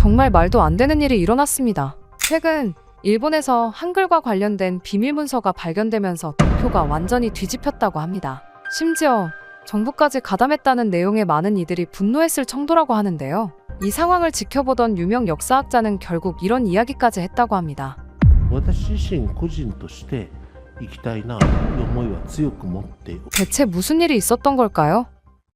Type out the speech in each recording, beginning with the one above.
정말 말도 안 되는 일이 일어났습니다. 최근 일본에서 한글과 관련된 비밀 문서가 발견되면서 도쿄가 완전히 뒤집혔다고 합니다. 심지어 정부까지 가담했다는 내용의 많은 이들이 분노했을 정도라고 하는데요. 이 상황을 지켜보던 유명 역사학자는 결국 이런 이야기까지 했다고 합니다. 私自身個人として行きたいなという思いは強く持って 대체 무슨 일이 있었던 걸까요?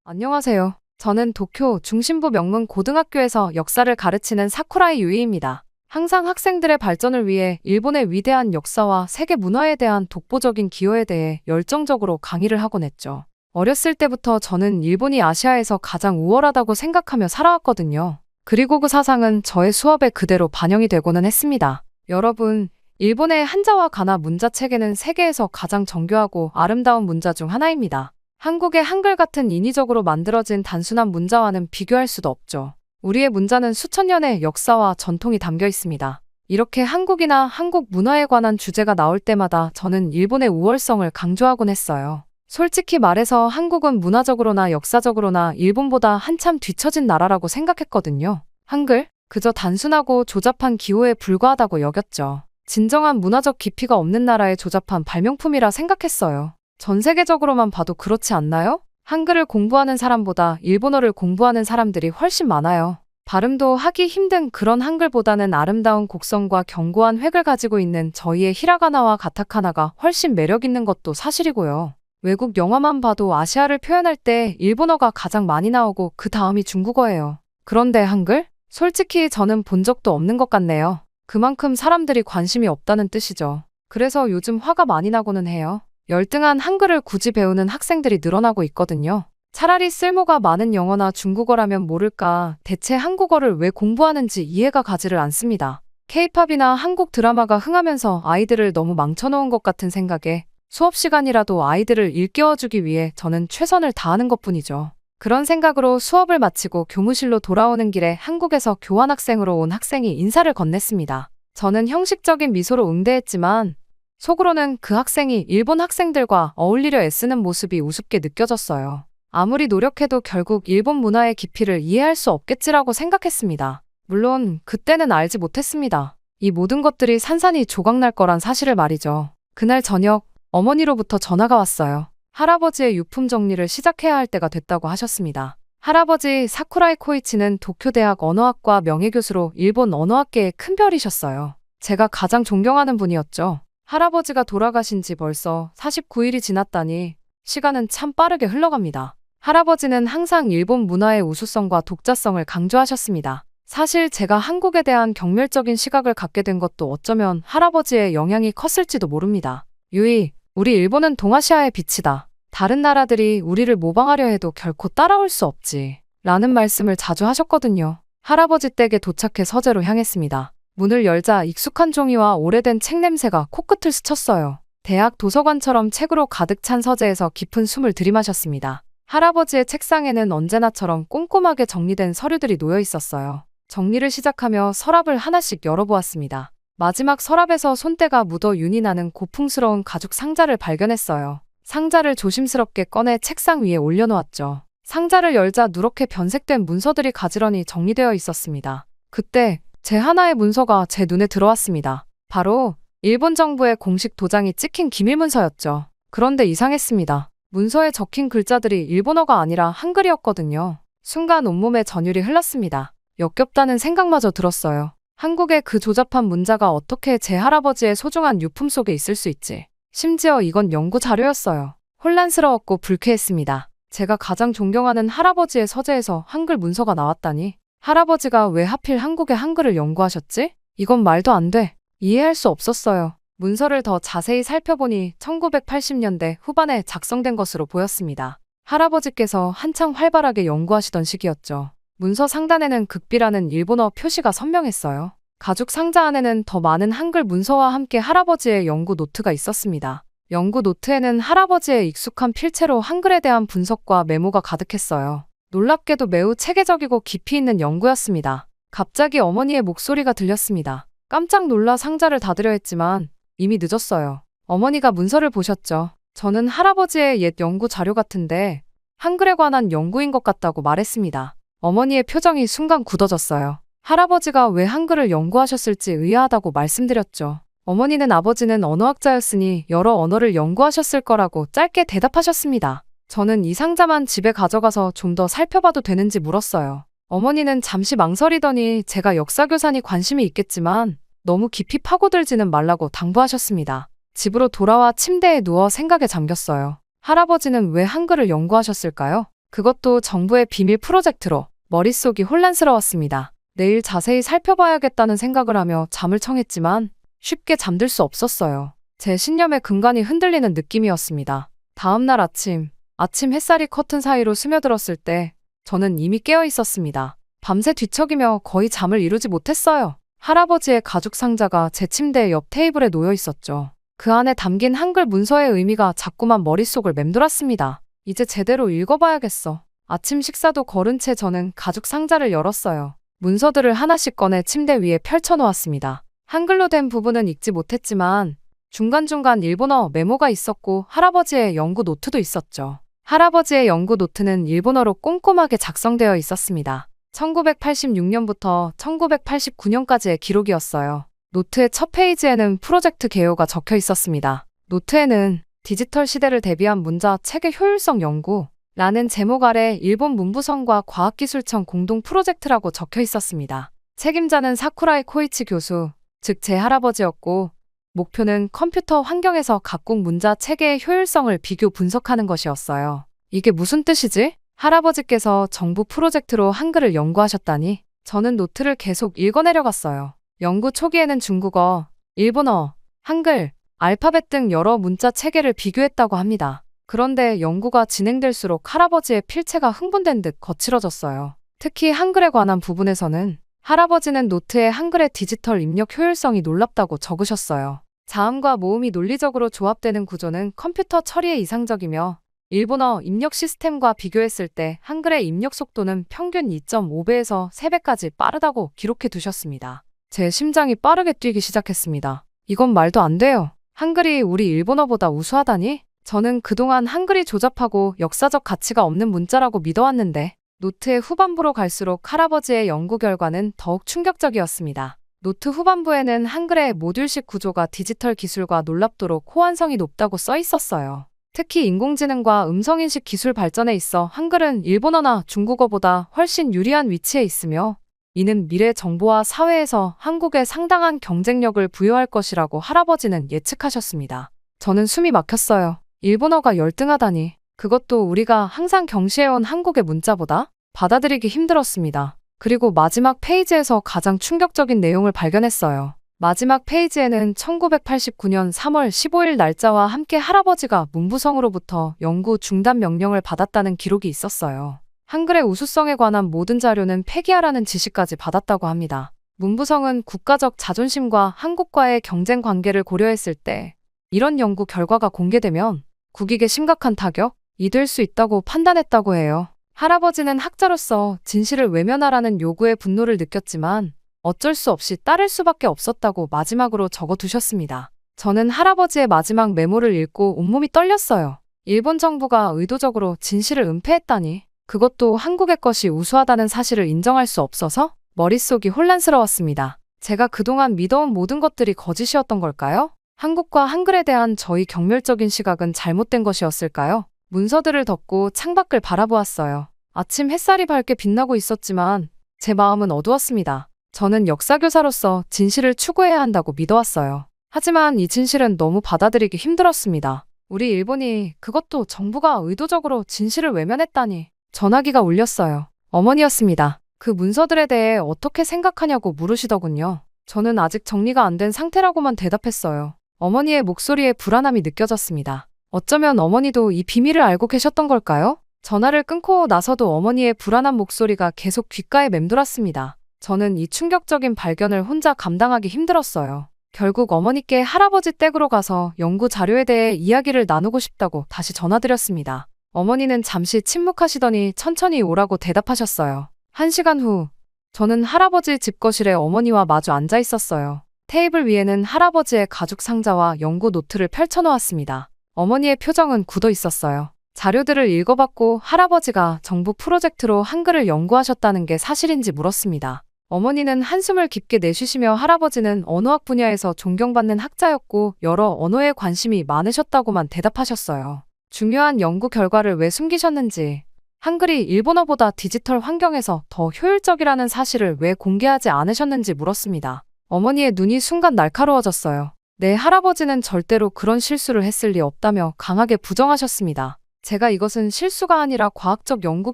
안녕하세요. 저는 도쿄 중심부 명문 고등학교에서 역사를 가르치는 사쿠라이 유이입니다. 항상 학생들의 발전을 위해 일본의 위대한 역사와 세계 문화에 대한 독보적인 기여에 대해 열정적으로 강의를 하곤 했죠. 어렸을 때부터 저는 일본이 아시아에서 가장 우월하다고 생각하며 살아왔거든요. 그리고 그 사상은 저의 수업에 그대로 반영이 되고는 했습니다. 여러분, 일본의 한자와 가나 문자 체계는 세계에서 가장 정교하고 아름다운 문자 중 하나입니다. 한국의 한글 같은 인위적으로 만들어진 단순한 문자와는 비교할 수도 없죠. 우리의 문자는 수천 년의 역사와 전통이 담겨 있습니다. 이렇게 한국이나 한국 문화에 관한 주제가 나올 때마다 저는 일본의 우월성을 강조하곤 했어요. 솔직히 말해서 한국은 문화적으로나 역사적으로나 일본보다 한참 뒤처진 나라라고 생각했거든요. 한글? 그저 단순하고 조잡한 기호에 불과하다고 여겼죠. 진정한 문화적 깊이가 없는 나라의 조잡한 발명품이라 생각했어요. 전 세계적으로만 봐도 그렇지 않나요? 한글을 공부하는 사람보다 일본어를 공부하는 사람들이 훨씬 많아요. 발음도 하기 힘든 그런 한글보다는 아름다운 곡선과 견고한 획을 가지고 있는 저희의 히라가나와 가타카나가 훨씬 매력 있는 것도 사실이고요. 외국 영화만 봐도 아시아를 표현할 때 일본어가 가장 많이 나오고 그 다음이 중국어예요. 그런데 한글? 솔직히 저는 본 적도 없는 것 같네요. 그만큼 사람들이 관심이 없다는 뜻이죠. 그래서 요즘 화가 많이 나고는 해요. 열등한 한글을 굳이 배우는 학생들이 늘어나고 있거든요. 차라리 쓸모가 많은 영어나 중국어라면 모를까 대체 한국어를 왜 공부하는지 이해가 가지를 않습니다. K-팝이나 한국 드라마가 흥하면서 아이들을 너무 망쳐놓은 것 같은 생각에 수업 시간이라도 아이들을 일깨워주기 위해 저는 최선을 다하는 것뿐이죠. 그런 생각으로 수업을 마치고 교무실로 돌아오는 길에 한국에서 교환학생으로 온 학생이 인사를 건넸습니다. 저는 형식적인 미소로 응대했지만 속으로는 그 학생이 일본 학생들과 어울리려 애쓰는 모습이 우습게 느껴졌어요. 아무리 노력해도 결국 일본 문화의 깊이를 이해할 수 없겠지라고 생각했습니다. 물론 그때는 알지 못했습니다. 이 모든 것들이 산산이 조각날 거란 사실을 말이죠. 그날 저녁 어머니로부터 전화가 왔어요. 할아버지의 유품 정리를 시작해야 할 때가 됐다고 하셨습니다. 할아버지 사쿠라이 코이치는 도쿄대학 언어학과 명예교수로 일본 언어학계의 큰 별이셨어요. 제가 가장 존경하는 분이었죠. 할아버지가 돌아가신 지 벌써 49일이 지났다니 시간은 참 빠르게 흘러갑니다. 할아버지는 항상 일본 문화의 우수성과 독자성을 강조하셨습니다. 사실 제가 한국에 대한 경멸적인 시각을 갖게 된 것도 어쩌면 할아버지의 영향이 컸을지도 모릅니다. 유이, 우리 일본은 동아시아의 빛이다. 다른 나라들이 우리를 모방하려 해도 결코 따라올 수 없지. 라는 말씀을 자주 하셨거든요. 할아버지 댁에 도착해 서재로 향했습니다. 문을 열자 익숙한 종이와 오래된 책 냄새가 코끝을 스쳤어요. 대학 도서관처럼 책으로 가득 찬 서재에서 깊은 숨을 들이마셨습니다. 할아버지의 책상에는 언제나처럼 꼼꼼하게 정리된 서류들이 놓여 있었어요. 정리를 시작하며 서랍을 하나씩 열어보았습니다. 마지막 서랍에서 손때가 묻어 윤이 나는 고풍스러운 가죽 상자를 발견했어요. 상자를 조심스럽게 꺼내 책상 위에 올려놓았죠. 상자를 열자 누렇게 변색된 문서들이 가지런히 정리되어 있었습니다. 그때 제 하나의 문서가 제 눈에 들어왔습니다. 바로 일본 정부의 공식 도장이 찍힌 기밀문서였죠. 그런데 이상했습니다. 문서에 적힌 글자들이 일본어가 아니라 한글이었거든요. 순간 온몸에 전율이 흘렀습니다. 역겹다는 생각마저 들었어요. 한국의 그 조잡한 문자가 어떻게 제 할아버지의 소중한 유품 속에 있을 수 있지? 심지어 이건 연구 자료였어요. 혼란스러웠고 불쾌했습니다. 제가 가장 존경하는 할아버지의 서재에서 한글 문서가 나왔다니. 할아버지가 왜 하필 한국의 한글을 연구하셨지? 이건 말도 안 돼. 이해할 수 없었어요. 문서를 더 자세히 살펴보니 1980년대 후반에 작성된 것으로 보였습니다. 할아버지께서 한창 활발하게 연구하시던 시기였죠. 문서 상단에는 극비라는 일본어 표시가 선명했어요. 가죽 상자 안에는 더 많은 한글 문서와 함께 할아버지의 연구 노트가 있었습니다. 연구 노트에는 할아버지의 익숙한 필체로 한글에 대한 분석과 메모가 가득했어요. 놀랍게도 매우 체계적이고 깊이 있는 연구였습니다. 갑자기 어머니의 목소리가 들렸습니다. 깜짝 놀라 상자를 닫으려 했지만 이미 늦었어요. 어머니가 문서를 보셨죠. 저는 할아버지의 옛 연구 자료 같은데 한글에 관한 연구인 것 같다고 말했습니다. 어머니의 표정이 순간 굳어졌어요. 할아버지가 왜 한글을 연구하셨을지 의아하다고 말씀드렸죠. 어머니는 아버지는 언어학자였으니 여러 언어를 연구하셨을 거라고 짧게 대답하셨습니다. 저는 이 상자만 집에 가져가서 좀 더 살펴봐도 되는지 물었어요. 어머니는 잠시 망설이더니 제가 역사교사니 관심이 있겠지만 너무 깊이 파고들지는 말라고 당부하셨습니다. 집으로 돌아와 침대에 누워 생각에 잠겼어요. 할아버지는 왜 한글을 연구하셨을까요? 그것도 정부의 비밀 프로젝트로 머릿속이 혼란스러웠습니다. 내일 자세히 살펴봐야겠다는 생각을 하며 잠을 청했지만 쉽게 잠들 수 없었어요. 제 신념의 근간이 흔들리는 느낌이었습니다. 다음 날 아침 햇살이 커튼 사이로 스며들었을 때 저는 이미 깨어 있었습니다. 밤새 뒤척이며 거의 잠을 이루지 못했어요. 할아버지의 가죽 상자가 제 침대 옆 테이블에 놓여 있었죠. 그 안에 담긴 한글 문서의 의미가 자꾸만 머릿속을 맴돌았습니다. 이제 제대로 읽어봐야겠어. 아침 식사도 거른 채 저는 가죽 상자를 열었어요. 문서들을 하나씩 꺼내 침대 위에 펼쳐놓았습니다. 한글로 된 부분은 읽지 못했지만 중간중간 일본어 메모가 있었고 할아버지의 연구 노트도 있었죠. 할아버지의 연구 노트는 일본어로 꼼꼼하게 작성되어 있었습니다. 1986년부터 1989년까지의 기록이었어요. 노트의 첫 페이지에는 프로젝트 개요가 적혀 있었습니다. 노트에는 디지털 시대를 대비한 문자 체계 효율성 연구라는 제목 아래 일본 문부성과 과학기술청 공동 프로젝트라고 적혀 있었습니다. 책임자는 사쿠라이 코이치 교수, 즉 제 할아버지였고 목표는 컴퓨터 환경에서 각국 문자 체계의 효율성을 비교 분석하는 것이었어요. 이게 무슨 뜻이지? 할아버지께서 정부 프로젝트로 한글을 연구하셨다니 저는 노트를 계속 읽어내려갔어요. 연구 초기에는 중국어, 일본어, 한글, 알파벳 등 여러 문자 체계를 비교했다고 합니다. 그런데 연구가 진행될수록 할아버지의 필체가 흥분된 듯 거칠어졌어요. 특히 한글에 관한 부분에서는 할아버지는 노트에 한글의 디지털 입력 효율성이 놀랍다고 적으셨어요. 자음과 모음이 논리적으로 조합되는 구조는 컴퓨터 처리에 이상적이며 일본어 입력 시스템과 비교했을 때 한글의 입력 속도는 평균 2.5배에서 3배까지 빠르다고 기록해 두셨습니다. 제 심장이 빠르게 뛰기 시작했습니다. 이건 말도 안 돼요. 한글이 우리 일본어보다 우수하다니? 저는 그동안 한글이 조잡하고 역사적 가치가 없는 문자라고 믿어왔는데 노트의 후반부로 갈수록 할아버지의 연구 결과는 더욱 충격적이었습니다. 노트 후반부에는 한글의 모듈식 구조가 디지털 기술과 놀랍도록 호환성이 높다고 써 있었어요. 특히 인공지능과 음성인식 기술 발전에 있어 한글은 일본어나 중국어보다 훨씬 유리한 위치에 있으며 이는 미래 정보화 사회에서 한국에 상당한 경쟁력을 부여할 것이라고 할아버지는 예측하셨습니다. 저는 숨이 막혔어요. 일본어가 열등하다니. 그것도 우리가 항상 경시해온 한국의 문자보다 받아들이기 힘들었습니다. 그리고 마지막 페이지에서 가장 충격적인 내용을 발견했어요. 마지막 페이지에는 1989년 3월 15일 날짜와 함께 할아버지가 문부성으로부터 연구 중단 명령을 받았다는 기록이 있었어요. 한글의 우수성에 관한 모든 자료는 폐기하라는 지시까지 받았다고 합니다. 문부성은 국가적 자존심과 한국과의 경쟁 관계를 고려했을 때 이런 연구 결과가 공개되면 국익에 심각한 타격이 될 수 있다고 판단했다고 해요. 할아버지는 학자로서 진실을 외면하라는 요구에 분노를 느꼈지만 어쩔 수 없이 따를 수밖에 없었다고 마지막으로 적어두셨습니다. 저는 할아버지의 마지막 메모를 읽고 온몸이 떨렸어요. 일본 정부가 의도적으로 진실을 은폐했다니. 그것도 한국의 것이 우수하다는 사실을 인정할 수 없어서 머릿속이 혼란스러웠습니다. 제가 그동안 믿어온 모든 것들이 거짓이었던 걸까요? 한국과 한글에 대한 저희 경멸적인 시각은 잘못된 것이었을까요? 문서들을 덮고 창밖을 바라보았어요. 아침 햇살이 밝게 빛나고 있었지만 제 마음은 어두웠습니다. 저는 역사교사로서 진실을 추구해야 한다고 믿어왔어요. 하지만 이 진실은 너무 받아들이기 힘들었습니다. 우리 일본이 그것도 정부가 의도적으로 진실을 외면했다니. 전화기가 울렸어요. 어머니였습니다. 그 문서들에 대해 어떻게 생각하냐고 물으시더군요. 저는 아직 정리가 안 된 상태라고만 대답했어요. 어머니의 목소리에 불안함이 느껴졌습니다. 어쩌면 어머니도 이 비밀을 알고 계셨던 걸까요? 전화를 끊고 나서도 어머니의 불안한 목소리가 계속 귓가에 맴돌았습니다. 저는 이 충격적인 발견을 혼자 감당하기 힘들었어요. 결국 어머니께 할아버지 댁으로 가서 연구 자료에 대해 이야기를 나누고 싶다고 다시 전화드렸습니다. 어머니는 잠시 침묵하시더니 천천히 오라고 대답하셨어요. 1시간 후, 저는 할아버지 집 거실에 어머니와 마주 앉아 있었어요. 테이블 위에는 할아버지의 가죽 상자와 연구 노트를 펼쳐놓았습니다. 어머니의 표정은 굳어 있었어요. 자료들을 읽어봤고 할아버지가 정부 프로젝트로 한글을 연구하셨다는 게 사실인지 물었습니다. 어머니는 한숨을 깊게 내쉬시며 할아버지는 언어학 분야에서 존경받는 학자였고 여러 언어에 관심이 많으셨다고만 대답하셨어요. 중요한 연구 결과를 왜 숨기셨는지, 한글이 일본어보다 디지털 환경에서 더 효율적이라는 사실을 왜 공개하지 않으셨는지 물었습니다. 어머니의 눈이 순간 날카로워졌어요. 네, 할아버지는 절대로 그런 실수를 했을 리 없다며 강하게 부정하셨습니다. 제가 이것은 실수가 아니라 과학적 연구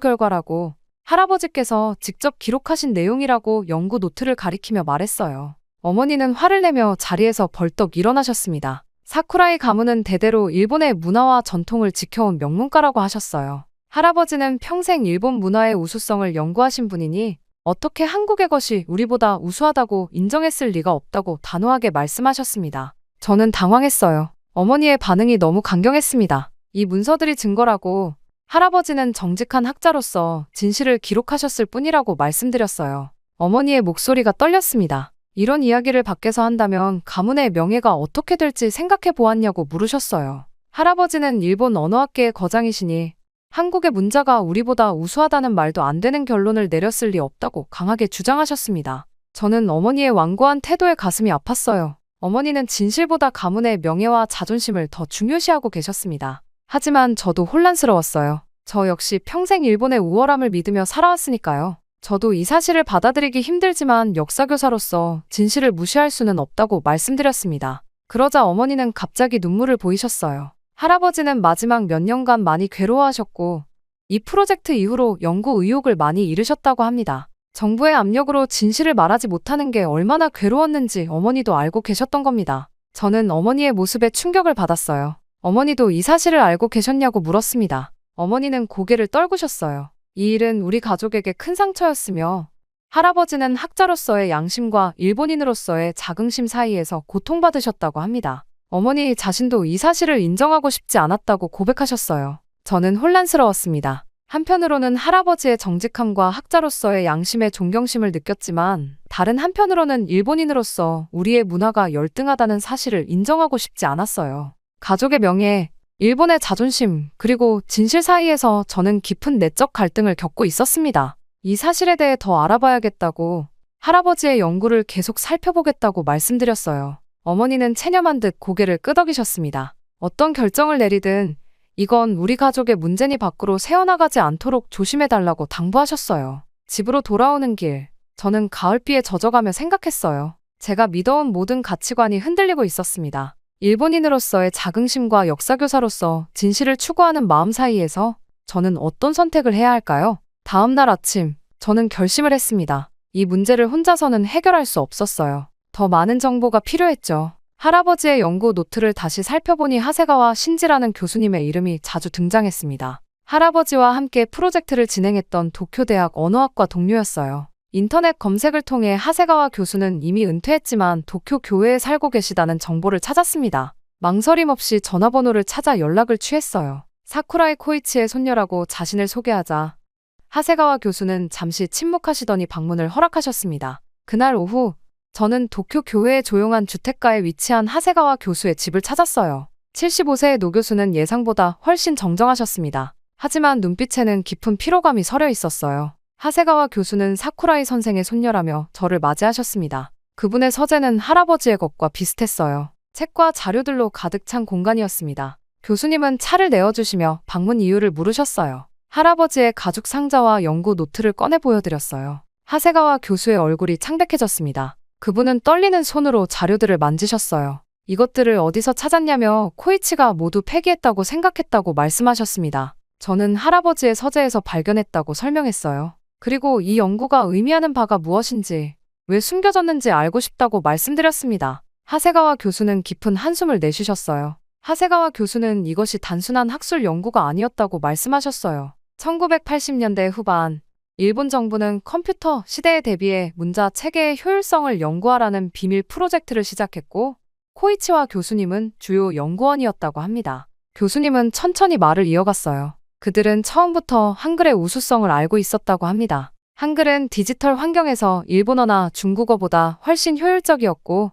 결과라고, 할아버지께서 직접 기록하신 내용이라고 연구 노트를 가리키며 말했어요. 어머니는 화를 내며 자리에서 벌떡 일어나셨습니다. 사쿠라이 가문은 대대로 일본의 문화와 전통을 지켜온 명문가라고 하셨어요. 할아버지는 평생 일본 문화의 우수성을 연구하신 분이니 어떻게 한국의 것이 우리보다 우수하다고 인정했을 리가 없다고 단호하게 말씀하셨습니다. 저는 당황했어요. 어머니의 반응이 너무 강경했습니다. 이 문서들이 증거라고, 할아버지는 정직한 학자로서 진실을 기록하셨을 뿐이라고 말씀드렸어요. 어머니의 목소리가 떨렸습니다. 이런 이야기를 밖에서 한다면 가문의 명예가 어떻게 될지 생각해 보았냐고 물으셨어요. 할아버지는 일본 언어학계의 거장이시니 한국의 문자가 우리보다 우수하다는 말도 안 되는 결론을 내렸을 리 없다고 강하게 주장하셨습니다. 저는 어머니의 완고한 태도에 가슴이 아팠어요. 어머니는 진실보다 가문의 명예와 자존심을 더 중요시하고 계셨습니다. 하지만 저도 혼란스러웠어요. 저 역시 평생 일본의 우월함을 믿으며 살아왔으니까요. 저도 이 사실을 받아들이기 힘들지만 역사교사로서 진실을 무시할 수는 없다고 말씀드렸습니다. 그러자 어머니는 갑자기 눈물을 보이셨어요. 할아버지는 마지막 몇 년간 많이 괴로워하셨고 이 프로젝트 이후로 연구 의욕을 많이 잃으셨다고 합니다. 정부의 압력으로 진실을 말하지 못하는 게 얼마나 괴로웠는지 어머니도 알고 계셨던 겁니다. 저는 어머니의 모습에 충격을 받았어요. 어머니도 이 사실을 알고 계셨냐고 물었습니다. 어머니는 고개를 떨구셨어요. 이 일은 우리 가족에게 큰 상처였으며 할아버지는 학자로서의 양심과 일본인으로서의 자긍심 사이에서 고통받으셨다고 합니다. 어머니 자신도 이 사실을 인정하고 싶지 않았다고 고백하셨어요. 저는 혼란스러웠습니다. 한편으로는 할아버지의 정직함과 학자로서의 양심의 존경심을 느꼈지만 다른 한편으로는 일본인으로서 우리의 문화가 열등하다는 사실을 인정하고 싶지 않았어요. 가족의 명예, 일본의 자존심, 그리고 진실 사이에서 저는 깊은 내적 갈등을 겪고 있었습니다. 이 사실에 대해 더 알아봐야겠다고, 할아버지의 연구를 계속 살펴보겠다고 말씀드렸어요. 어머니는 체념한 듯 고개를 끄덕이셨습니다. 어떤 결정을 내리든 이건 우리 가족의 문제니 밖으로 새어나가지 않도록 조심해달라고 당부하셨어요. 집으로 돌아오는 길, 저는 가을비에 젖어가며 생각했어요. 제가 믿어온 모든 가치관이 흔들리고 있었습니다. 일본인으로서의 자긍심과 역사교사로서 진실을 추구하는 마음 사이에서 저는 어떤 선택을 해야 할까요? 다음 날 아침, 저는 결심을 했습니다. 이 문제를 혼자서는 해결할 수 없었어요. 더 많은 정보가 필요했죠. 할아버지의 연구 노트를 다시 살펴보니 하세가와 신지라는 교수님의 이름이 자주 등장했습니다. 할아버지와 함께 프로젝트를 진행했던 도쿄대학 언어학과 동료였어요. 인터넷 검색을 통해 하세가와 교수는 이미 은퇴했지만 도쿄 교외에 살고 계시다는 정보를 찾았습니다. 망설임 없이 전화번호를 찾아 연락을 취했어요. 사쿠라이 코이치의 손녀라고 자신을 소개하자 하세가와 교수는 잠시 침묵하시더니 방문을 허락하셨습니다. 그날 오후 저는 도쿄 교외의 조용한 주택가에 위치한 하세가와 교수의 집을 찾았어요. 75세의 노 교수는 예상보다 훨씬 정정하셨습니다. 하지만 눈빛에는 깊은 피로감이 서려 있었어요. 하세가와 교수는 사쿠라이 선생의 손녀라며 저를 맞이하셨습니다. 그분의 서재는 할아버지의 것과 비슷했어요. 책과 자료들로 가득 찬 공간이었습니다. 교수님은 차를 내어주시며 방문 이유를 물으셨어요. 할아버지의 가죽 상자와 연구 노트를 꺼내 보여드렸어요. 하세가와 교수의 얼굴이 창백해졌습니다. 그분은 떨리는 손으로 자료들을 만지셨어요. 이것들을 어디서 찾았냐며 코이치가 모두 폐기했다고 생각했다고 말씀하셨습니다. 저는 할아버지의 서재에서 발견했다고 설명했어요. 그리고 이 연구가 의미하는 바가 무엇인지, 왜 숨겨졌는지 알고 싶다고 말씀드렸습니다. 하세가와 교수는 깊은 한숨을 내쉬셨어요. 하세가와 교수는 이것이 단순한 학술 연구가 아니었다고 말씀하셨어요. 1980년대 후반, 일본 정부는 컴퓨터 시대에 대비해 문자 체계의 효율성을 연구하라는 비밀 프로젝트를 시작했고, 코이치와 교수님은 주요 연구원이었다고 합니다. 교수님은 천천히 말을 이어갔어요. 그들은 처음부터 한글의 우수성을 알고 있었다고 합니다. 한글은 디지털 환경에서 일본어나 중국어보다 훨씬 효율적이었고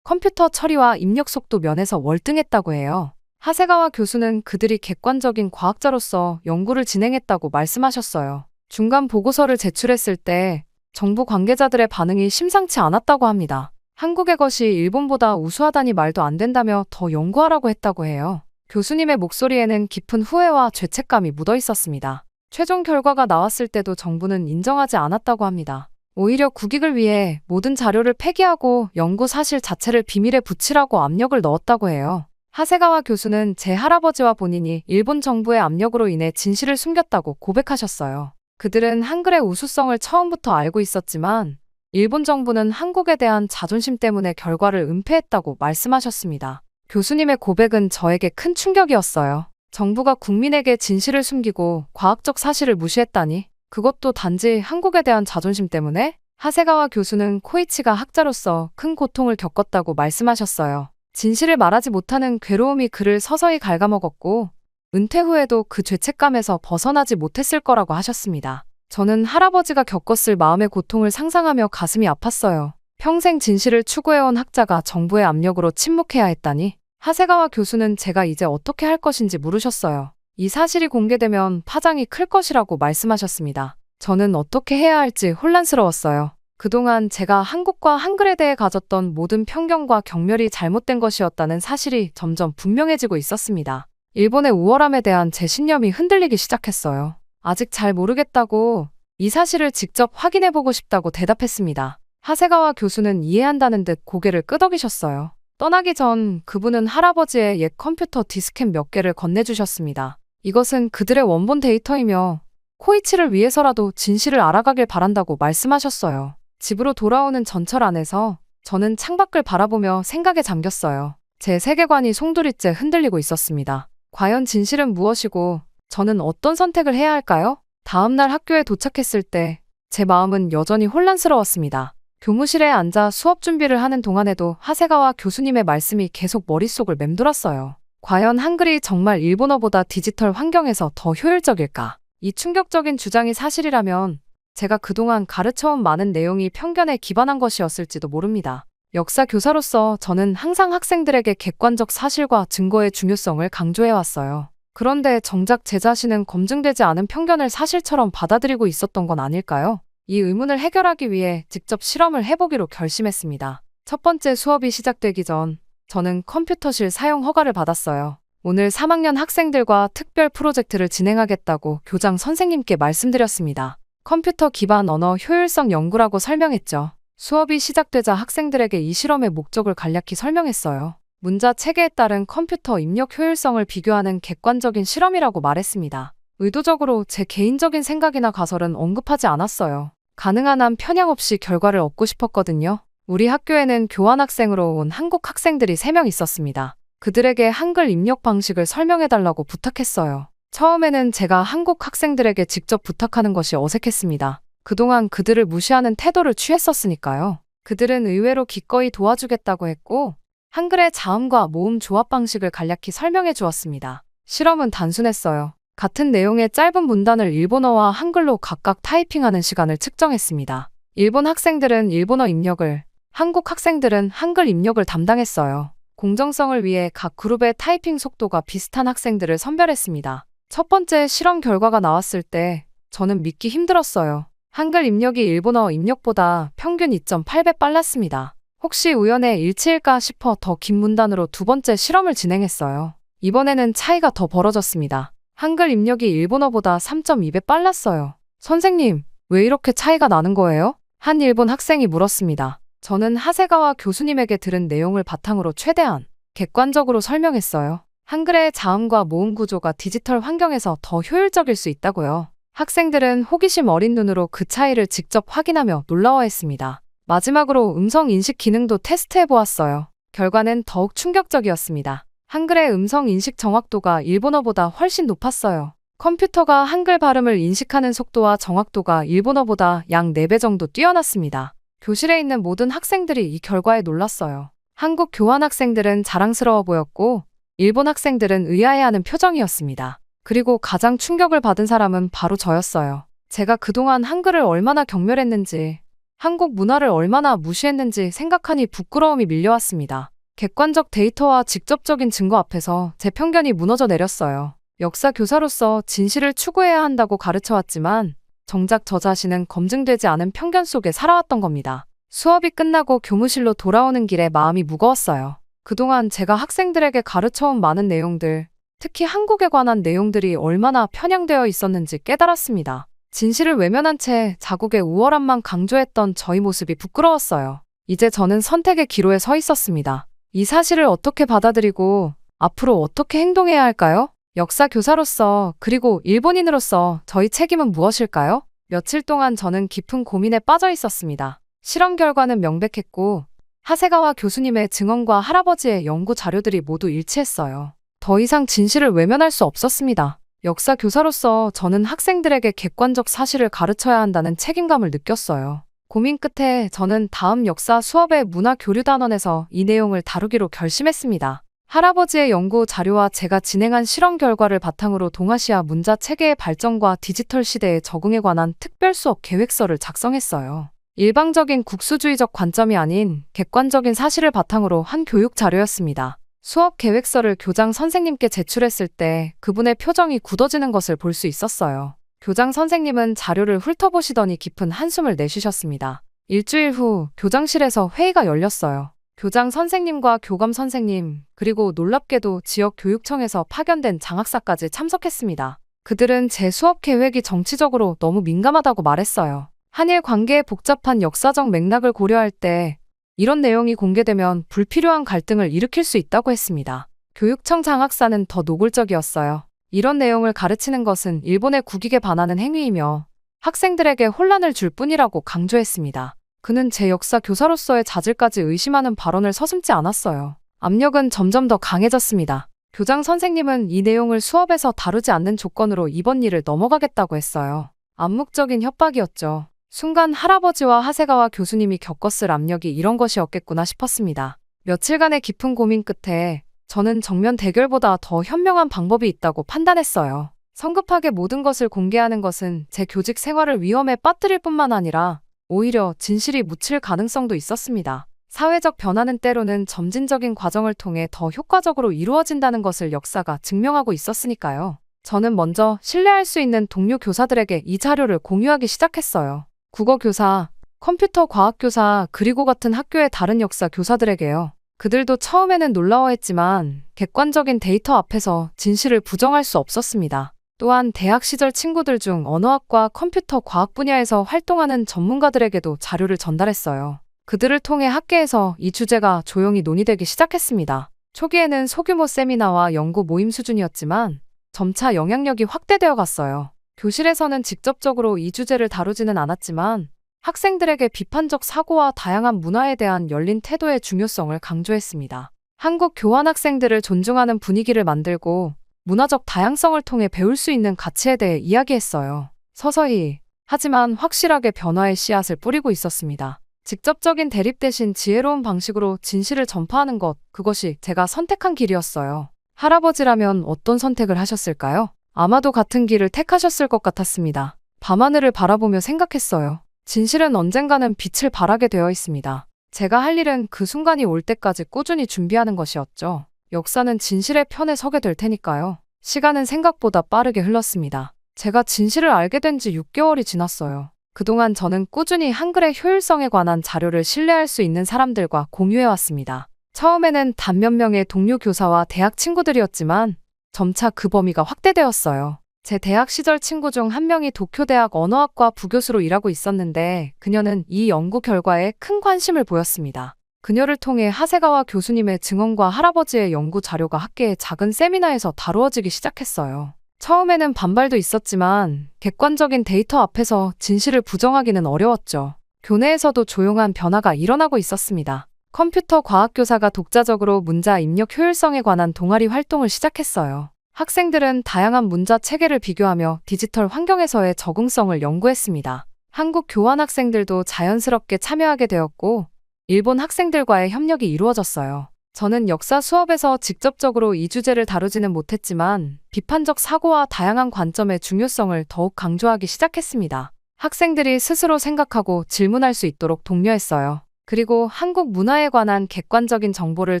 컴퓨터 처리와 입력 속도 면에서 월등했다고 해요. 하세가와 교수는 그들이 객관적인 과학자로서 연구를 진행했다고 말씀하셨어요. 중간 보고서를 제출했을 때 정부 관계자들의 반응이 심상치 않았다고 합니다. 한국의 것이 일본보다 우수하다니 말도 안 된다며 더 연구하라고 했다고 해요. 교수님의 목소리에는 깊은 후회와 죄책감이 묻어 있었습니다. 최종 결과가 나왔을 때도 정부는 인정하지 않았다고 합니다. 오히려 국익을 위해 모든 자료를 폐기하고 연구 사실 자체를 비밀에 붙이라고 압력을 넣었다고 해요. 하세가와 교수는 제 할아버지와 본인이 일본 정부의 압력으로 인해 진실을 숨겼다고 고백하셨어요. 그들은 한글의 우수성을 처음부터 알고 있었지만 일본 정부는 한국에 대한 자존심 때문에 결과를 은폐했다고 말씀하셨습니다. 교수님의 고백은 저에게 큰 충격이었어요. 정부가 국민에게 진실을 숨기고 과학적 사실을 무시했다니, 그것도 단지 한국에 대한 자존심 때문에? 하세가와 교수는 코이치가 학자로서 큰 고통을 겪었다고 말씀하셨어요. 진실을 말하지 못하는 괴로움이 그를 서서히 갉아먹었고 은퇴 후에도 그 죄책감에서 벗어나지 못했을 거라고 하셨습니다. 저는 할아버지가 겪었을 마음의 고통을 상상하며 가슴이 아팠어요. 평생 진실을 추구해온 학자가 정부의 압력으로 침묵해야 했다니. 하세가와 교수는 제가 이제 어떻게 할 것인지 물으셨어요. 이 사실이 공개되면 파장이 클 것이라고 말씀하셨습니다. 저는 어떻게 해야 할지 혼란스러웠어요. 그동안 제가 한국과 한글에 대해 가졌던 모든 편견과 경멸이 잘못된 것이었다는 사실이 점점 분명해지고 있었습니다. 일본의 우월함에 대한 제 신념이 흔들리기 시작했어요. 아직 잘 모르겠다고, 이 사실을 직접 확인해보고 싶다고 대답했습니다. 하세가와 교수는 이해한다는 듯 고개를 끄덕이셨어요. 떠나기 전 그분은 할아버지의 옛 컴퓨터 디스켓 몇 개를 건네주셨습니다. 이것은 그들의 원본 데이터이며 코이치를 위해서라도 진실을 알아가길 바란다고 말씀하셨어요. 집으로 돌아오는 전철 안에서 저는 창밖을 바라보며 생각에 잠겼어요. 제 세계관이 송두리째 흔들리고 있었습니다. 과연 진실은 무엇이고 저는 어떤 선택을 해야 할까요? 다음 날 학교에 도착했을 때 제 마음은 여전히 혼란스러웠습니다. 교무실에 앉아 수업 준비를 하는 동안에도 하세가와 교수님의 말씀이 계속 머릿속을 맴돌았어요. 과연 한글이 정말 일본어보다 디지털 환경에서 더 효율적일까? 이 충격적인 주장이 사실이라면 제가 그동안 가르쳐온 많은 내용이 편견에 기반한 것이었을지도 모릅니다. 역사 교사로서 저는 항상 학생들에게 객관적 사실과 증거의 중요성을 강조해왔어요. 그런데 정작 제 자신은 검증되지 않은 편견을 사실처럼 받아들이고 있었던 건 아닐까요? 이 의문을 해결하기 위해 직접 실험을 해보기로 결심했습니다. 첫 번째 수업이 시작되기 전 저는 컴퓨터실 사용 허가를 받았어요. 오늘 3학년 학생들과 특별 프로젝트를 진행하겠다고 교장 선생님께 말씀드렸습니다. 컴퓨터 기반 언어 효율성 연구라고 설명했죠. 수업이 시작되자 학생들에게 이 실험의 목적을 간략히 설명했어요. 문자 체계에 따른 컴퓨터 입력 효율성을 비교하는 객관적인 실험이라고 말했습니다. 의도적으로 제 개인적인 생각이나 가설은 언급하지 않았어요. 가능한 한 편향 없이 결과를 얻고 싶었거든요. 우리 학교에는 교환학생으로 온 한국 학생들이 3명 있었습니다. 그들에게 한글 입력 방식을 설명해달라고 부탁했어요. 처음에는 제가 한국 학생들에게 직접 부탁하는 것이 어색했습니다. 그동안 그들을 무시하는 태도를 취했었으니까요. 그들은 의외로 기꺼이 도와주겠다고 했고 한글의 자음과 모음 조합 방식을 간략히 설명해 주었습니다. 실험은 단순했어요. 같은 내용의 짧은 문단을 일본어와 한글로 각각 타이핑하는 시간을 측정했습니다. 일본 학생들은 일본어 입력을, 한국 학생들은 한글 입력을 담당했어요. 공정성을 위해 각 그룹의 타이핑 속도가 비슷한 학생들을 선별했습니다. 첫 번째 실험 결과가 나왔을 때 저는 믿기 힘들었어요. 한글 입력이 일본어 입력보다 평균 2.8배 빨랐습니다. 혹시 우연의 일치일까 싶어 더 긴 문단으로 두 번째 실험을 진행했어요. 이번에는 차이가 더 벌어졌습니다. 한글 입력이 일본어보다 3.2배 빨랐어요. 선생님, 왜 이렇게 차이가 나는 거예요? 한 일본 학생이 물었습니다. 저는 하세가와 교수님에게 들은 내용을 바탕으로 최대한 객관적으로 설명했어요. 한글의 자음과 모음 구조가 디지털 환경에서 더 효율적일 수 있다고요. 학생들은 호기심 어린 눈으로 그 차이를 직접 확인하며 놀라워했습니다. 마지막으로 음성 인식 기능도 테스트해 보았어요. 결과는 더욱 충격적이었습니다. 한글의 음성 인식 정확도가 일본어보다 훨씬 높았어요. 컴퓨터가 한글 발음을 인식하는 속도와 정확도가 일본어보다 약 4배 정도 뛰어났습니다. 교실에 있는 모든 학생들이 이 결과에 놀랐어요. 한국 교환학생들은 자랑스러워 보였고 일본 학생들은 의아해하는 표정이었습니다. 그리고 가장 충격을 받은 사람은 바로 저였어요. 제가 그동안 한글을 얼마나 경멸했는지, 한국 문화를 얼마나 무시했는지 생각하니 부끄러움이 밀려왔습니다. 객관적 데이터와 직접적인 증거 앞에서 제 편견이 무너져 내렸어요. 역사 교사로서 진실을 추구해야 한다고 가르쳐왔지만 정작 저 자신은 검증되지 않은 편견 속에 살아왔던 겁니다. 수업이 끝나고 교무실로 돌아오는 길에 마음이 무거웠어요. 그동안 제가 학생들에게 가르쳐온 많은 내용들, 특히 한국에 관한 내용들이 얼마나 편향되어 있었는지 깨달았습니다. 진실을 외면한 채 자국의 우월함만 강조했던 저희 모습이 부끄러웠어요. 이제 저는 선택의 기로에 서 있었습니다. 이 사실을 어떻게 받아들이고 앞으로 어떻게 행동해야 할까요? 역사 교사로서 그리고 일본인으로서 저희 책임은 무엇일까요? 며칠 동안 저는 깊은 고민에 빠져 있었습니다. 실험 결과는 명백했고 하세가와 교수님의 증언과 할아버지의 연구 자료들이 모두 일치했어요. 더 이상 진실을 외면할 수 없었습니다. 역사 교사로서 저는 학생들에게 객관적 사실을 가르쳐야 한다는 책임감을 느꼈어요. 고민 끝에 저는 다음 역사 수업의 문화 교류 단원에서 이 내용을 다루기로 결심했습니다. 할아버지의 연구 자료와 제가 진행한 실험 결과를 바탕으로 동아시아 문자 체계의 발전과 디지털 시대의 적응에 관한 특별 수업 계획서를 작성했어요. 일방적인 국수주의적 관점이 아닌 객관적인 사실을 바탕으로 한 교육 자료였습니다. 수업 계획서를 교장 선생님께 제출했을 때 그분의 표정이 굳어지는 것을 볼 수 있었어요. 교장 선생님은 자료를 훑어보시더니 깊은 한숨을 내쉬셨습니다. 일주일 후 교장실에서 회의가 열렸어요. 교장 선생님과 교감 선생님, 그리고 놀랍게도 지역 교육청에서 파견된 장학사까지 참석했습니다. 그들은 제 수업 계획이 정치적으로 너무 민감하다고 말했어요. 한일 관계의 복잡한 역사적 맥락을 고려할 때 이런 내용이 공개되면 불필요한 갈등을 일으킬 수 있다고 했습니다. 교육청 장학사는 더 노골적이었어요. 이런 내용을 가르치는 것은 일본의 국익에 반하는 행위이며 학생들에게 혼란을 줄 뿐이라고 강조했습니다. 그는 제 역사 교사로서의 자질까지 의심하는 발언을 서슴지 않았어요. 압력은 점점 더 강해졌습니다. 교장 선생님은 이 내용을 수업에서 다루지 않는 조건으로 이번 일을 넘어가겠다고 했어요. 암묵적인 협박이었죠. 순간 할아버지와 하세가와 교수님이 겪었을 압력이 이런 것이었겠구나 싶었습니다. 며칠간의 깊은 고민 끝에 저는 정면 대결보다 더 현명한 방법이 있다고 판단했어요. 성급하게 모든 것을 공개하는 것은 제 교직 생활을 위험에 빠뜨릴 뿐만 아니라 오히려 진실이 묻힐 가능성도 있었습니다. 사회적 변화는 때로는 점진적인 과정을 통해 더 효과적으로 이루어진다는 것을 역사가 증명하고 있었으니까요. 저는 먼저 신뢰할 수 있는 동료 교사들에게 이 자료를 공유하기 시작했어요. 국어교사, 컴퓨터 과학교사, 그리고 같은 학교의 다른 역사 교사들에게요. 그들도 처음에는 놀라워했지만 객관적인 데이터 앞에서 진실을 부정할 수 없었습니다. 또한 대학 시절 친구들 중 언어학과 컴퓨터 과학 분야에서 활동하는 전문가들에게도 자료를 전달했어요. 그들을 통해 학계에서 이 주제가 조용히 논의되기 시작했습니다. 초기에는 소규모 세미나와 연구 모임 수준이었지만 점차 영향력이 확대되어 갔어요. 교실에서는 직접적으로 이 주제를 다루지는 않았지만 학생들에게 비판적 사고와 다양한 문화에 대한 열린 태도의 중요성을 강조했습니다. 한국 교환 학생들을 존중하는 분위기를 만들고 문화적 다양성을 통해 배울 수 있는 가치에 대해 이야기했어요. 서서히, 하지만 확실하게 변화의 씨앗을 뿌리고 있었습니다. 직접적인 대립 대신 지혜로운 방식으로 진실을 전파하는 것, 그것이 제가 선택한 길이었어요. 할아버지라면 어떤 선택을 하셨을까요? 아마도 같은 길을 택하셨을 것 같았습니다. 밤하늘을 바라보며 생각했어요. 진실은 언젠가는 빛을 발하게 되어 있습니다. 제가 할 일은 그 순간이 올 때까지 꾸준히 준비하는 것이었죠. 역사는 진실의 편에 서게 될 테니까요. 시간은 생각보다 빠르게 흘렀습니다. 제가 진실을 알게 된 지 6개월이 지났어요. 그동안 저는 꾸준히 한글의 효율성에 관한 자료를 신뢰할 수 있는 사람들과 공유해왔습니다. 처음에는 단 몇 명의 동료 교사와 대학 친구들이었지만 점차 그 범위가 확대되었어요. 제 대학 시절 친구 중 한 명이 도쿄대학 언어학과 부교수로 일하고 있었는데 그녀는 이 연구 결과에 큰 관심을 보였습니다. 그녀를 통해 하세가와 교수님의 증언과 할아버지의 연구 자료가 학계의 작은 세미나에서 다루어지기 시작했어요. 처음에는 반발도 있었지만 객관적인 데이터 앞에서 진실을 부정하기는 어려웠죠. 교내에서도 조용한 변화가 일어나고 있었습니다. 컴퓨터 과학교사가 독자적으로 문자 입력 효율성에 관한 동아리 활동을 시작했어요. 학생들은 다양한 문자 체계를 비교하며 디지털 환경에서의 적응성을 연구했습니다. 한국 교환 학생들도 자연스럽게 참여하게 되었고 일본 학생들과의 협력이 이루어졌어요. 저는 역사 수업에서 직접적으로 이 주제를 다루지는 못했지만 비판적 사고와 다양한 관점의 중요성을 더욱 강조하기 시작했습니다. 학생들이 스스로 생각하고 질문할 수 있도록 독려했어요. 그리고 한국 문화에 관한 객관적인 정보를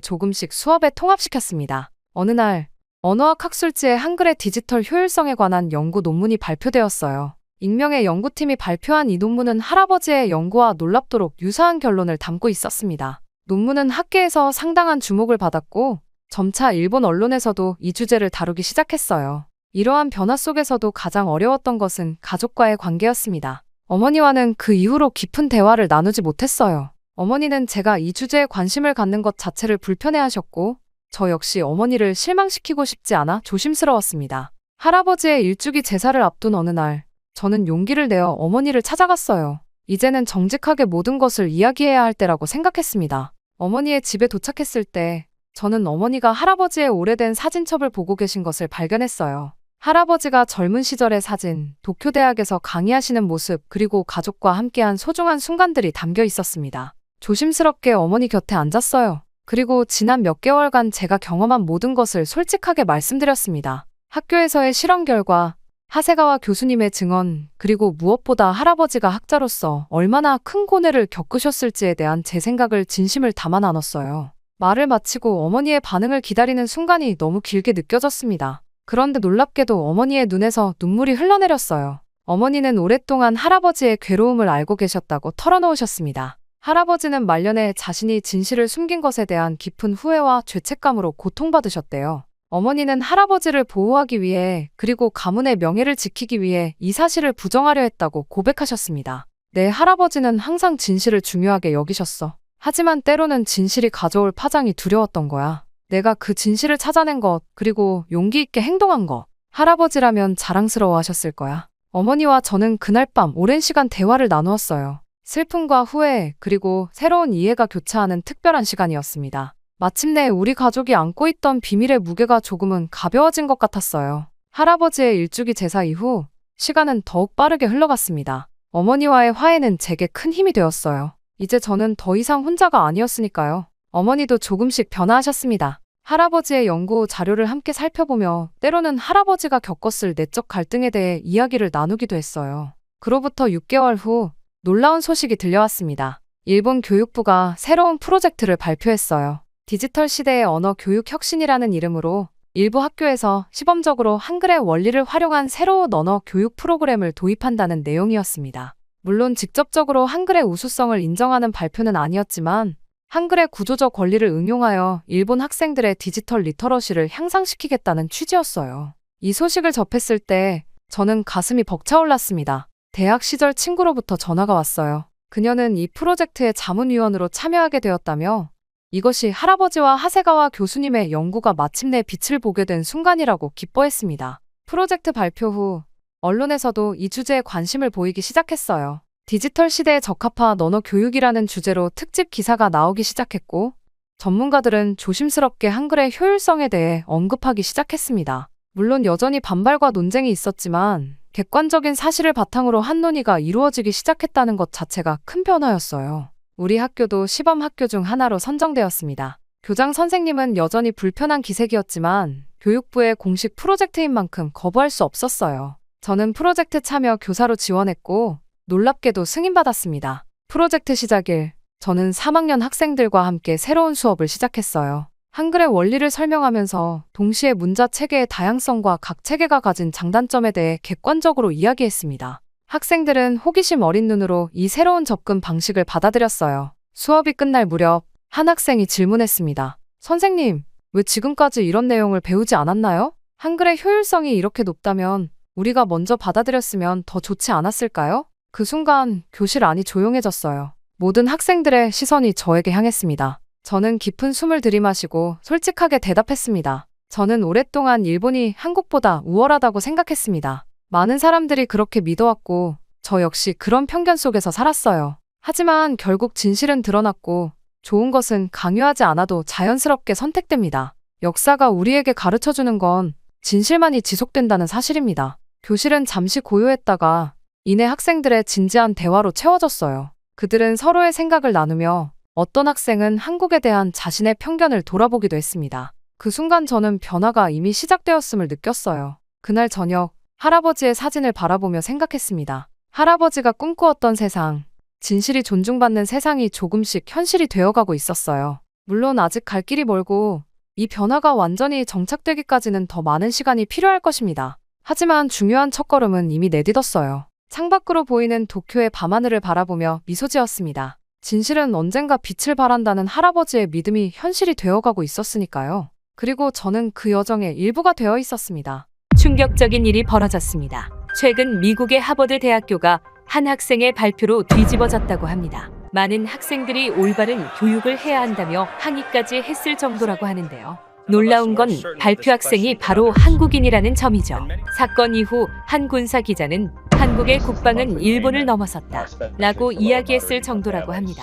조금씩 수업에 통합시켰습니다. 어느 날 언어학 학술지에 한글의 디지털 효율성에 관한 연구 논문이 발표되었어요. 익명의 연구팀이 발표한 이 논문은 할아버지의 연구와 놀랍도록 유사한 결론을 담고 있었습니다. 논문은 학계에서 상당한 주목을 받았고 점차 일본 언론에서도 이 주제를 다루기 시작했어요. 이러한 변화 속에서도 가장 어려웠던 것은 가족과의 관계였습니다. 어머니와는 그 이후로 깊은 대화를 나누지 못했어요. 어머니는 제가 이 주제에 관심을 갖는 것 자체를 불편해하셨고 저 역시 어머니를 실망시키고 싶지 않아 조심스러웠습니다. 할아버지의 일주기 제사를 앞둔 어느 날 저는 용기를 내어 어머니를 찾아갔어요. 이제는 정직하게 모든 것을 이야기해야 할 때라고 생각했습니다. 어머니의 집에 도착했을 때 저는 어머니가 할아버지의 오래된 사진첩을 보고 계신 것을 발견했어요. 할아버지가 젊은 시절의 사진, 도쿄대학에서 강의하시는 모습, 그리고 가족과 함께한 소중한 순간들이 담겨 있었습니다. 조심스럽게 어머니 곁에 앉았어요. 그리고 지난 몇 개월간 제가 경험한 모든 것을 솔직하게 말씀드렸습니다. 학교에서의 실험 결과, 하세가와 교수님의 증언, 그리고 무엇보다 할아버지가 학자로서 얼마나 큰 고뇌를 겪으셨을지에 대한 제 생각을 진심을 담아 나눴어요. 말을 마치고 어머니의 반응을 기다리는 순간이 너무 길게 느껴졌습니다. 그런데 놀랍게도 어머니의 눈에서 눈물이 흘러내렸어요. 어머니는 오랫동안 할아버지의 괴로움을 알고 계셨다고 털어놓으셨습니다. 할아버지는 말년에 자신이 진실을 숨긴 것에 대한 깊은 후회와 죄책감으로 고통받으셨대요. 어머니는 할아버지를 보호하기 위해 그리고 가문의 명예를 지키기 위해 이 사실을 부정하려 했다고 고백하셨습니다. 내 할아버지는 항상 진실을 중요하게 여기셨어. 하지만 때로는 진실이 가져올 파장이 두려웠던 거야. 내가 그 진실을 찾아낸 것, 그리고 용기 있게 행동한 것. 할아버지라면 자랑스러워 하셨을 거야. 어머니와 저는 그날 밤 오랜 시간 대화를 나누었어요. 슬픔과 후회, 그리고 새로운 이해가 교차하는 특별한 시간이었습니다. 마침내 우리 가족이 안고 있던 비밀의 무게가 조금은 가벼워진 것 같았어요. 할아버지의 일주기 제사 이후 시간은 더욱 빠르게 흘러갔습니다. 어머니와의 화해는 제게 큰 힘이 되었어요. 이제 저는 더 이상 혼자가 아니었으니까요. 어머니도 조금씩 변화하셨습니다. 할아버지의 연구 자료를 함께 살펴보며 때로는 할아버지가 겪었을 내적 갈등에 대해 이야기를 나누기도 했어요. 그로부터 6개월 후 놀라운 소식이 들려왔습니다. 일본 교육부가 새로운 프로젝트를 발표했어요. 디지털 시대의 언어 교육 혁신이라는 이름으로 일부 학교에서 시범적으로 한글의 원리를 활용한 새로운 언어 교육 프로그램을 도입한다는 내용이었습니다. 물론 직접적으로 한글의 우수성을 인정하는 발표는 아니었지만 한글의 구조적 원리를 응용하여 일본 학생들의 디지털 리터러시를 향상시키겠다는 취지였어요. 이 소식을 접했을 때 저는 가슴이 벅차올랐습니다. 대학 시절 친구로부터 전화가 왔어요. 그녀는 이 프로젝트의 자문위원으로 참여하게 되었다며 이것이 할아버지와 하세가와 교수님의 연구가 마침내 빛을 보게 된 순간이라고 기뻐했습니다. 프로젝트 발표 후 언론에서도 이 주제에 관심을 보이기 시작했어요. 디지털 시대에 적합한 언어 교육이라는 주제로 특집 기사가 나오기 시작했고 전문가들은 조심스럽게 한글의 효율성에 대해 언급하기 시작했습니다. 물론 여전히 반발과 논쟁이 있었지만 객관적인 사실을 바탕으로 한 논의가 이루어지기 시작했다는 것 자체가 큰 변화였어요. 우리 학교도 시범 학교 중 하나로 선정되었습니다. 교장 선생님은 여전히 불편한 기색이었지만 교육부의 공식 프로젝트인 만큼 거부할 수 없었어요. 저는 프로젝트 참여 교사로 지원했고 놀랍게도 승인받았습니다. 프로젝트 시작일, 저는 3학년 학생들과 함께 새로운 수업을 시작했어요. 한글의 원리를 설명하면서 동시에 문자 체계의 다양성과 각 체계가 가진 장단점에 대해 객관적으로 이야기했습니다. 학생들은 호기심 어린 눈으로 이 새로운 접근 방식을 받아들였어요. 수업이 끝날 무렵 한 학생이 질문했습니다. 선생님, 왜 지금까지 이런 내용을 배우지 않았나요? 한글의 효율성이 이렇게 높다면 우리가 먼저 받아들였으면 더 좋지 않았을까요? 그 순간 교실 안이 조용해졌어요. 모든 학생들의 시선이 저에게 향했습니다. 저는 깊은 숨을 들이마시고 솔직하게 대답했습니다. 저는 오랫동안 일본이 한국보다 우월하다고 생각했습니다. 많은 사람들이 그렇게 믿어왔고 저 역시 그런 편견 속에서 살았어요. 하지만 결국 진실은 드러났고 좋은 것은 강요하지 않아도 자연스럽게 선택됩니다. 역사가 우리에게 가르쳐주는 건 진실만이 지속된다는 사실입니다. 교실은 잠시 고요했다가 이내 학생들의 진지한 대화로 채워졌어요. 그들은 서로의 생각을 나누며 어떤 학생은 한국에 대한 자신의 편견을 돌아보기도 했습니다. 그 순간 저는 변화가 이미 시작되었음을 느꼈어요. 그날 저녁 할아버지의 사진을 바라보며 생각했습니다. 할아버지가 꿈꾸었던 세상, 진실이 존중받는 세상이 조금씩 현실이 되어가고 있었어요. 물론 아직 갈 길이 멀고 이 변화가 완전히 정착되기까지는 더 많은 시간이 필요할 것입니다. 하지만 중요한 첫걸음은 이미 내딛었어요. 창밖으로 보이는 도쿄의 밤하늘을 바라보며 미소 지었습니다. 진실은 언젠가 빛을 발한다는 할아버지의 믿음이 현실이 되어가고 있었으니까요. 그리고 저는 그 여정의 일부가 되어 있었습니다. 충격적인 일이 벌어졌습니다. 최근 미국의 하버드 대학교가 한 학생의 발표로 뒤집어졌다고 합니다. 많은 학생들이 올바른 교육을 해야 한다며 항의까지 했을 정도라고 하는데요. 놀라운 건 발표 학생이 바로 한국인이라는 점이죠. 사건 이후 한 군사 기자는 한국의 국방은 일본을 넘어섰다 라고 이야기했을 정도라고 합니다.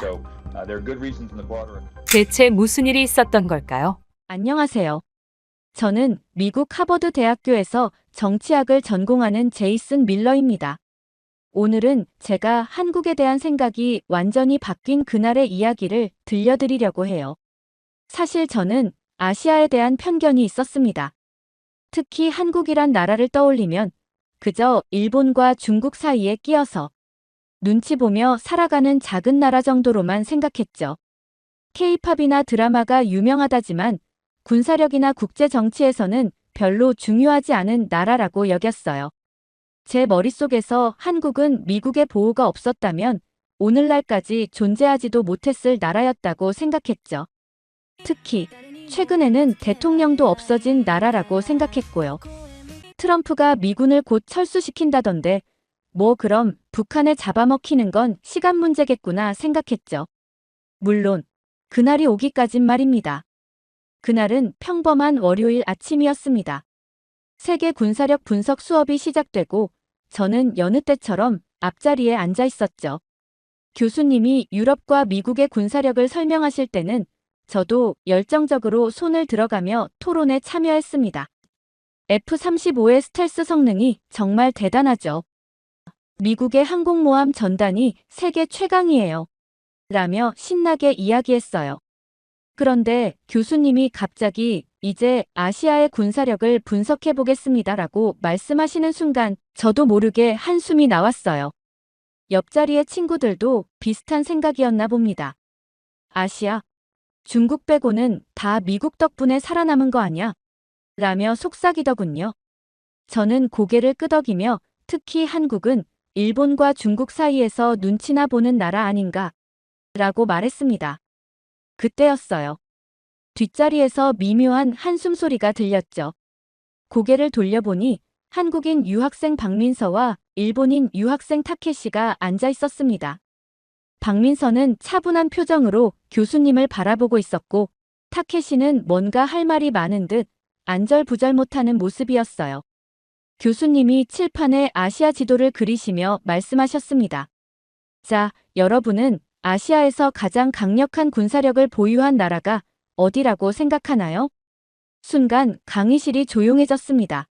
대체 무슨 일이 있었던 걸까요? 안녕하세요. 저는 미국 하버드 대학교에서 정치학을 전공하는 제이슨 밀러입니다. 오늘은 제가 한국에 대한 생각이 완전히 바뀐 그날의 이야기를 들려드리려고 해요. 사실 저는 아시아에 대한 편견이 있었습니다. 특히 한국이란 나라를 떠올리면 그저 일본과 중국 사이에 끼어서 눈치 보며 살아가는 작은 나라 정도로만 생각했죠. K-팝이나 드라마가 유명하다지만 군사력이나 국제 정치에서는 별로 중요하지 않은 나라라고 여겼어요. 제 머릿속에서 한국은 미국의 보호가 없었다면 오늘날까지 존재하지도 못했을 나라였다고 생각했죠. 특히 최근에는 대통령도 없어진 나라라고 생각했고요. 트럼프가 미군을 곧 철수시킨다던데 뭐 그럼 북한에 잡아먹히는 건 시간 문제겠구나 생각했죠. 물론 그날이 오기까진 말입니다. 그날은 평범한 월요일 아침이었습니다. 세계 군사력 분석 수업이 시작되고 저는 여느 때처럼 앞자리에 앉아 있었죠. 교수님이 유럽과 미국의 군사력을 설명하실 때는 저도 열정적으로 손을 들어가며 토론에 참여했습니다. F-35의 스텔스 성능이 정말 대단하죠. 미국의 항공모함 전단이 세계 최강이에요. 라며 신나게 이야기했어요. 그런데 교수님이 갑자기 이제 아시아의 군사력을 분석해 보겠습니다라고 말씀하시는 순간 저도 모르게 한숨이 나왔어요. 옆자리의 친구들도 비슷한 생각이었나 봅니다. 아시아, 중국 빼고는 다 미국 덕분에 살아남은 거 아냐? 라며 속삭이더군요. 저는 고개를 끄덕이며 특히 한국은 일본과 중국 사이에서 눈치나 보는 나라 아닌가? 라고 말했습니다. 그때였어요. 뒷자리에서 미묘한 한숨 소리가 들렸죠. 고개를 돌려보니 한국인 유학생 박민서와 일본인 유학생 타케시가 앉아 있었습니다. 박민서는 차분한 표정으로 교수님을 바라보고 있었고 타케시는 뭔가 할 말이 많은 듯 안절부절 못하는 모습이었어요. 교수님이 칠판에 아시아 지도를 그리시며 말씀하셨습니다. 자, 여러분은 아시아에서 가장 강력한 군사력을 보유한 나라가 어디라고 생각하나요? 순간 강의실이 조용해졌습니다.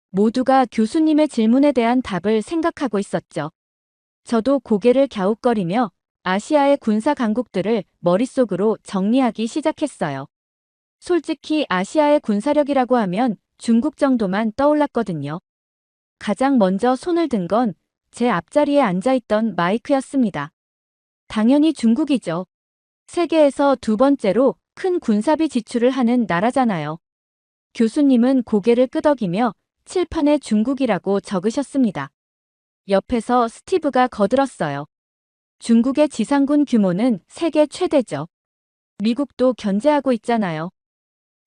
모두가 교수님의 질문에 대한 답을 생각하고 있었죠. 저도 고개를 갸웃거리며 아시아의 군사 강국들을 머릿속으로 정리하기 시작했어요. 솔직히 아시아의 군사력이라고 하면 중국 정도만 떠올랐거든요. 가장 먼저 손을 든 건 제 앞자리에 앉아있던 마이크였습니다. 당연히 중국이죠. 세계에서 두 번째로 큰 군사비 지출을 하는 나라잖아요. 교수님은 고개를 끄덕이며 칠판에 중국이라고 적으셨습니다. 옆에서 스티브가 거들었어요. 중국의 지상군 규모는 세계 최대죠. 미국도 견제하고 있잖아요.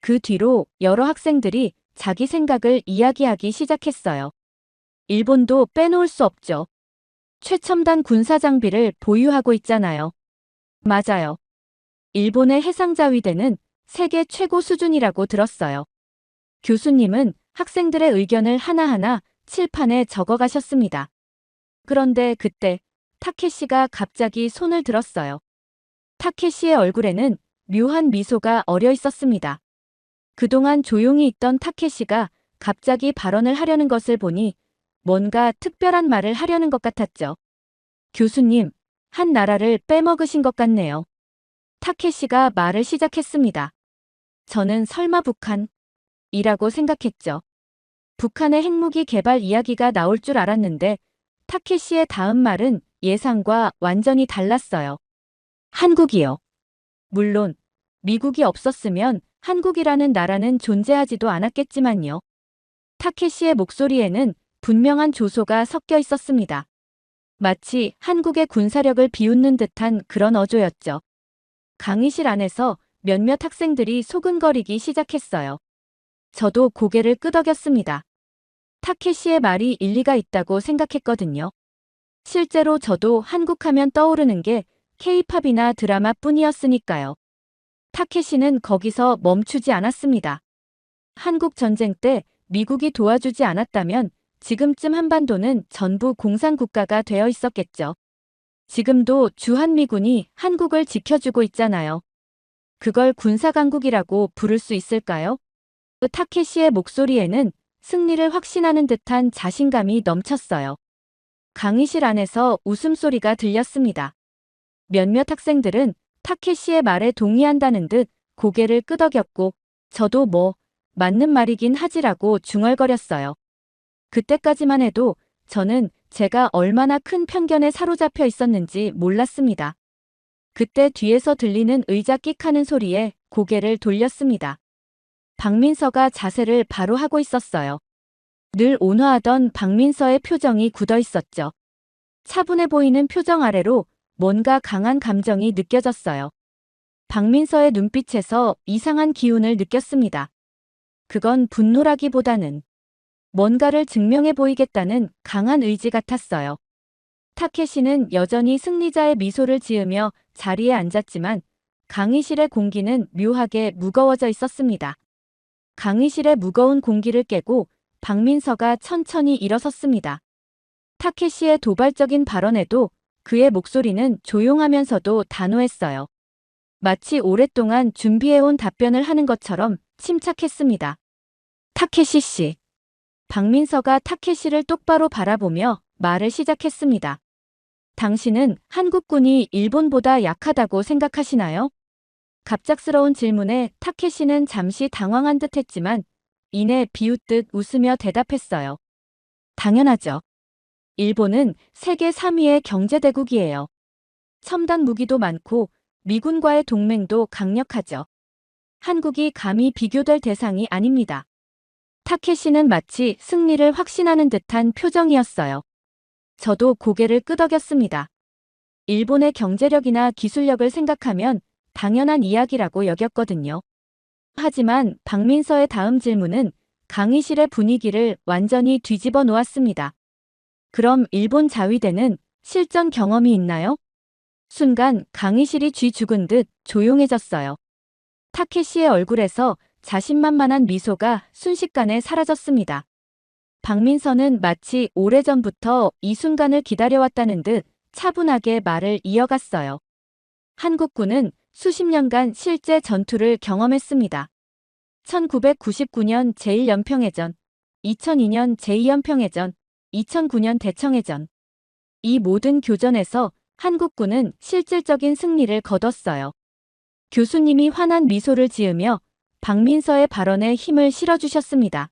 그 뒤로 여러 학생들이 자기 생각을 이야기하기 시작했어요. 일본도 빼놓을 수 없죠. 최첨단 군사 장비를 보유하고 있잖아요. 맞아요. 일본의 해상자위대는 세계 최고 수준이라고 들었어요. 교수님은 학생들의 의견을 하나하나 칠판에 적어가셨습니다. 그런데 그때 타케시가 갑자기 손을 들었어요. 타케시의 얼굴에는 묘한 미소가 어려 있었습니다. 그동안 조용히 있던 타케시가 갑자기 발언을 하려는 것을 보니 뭔가 특별한 말을 하려는 것 같았죠. 교수님, 한 나라를 빼먹으신 것 같네요. 타케시가 말을 시작했습니다. 저는 설마 북한이라고 생각했죠. 북한의 핵무기 개발 이야기가 나올 줄 알았는데 타케시의 다음 말은 예상과 완전히 달랐어요. 한국이요. 물론 미국이 없었으면 한국이라는 나라는 존재하지도 않았겠지만요. 타케시의 목소리에는 분명한 조소가 섞여 있었습니다. 마치 한국의 군사력을 비웃는 듯한 그런 어조였죠. 강의실 안에서 몇몇 학생들이 소근거리기 시작했어요. 저도 고개를 끄덕였습니다. 타케시의 말이 일리가 있다고 생각했거든요. 실제로 저도 한국 하면 떠오르는 게 K-팝이나 드라마뿐이었으니까요. 타케시는 거기서 멈추지 않았습니다. 한국 전쟁 때 미국이 도와주지 않았다면 지금쯤 한반도는 전부 공산국가가 되어 있었겠죠. 지금도 주한미군이 한국을 지켜주고 있잖아요. 그걸 군사강국이라고 부를 수 있을까요? 타케시의 목소리에는 승리를 확신하는 듯한 자신감이 넘쳤어요. 강의실 안에서 웃음소리가 들렸습니다. 몇몇 학생들은 타케시의 말에 동의한다는 듯 고개를 끄덕였고 저도 맞는 말이긴 하지라고 중얼거렸어요. 그때까지만 해도 저는 제가 얼마나 큰 편견에 사로잡혀 있었는지 몰랐습니다. 그때 뒤에서 들리는 의자 끽하는 소리에 고개를 돌렸습니다. 박민서가 자세를 바로 하고 있었어요. 늘 온화하던 박민서의 표정이 굳어 있었죠. 차분해 보이는 표정 아래로 뭔가 강한 감정이 느껴졌어요. 박민서의 눈빛에서 이상한 기운을 느꼈습니다. 그건 분노라기보다는 뭔가를 증명해 보이겠다는 강한 의지 같았어요. 타케시는 여전히 승리자의 미소를 지으며 자리에 앉았지만 강의실의 공기는 묘하게 무거워져 있었습니다. 강의실의 무거운 공기를 깨고 박민서가 천천히 일어섰습니다. 타케시의 도발적인 발언에도 그의 목소리는 조용하면서도 단호했어요. 마치 오랫동안 준비해온 답변을 하는 것처럼 침착했습니다. 타케시 씨. 박민서가 타케시를 똑바로 바라보며 말을 시작했습니다. 당신은 한국군이 일본보다 약하다고 생각하시나요? 갑작스러운 질문에 타케시는 잠시 당황한 듯 했지만 이내 비웃듯 웃으며 대답했어요. 당연하죠. 일본은 세계 3위의 경제대국이에요. 첨단 무기도 많고 미군과의 동맹도 강력하죠. 한국이 감히 비교될 대상이 아닙니다. 타케시는 마치 승리를 확신하는 듯한 표정이었어요. 저도 고개를 끄덕였습니다. 일본의 경제력이나 기술력을 생각하면 당연한 이야기라고 여겼거든요. 하지만 박민서의 다음 질문은 강의실의 분위기를 완전히 뒤집어 놓았습니다. 그럼 일본 자위대는 실전 경험이 있나요? 순간 강의실이 쥐 죽은 듯 조용해졌어요. 타케시의 얼굴에서 자신만만한 미소가 순식간에 사라졌습니다. 박민서는 마치 오래전부터 이 순간을 기다려왔다는 듯 차분하게 말을 이어갔어요. 한국군은 수십 년간 실제 전투를 경험했습니다. 1999년 제1연평해전, 2002년 제2연평해전, 2009년 대청해전. 이 모든 교전에서 한국군은 실질적인 승리를 거뒀어요. 교수님이 환한 미소를 지으며 박민서의 발언에 힘을 실어주셨습니다.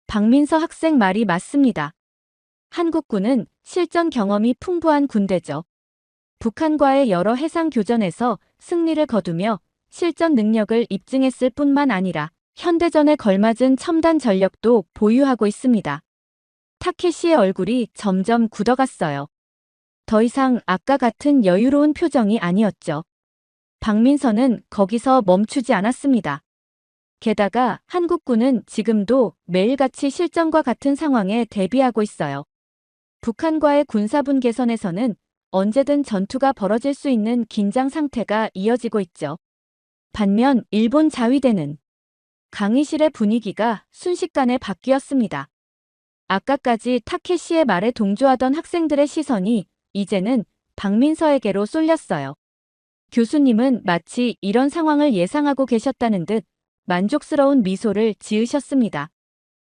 박민서 학생 말이 맞습니다. 한국군은 실전 경험이 풍부한 군대죠. 북한과의 여러 해상 교전에서 승리를 거두며 실전 능력을 입증했을 뿐만 아니라 현대전에 걸맞은 첨단 전력도 보유하고 있습니다. 타케시의 얼굴이 점점 굳어갔어요. 더 이상 아까 같은 여유로운 표정이 아니었죠. 박민서는 거기서 멈추지 않았습니다. 게다가 한국군은 지금도 매일같이 실전과 같은 상황에 대비하고 있어요. 북한과의 군사분 개선에서는 언제든 전투가 벌어질 수 있는 긴장 상태가 이어지고 있죠. 반면 일본 자위대는 강의실의 분위기가 순식간에 바뀌었습니다. 아까까지 타케시의 말에 동조하던 학생들의 시선이 이제는 박민서에게로 쏠렸어요. 교수님은 마치 이런 상황을 예상하고 계셨다는 듯 만족스러운 미소를 지으셨습니다.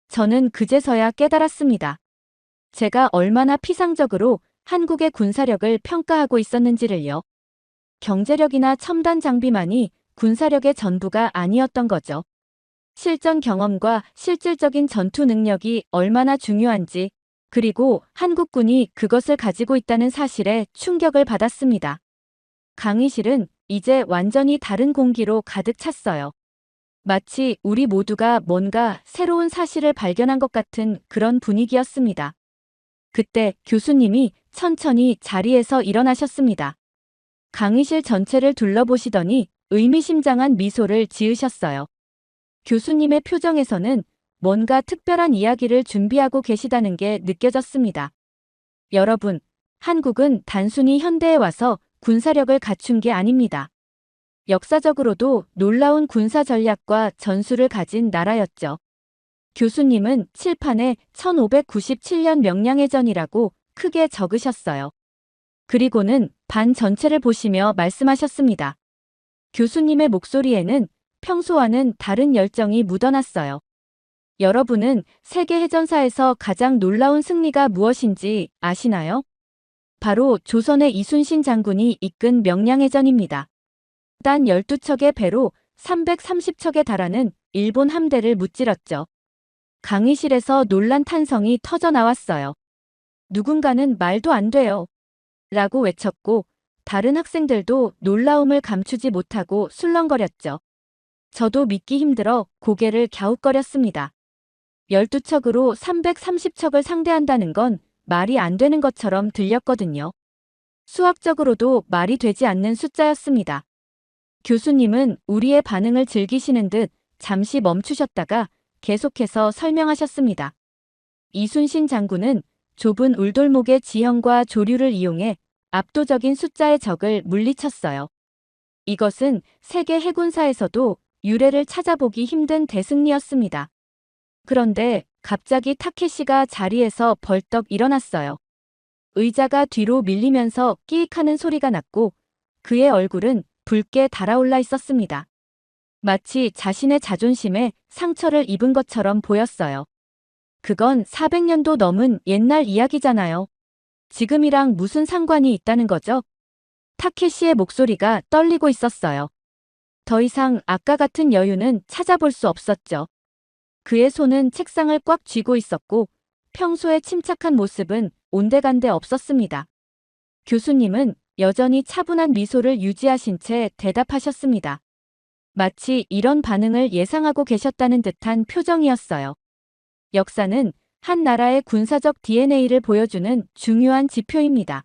저는 그제서야 깨달았습니다. 제가 얼마나 피상적으로 한국의 군사력을 평가하고 있었는지를요. 경제력이나 첨단 장비만이 군사력의 전부가 아니었던 거죠. 실전 경험과 실질적인 전투 능력이 얼마나 중요한지, 그리고 한국군이 그것을 가지고 있다는 사실에 충격을 받았습니다. 강의실은 이제 완전히 다른 공기로 가득 찼어요. 마치 우리 모두가 뭔가 새로운 사실을 발견한 것 같은 그런 분위기였습니다. 그때 교수님이 천천히 자리에서 일어나셨습니다. 강의실 전체를 둘러보시더니 의미심장한 미소를 지으셨어요. 교수님의 표정에서는 뭔가 특별한 이야기를 준비하고 계시다는 게 느껴졌습니다. 여러분, 한국은 단순히 현대에 와서 군사력을 갖춘 게 아닙니다. 역사적으로도 놀라운 군사 전략과 전술을 가진 나라였죠. 교수님은 칠판에 1597년 명량해전이라고 크게 적으셨어요. 그리고는 반 전체를 보시며 말씀하셨습니다. 교수님의 목소리에는 평소와는 다른 열정이 묻어났어요. 여러분은 세계 해전사에서 가장 놀라운 승리가 무엇인지 아시나요? 바로 조선의 이순신 장군이 이끈 명량해전입니다. 단 12척의 배로 330척에 달하는 일본 함대를 무찌렀죠. 강의실에서 놀란 탄성이 터져 나왔어요. 누군가는 말도 안 돼요. 라고 외쳤고 다른 학생들도 놀라움을 감추지 못하고 술렁거렸죠. 저도 믿기 힘들어 고개를 갸웃거렸습니다. 12척으로 330척을 상대한다는 건 말이 안 되는 것처럼 들렸거든요. 수학적으로도 말이 되지 않는 숫자였습니다. 교수님은 우리의 반응을 즐기시는 듯 잠시 멈추셨다가 계속해서 설명하셨습니다. 이순신 장군은 좁은 울돌목의 지형과 조류를 이용해 압도적인 숫자의 적을 물리쳤어요. 이것은 세계 해군사에서도 유례를 찾아보기 힘든 대승리였습니다. 그런데 갑자기 타케시가 자리에서 벌떡 일어났어요. 의자가 뒤로 밀리면서 끼익하는 소리가 났고 그의 얼굴은 붉게 달아올라 있었습니다. 마치 자신의 자존심에 상처를 입은 것처럼 보였어요. 그건 400년도 넘은 옛날 이야기잖아요. 지금이랑 무슨 상관이 있다는 거죠? 타케시의 목소리가 떨리고 있었어요. 더 이상 아까 같은 여유는 찾아볼 수 없었죠. 그의 손은 책상을 꽉 쥐고 있었고 평소의 침착한 모습은 온데간데 없었습니다. 교수님은 여전히 차분한 미소를 유지하신 채 대답하셨습니다. 마치 이런 반응을 예상하고 계셨다는 듯한 표정이었어요. 역사는 한 나라의 군사적 DNA를 보여주는 중요한 지표입니다.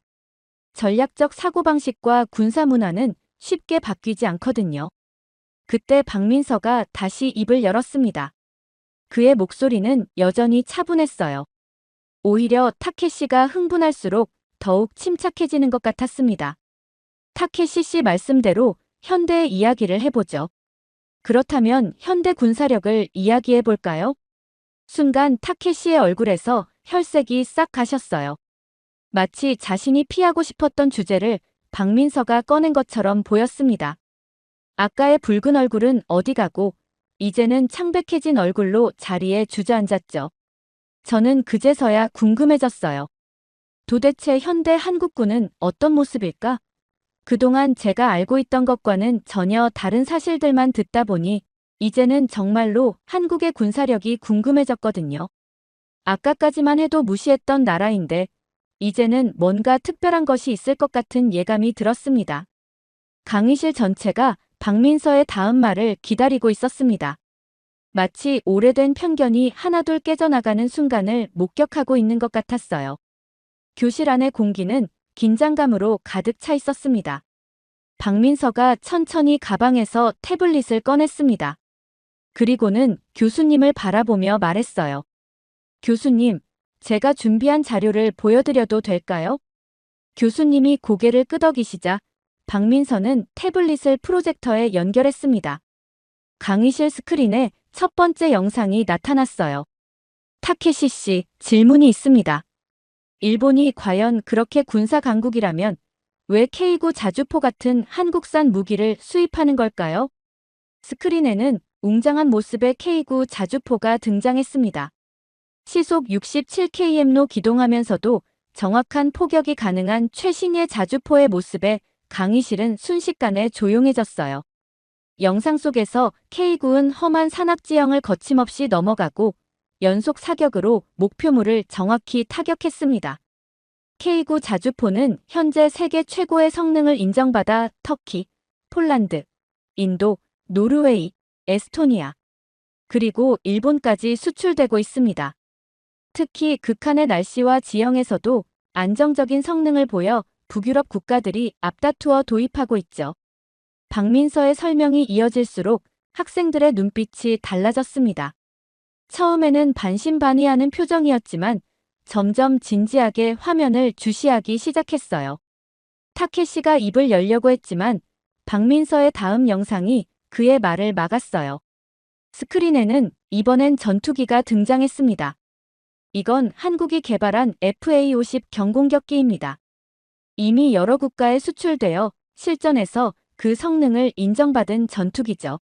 전략적 사고방식과 군사 문화는 쉽게 바뀌지 않거든요. 그때 박민서가 다시 입을 열었습니다. 그의 목소리는 여전히 차분했어요. 오히려 타케시가 흥분할수록 더욱 침착해지는 것 같았습니다. 타케시 씨 말씀대로 현대의 이야기를 해보죠. 그렇다면 현대 군사력을 이야기해 볼까요? 순간 타케시의 얼굴에서 혈색이 싹 가셨어요. 마치 자신이 피하고 싶었던 주제를 박민서가 꺼낸 것처럼 보였습니다. 아까의 붉은 얼굴은 어디 가고 이제는 창백해진 얼굴로 자리에 주저앉았죠. 저는 그제서야 궁금해졌어요. 도대체 현대 한국군은 어떤 모습일까? 그동안 제가 알고 있던 것과는 전혀 다른 사실들만 듣다 보니 이제는 정말로 한국의 군사력이 궁금해졌거든요. 아까까지만 해도 무시했던 나라인데 이제는 뭔가 특별한 것이 있을 것 같은 예감이 들었습니다. 강의실 전체가 박민서의 다음 말을 기다리고 있었습니다. 마치 오래된 편견이 하나둘 깨져나가는 순간을 목격하고 있는 것 같았어요. 교실 안의 공기는 긴장감으로 가득 차 있었습니다. 박민서가 천천히 가방에서 태블릿을 꺼냈습니다. 그리고는 교수님을 바라보며 말했어요. 교수님, 제가 준비한 자료를 보여드려도 될까요? 교수님이 고개를 끄덕이시자 박민서는 태블릿을 프로젝터에 연결했습니다. 강의실 스크린에 첫 번째 영상이 나타났어요. 타케시 씨, 질문이 있습니다. 일본이 과연 그렇게 군사 강국이라면 왜 K9 자주포 같은 한국산 무기를 수입하는 걸까요? 스크린에는 웅장한 모습의 K9 자주포가 등장했습니다. 시속 67km로 기동하면서도 정확한 포격이 가능한 최신의 자주포의 모습에 강의실은 순식간에 조용해졌어요. 영상 속에서 K9은 험한 산악지형을 거침없이 넘어가고 연속 사격으로 목표물을 정확히 타격했습니다. K9 자주포는 현재 세계 최고의 성능을 인정받아 터키, 폴란드, 인도, 노르웨이, 에스토니아, 그리고 일본까지 수출되고 있습니다. 특히 극한의 날씨와 지형에서도 안정적인 성능을 보여 북유럽 국가들이 앞다투어 도입하고 있죠. 박민서의 설명이 이어질수록 학생들의 눈빛이 달라졌습니다. 처음에는 반신반의하는 표정이었지만 점점 진지하게 화면을 주시하기 시작했어요. 타케시가 입을 열려고 했지만 박민서의 다음 영상이 그의 말을 막았어요. 스크린에는 이번엔 전투기가 등장했습니다. 이건 한국이 개발한 FA-50 경공격기입니다. 이미 여러 국가에 수출되어 실전에서 그 성능을 인정받은 전투기죠.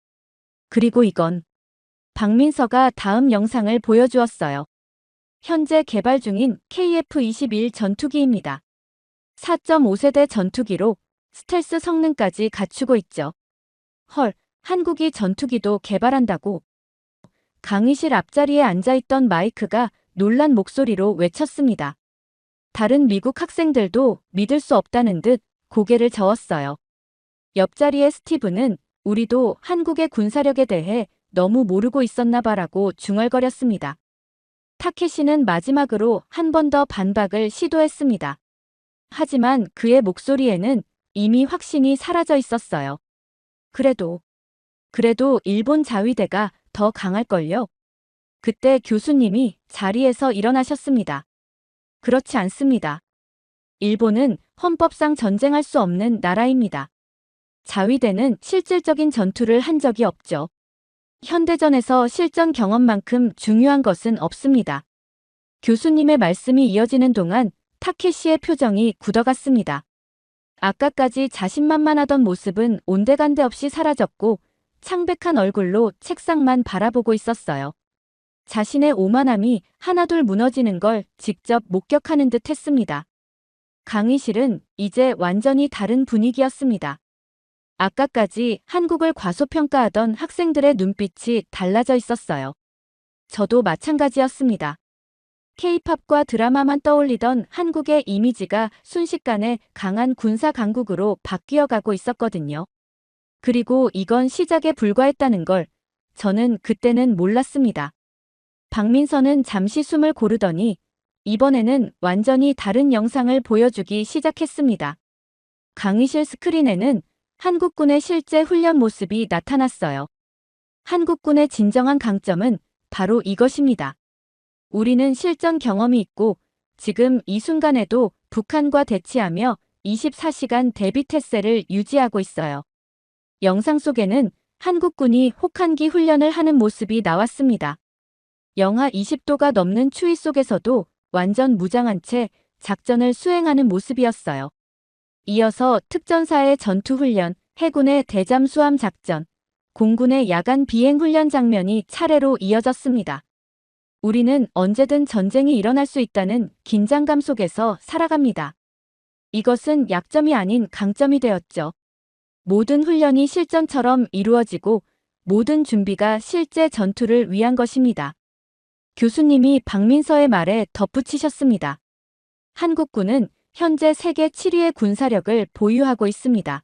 그리고 이건 박민서가 다음 영상을 보여주었어요. 현재 개발 중인 KF-21 전투기입니다. 4.5세대 전투기로 스텔스 성능까지 갖추고 있죠. 헐, 한국이 전투기도 개발한다고. 강의실 앞자리에 앉아있던 마이크가 놀란 목소리로 외쳤습니다. 다른 미국 학생들도 믿을 수 없다는 듯 고개를 저었어요. 옆자리의 스티브는 우리도 한국의 군사력에 대해 너무 모르고 있었나 봐라고 중얼거렸습니다. 타케시는 마지막으로 한 번 더 반박을 시도했습니다. 하지만 그의 목소리에는 이미 확신이 사라져 있었어요. 그래도 일본 자위대가 더 강할걸요? 그때 교수님이 자리에서 일어나셨습니다. 그렇지 않습니다. 일본은 헌법상 전쟁할 수 없는 나라입니다. 자위대는 실질적인 전투를 한 적이 없죠. 현대전에서 실전 경험만큼 중요한 것은 없습니다. 교수님의 말씀이 이어지는 동안 타케시의 표정이 굳어갔습니다. 아까까지 자신만만하던 모습은 온데간데 없이 사라졌고 창백한 얼굴로 책상만 바라보고 있었어요. 자신의 오만함이 하나둘 무너지는 걸 직접 목격하는 듯 했습니다. 강의실은 이제 완전히 다른 분위기였습니다. 아까까지 한국을 과소평가하던 학생들의 눈빛이 달라져 있었어요. 저도 마찬가지였습니다. K-팝과 드라마만 떠올리던 한국의 이미지가 순식간에 강한 군사 강국으로 바뀌어가고 있었거든요. 그리고 이건 시작에 불과했다는 걸 저는 그때는 몰랐습니다. 박민서는 잠시 숨을 고르더니 이번에는 완전히 다른 영상을 보여주기 시작했습니다. 강의실 스크린에는 한국군의 실제 훈련 모습이 나타났어요. 한국군의 진정한 강점은 바로 이것입니다. 우리는 실전 경험이 있고 지금 이 순간에도 북한과 대치하며 24시간 대비 태세를 유지하고 있어요. 영상 속에는 한국군이 혹한기 훈련을 하는 모습이 나왔습니다. 영하 20도가 넘는 추위 속에서도 완전 무장한 채 작전을 수행하는 모습이었어요. 이어서 특전사의 전투훈련, 해군의 대잠수함 작전, 공군의 야간 비행훈련 장면이 차례로 이어졌습니다. 우리는 언제든 전쟁이 일어날 수 있다는 긴장감 속에서 살아갑니다. 이것은 약점이 아닌 강점이 되었죠. 모든 훈련이 실전처럼 이루어지고 모든 준비가 실제 전투를 위한 것입니다. 교수님이 박민서의 말에 덧붙이셨습니다. 한국군은 현재 세계 7위의 군사력을 보유하고 있습니다.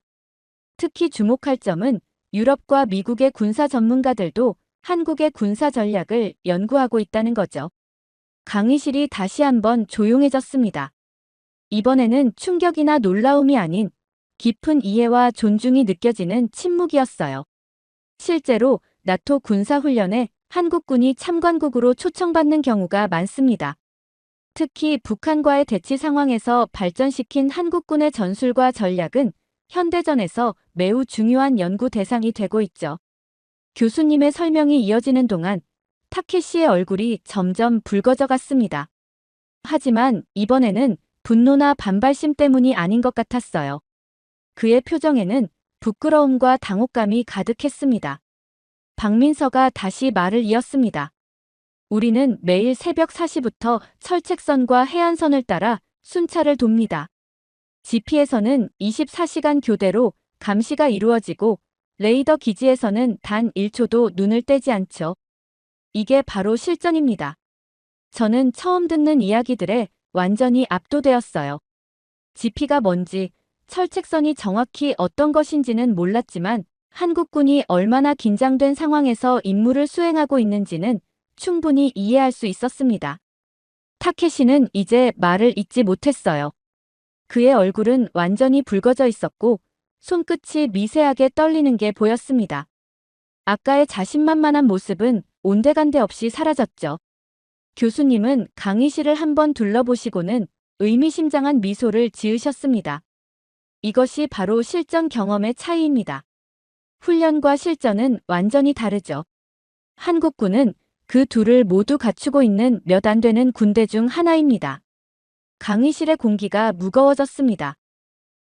특히 주목할 점은 유럽과 미국의 군사 전문가들도 한국의 군사 전략을 연구하고 있다는 거죠. 강의실이 다시 한번 조용해졌습니다. 이번에는 충격이나 놀라움이 아닌 깊은 이해와 존중이 느껴지는 침묵이었어요. 실제로 나토 군사훈련에 한국군이 참관국으로 초청받는 경우가 많습니다. 특히 북한과의 대치 상황에서 발전시킨 한국군의 전술과 전략은 현대전에서 매우 중요한 연구 대상이 되고 있죠. 교수님의 설명이 이어지는 동안 타케시의 얼굴이 점점 붉어져 갔습니다. 하지만 이번에는 분노나 반발심 때문이 아닌 것 같았어요. 그의 표정에는 부끄러움과 당혹감이 가득했습니다. 박민서가 다시 말을 이었습니다. 우리는 매일 새벽 4시부터 철책선과 해안선을 따라 순찰을 돕니다. GP에서는 24시간 교대로 감시가 이루어지고 레이더 기지에서는 단 1초도 눈을 떼지 않죠. 이게 바로 실전입니다. 저는 처음 듣는 이야기들에 완전히 압도되었어요. GP가 뭔지, 철책선이 정확히 어떤 것인지는 몰랐지만 한국군이 얼마나 긴장된 상황에서 임무를 수행하고 있는지는 충분히 이해할 수 있었습니다. 타케시는 이제 말을 잇지 못했어요. 그의 얼굴은 완전히 붉어져 있었고 손끝이 미세하게 떨리는 게 보였습니다. 아까의 자신만만한 모습은 온데간데 없이 사라졌죠. 교수님은 강의실을 한번 둘러보시고는 의미심장한 미소를 지으셨습니다. 이것이 바로 실전 경험의 차이입니다. 훈련과 실전은 완전히 다르죠. 한국군은 그 둘을 모두 갖추고 있는 몇 안 되는 군대 중 하나입니다. 강의실의 공기가 무거워졌습니다.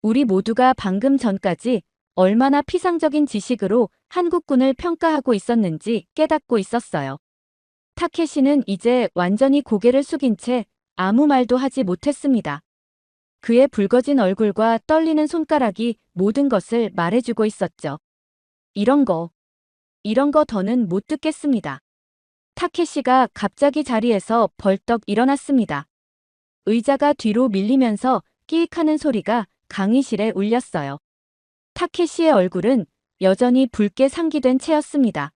우리 모두가 방금 전까지 얼마나 피상적인 지식으로 한국군을 평가하고 있었는지 깨닫고 있었어요. 타케시는 이제 완전히 고개를 숙인 채 아무 말도 하지 못했습니다. 그의 붉어진 얼굴과 떨리는 손가락이 모든 것을 말해주고 있었죠. 이런 거 더는 못 듣겠습니다. 타케시가 갑자기 자리에서 벌떡 일어났습니다. 의자가 뒤로 밀리면서 끼익하는 소리가 강의실에 울렸어요. 타케시의 얼굴은 여전히 붉게 상기된 채였습니다.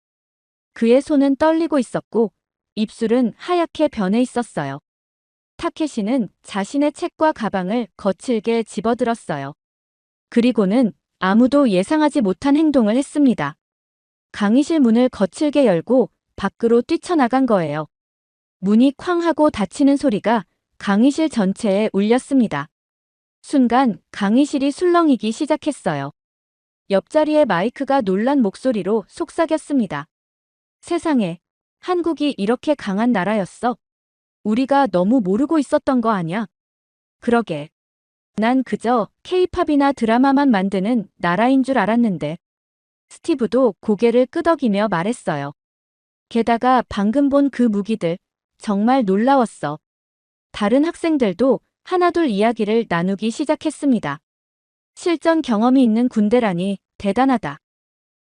그의 손은 떨리고 있었고 입술은 하얗게 변해 있었어요. 타케시는 자신의 책과 가방을 거칠게 집어들었어요. 그리고는 아무도 예상하지 못한 행동을 했습니다. 강의실 문을 거칠게 열고 밖으로 뛰쳐나간 거예요. 문이 쾅 하고 닫히는 소리가 강의실 전체에 울렸습니다. 순간 강의실이 술렁이기 시작했어요. 옆자리의 마이크가 놀란 목소리로 속삭였습니다. 세상에, 한국이 이렇게 강한 나라였어? 우리가 너무 모르고 있었던 거 아냐? 그러게. 난 그저 K-팝이나 드라마만 만드는 나라인 줄 알았는데. 스티브도 고개를 끄덕이며 말했어요. 게다가 방금 본 그 무기들, 정말 놀라웠어. 다른 학생들도 하나둘 이야기를 나누기 시작했습니다. 실전 경험이 있는 군대라니 대단하다.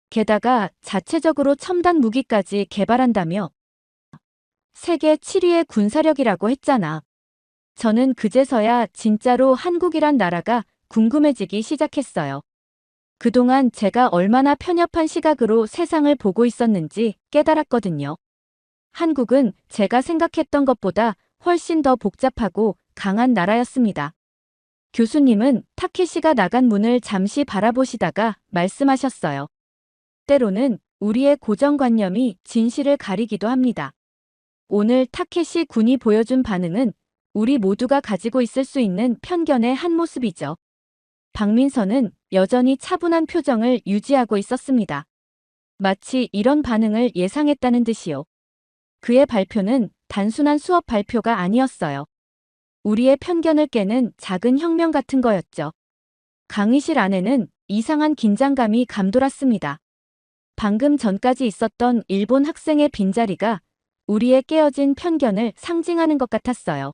게다가 자체적으로 첨단 무기까지 개발한다며. 세계 7위의 군사력이라고 했잖아. 저는 그제서야 진짜로 한국이란 나라가 궁금해지기 시작했어요. 그동안 제가 얼마나 편협한 시각으로 세상을 보고 있었는지 깨달았거든요. 한국은 제가 생각했던 것보다 훨씬 더 복잡하고 강한 나라였습니다. 교수님은 타케시가 나간 문을 잠시 바라보시다가 말씀하셨어요. 때로는 우리의 고정관념이 진실을 가리기도 합니다. 오늘 타케시 군이 보여준 반응은 우리 모두가 가지고 있을 수 있는 편견의 한 모습이죠. 박민서는 여전히 차분한 표정을 유지하고 있었습니다. 마치 이런 반응을 예상했다는 듯이요. 그의 발표는 단순한 수업 발표가 아니었어요. 우리의 편견을 깨는 작은 혁명 같은 거였죠. 강의실 안에는 이상한 긴장감이 감돌았습니다. 방금 전까지 있었던 일본 학생의 빈자리가 우리의 깨어진 편견을 상징하는 것 같았어요.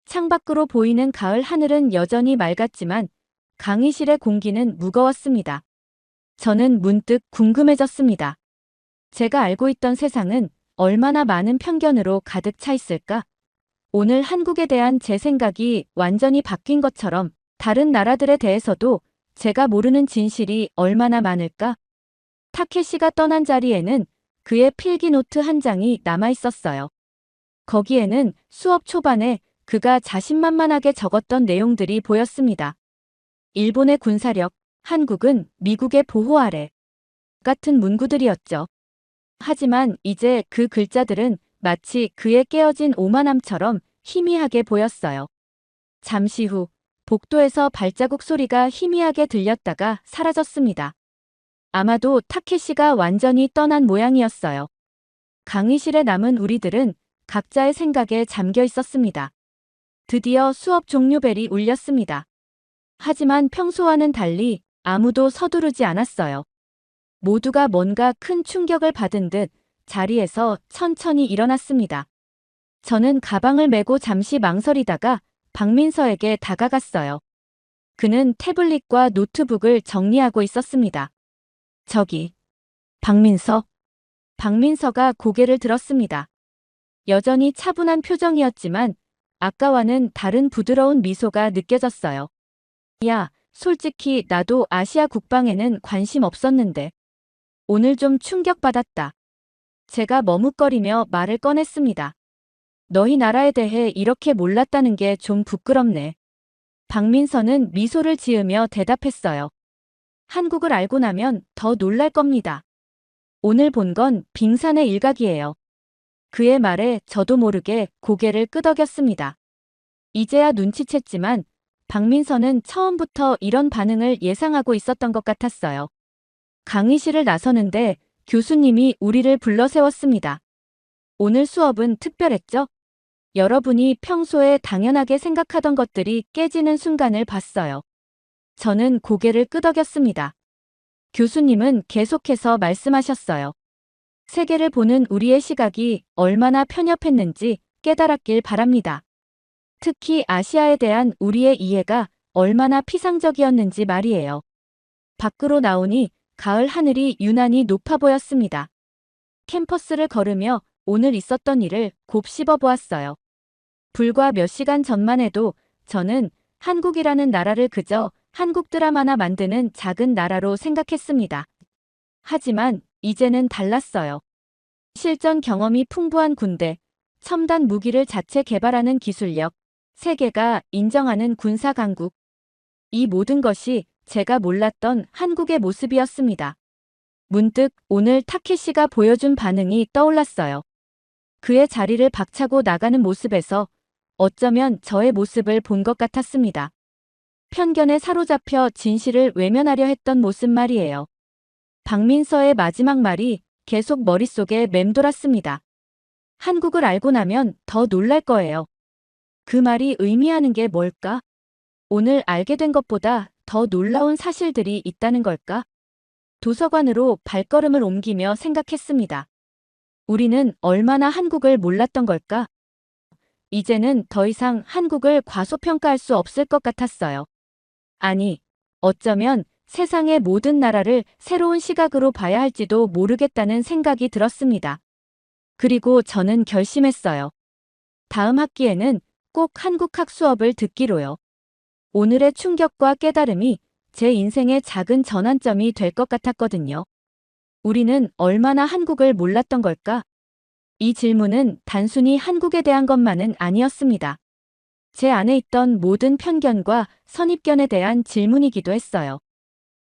창밖으로 보이는 가을 하늘은 여전히 맑았지만 강의실의 공기는 무거웠습니다. 저는 문득 궁금해졌습니다. 제가 알고 있던 세상은 얼마나 많은 편견으로 가득 차 있을까? 오늘 한국에 대한 제 생각이 완전히 바뀐 것처럼 다른 나라들에 대해서도 제가 모르는 진실이 얼마나 많을까? 타케시가 떠난 자리에는 그의 필기노트 한 장이 남아 있었어요. 거기에는 수업 초반에 그가 자신만만하게 적었던 내용들이 보였습니다. 일본의 군사력, 한국은 미국의 보호 아래 같은 문구들이었죠. 하지만 이제 그 글자들은 마치 그의 깨어진 오만함처럼 희미하게 보였어요. 잠시 후 복도에서 발자국 소리가 희미하게 들렸다가 사라졌습니다. 아마도 타케시가 완전히 떠난 모양이었어요. 강의실에 남은 우리들은 각자의 생각에 잠겨 있었습니다. 드디어 수업 종료벨이 울렸습니다. 하지만 평소와는 달리 아무도 서두르지 않았어요. 모두가 뭔가 큰 충격을 받은 듯 자리에서 천천히 일어났습니다. 저는 가방을 메고 잠시 망설이다가 박민서에게 다가갔어요. 그는 태블릿과 노트북을 정리하고 있었습니다. 저기, 박민서? 박민서가 고개를 들었습니다. 여전히 차분한 표정이었지만 아까와는 다른 부드러운 미소가 느껴졌어요. 야, 솔직히 나도 아시아 국방에는 관심 없었는데 오늘 좀 충격받았다. 제가 머뭇거리며 말을 꺼냈습니다. 너희 나라에 대해 이렇게 몰랐다는 게 좀 부끄럽네. 박민선은 미소를 지으며 대답했어요. 한국을 알고 나면 더 놀랄 겁니다. 오늘 본 건 빙산의 일각이에요. 그의 말에 저도 모르게 고개를 끄덕였습니다. 이제야 눈치챘지만 박민선은 처음부터 이런 반응을 예상하고 있었던 것 같았어요. 강의실을 나서는데 교수님이 우리를 불러 세웠습니다. 오늘 수업은 특별했죠? 여러분이 평소에 당연하게 생각하던 것들이 깨지는 순간을 봤어요. 저는 고개를 끄덕였습니다. 교수님은 계속해서 말씀하셨어요. 세계를 보는 우리의 시각이 얼마나 편협했는지 깨달았길 바랍니다. 특히 아시아에 대한 우리의 이해가 얼마나 피상적이었는지 말이에요. 밖으로 나오니 가을 하늘이 유난히 높아 보였습니다. 캠퍼스를 걸으며 오늘 있었던 일을 곱씹어 보았어요. 불과 몇 시간 전만 해도 저는 한국이라는 나라를 그저 한국 드라마나 만드는 작은 나라로 생각했습니다. 하지만 이제는 달랐어요. 실전 경험이 풍부한 군대, 첨단 무기를 자체 개발하는 기술력, 세계가 인정하는 군사 강국. 이 모든 것이 제가 몰랐던 한국의 모습이었습니다. 문득 오늘 타케시가 보여준 반응이 떠올랐어요. 그의 자리를 박차고 나가는 모습에서 어쩌면 저의 모습을 본 것 같았습니다. 편견에 사로잡혀 진실을 외면하려 했던 모습 말이에요. 박민서의 마지막 말이 계속 머릿속에 맴돌았습니다. 한국을 알고 나면 더 놀랄 거예요. 그 말이 의미하는 게 뭘까? 오늘 알게 된 것보다 더 놀라운 사실들이 있다는 걸까? 도서관으로 발걸음을 옮기며 생각했습니다. 우리는 얼마나 한국을 몰랐던 걸까? 이제는 더 이상 한국을 과소평가할 수 없을 것 같았어요. 아니, 어쩌면 세상의 모든 나라를 새로운 시각으로 봐야 할지도 모르겠다는 생각이 들었습니다. 그리고 저는 결심했어요. 다음 학기에는 꼭 한국학 수업을 듣기로요. 오늘의 충격과 깨달음이 제 인생의 작은 전환점이 될 것 같았거든요. 우리는 얼마나 한국을 몰랐던 걸까? 이 질문은 단순히 한국에 대한 것만은 아니었습니다. 제 안에 있던 모든 편견과 선입견에 대한 질문이기도 했어요.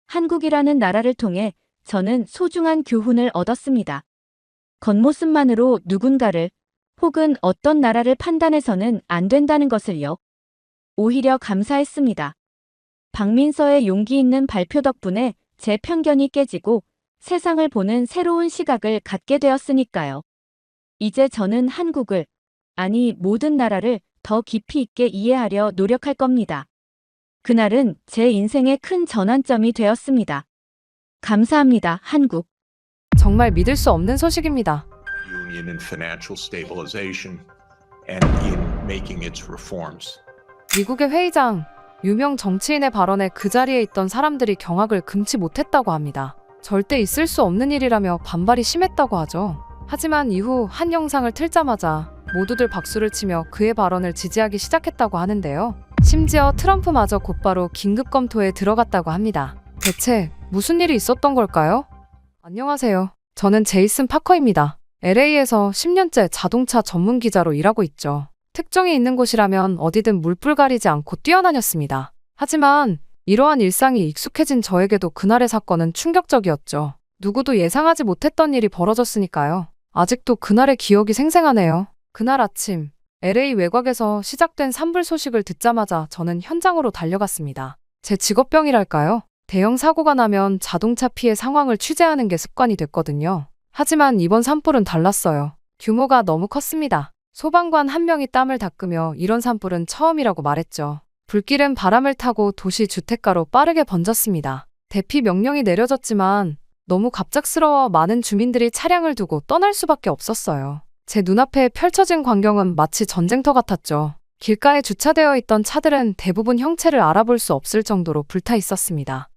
한국이라는 나라를 통해 저는 소중한 교훈을 얻었습니다. 겉모습만으로 누군가를 혹은 어떤 나라를 판단해서는 안 된다는 것을요. 오히려 감사했습니다. 박민서의 용기 있는 발표 덕분에 제 편견이 깨지고 세상을 보는 새로운 시각을 갖게 되었으니까요. 이제 저는 한국을, 아니 모든 나라를 더 깊이 있게 이해하려 노력할 겁니다. 그날은 제 인생의 큰 전환점이 되었습니다. 감사합니다, 한국. 정말 믿을 수 없는 소식입니다. Union in financial stabilization and in making its reforms. 미국의 회의장, 유명 정치인의 발언에 그 자리에 있던 사람들이 경악을 금치 못했다고 합니다. 절대 있을 수 없는 일이라며 반발이 심했다고 하죠. 하지만 이후 한 영상을 틀자마자 모두들 박수를 치며 그의 발언을 지지하기 시작했다고 하는데요. 심지어 트럼프마저 곧바로 긴급 검토에 들어갔다고 합니다. 대체 무슨 일이 있었던 걸까요? 안녕하세요. 저는 제이슨 파커입니다. LA에서 10년째 자동차 전문 기자로 일하고 있죠. 특종이 있는 곳이라면 어디든 물불 가리지 않고 뛰어다녔습니다. 하지만 이러한 일상이 익숙해진 저에게도 그날의 사건은 충격적이었죠. 누구도 예상하지 못했던 일이 벌어졌으니까요. 아직도 그날의 기억이 생생하네요. 그날 아침 LA 외곽에서 시작된 산불 소식을 듣자마자 저는 현장으로 달려갔습니다. 제 직업병이랄까요? 대형 사고가 나면 자동차 피해 상황을 취재하는 게 습관이 됐거든요. 하지만 이번 산불은 달랐어요. 규모가 너무 컸습니다. 소방관 한 명이 땀을 닦으며 이런 산불은 처음이라고 말했죠. 불길은 바람을 타고 도시 주택가로 빠르게 번졌습니다. 대피 명령이 내려졌지만 너무 갑작스러워 많은 주민들이 차량을 두고 떠날 수밖에 없었어요. 제 눈앞에 펼쳐진 광경은 마치 전쟁터 같았죠. 길가에 주차되어 있던 차들은 대부분 형체를 알아볼 수 없을 정도로 불타 있었습니다.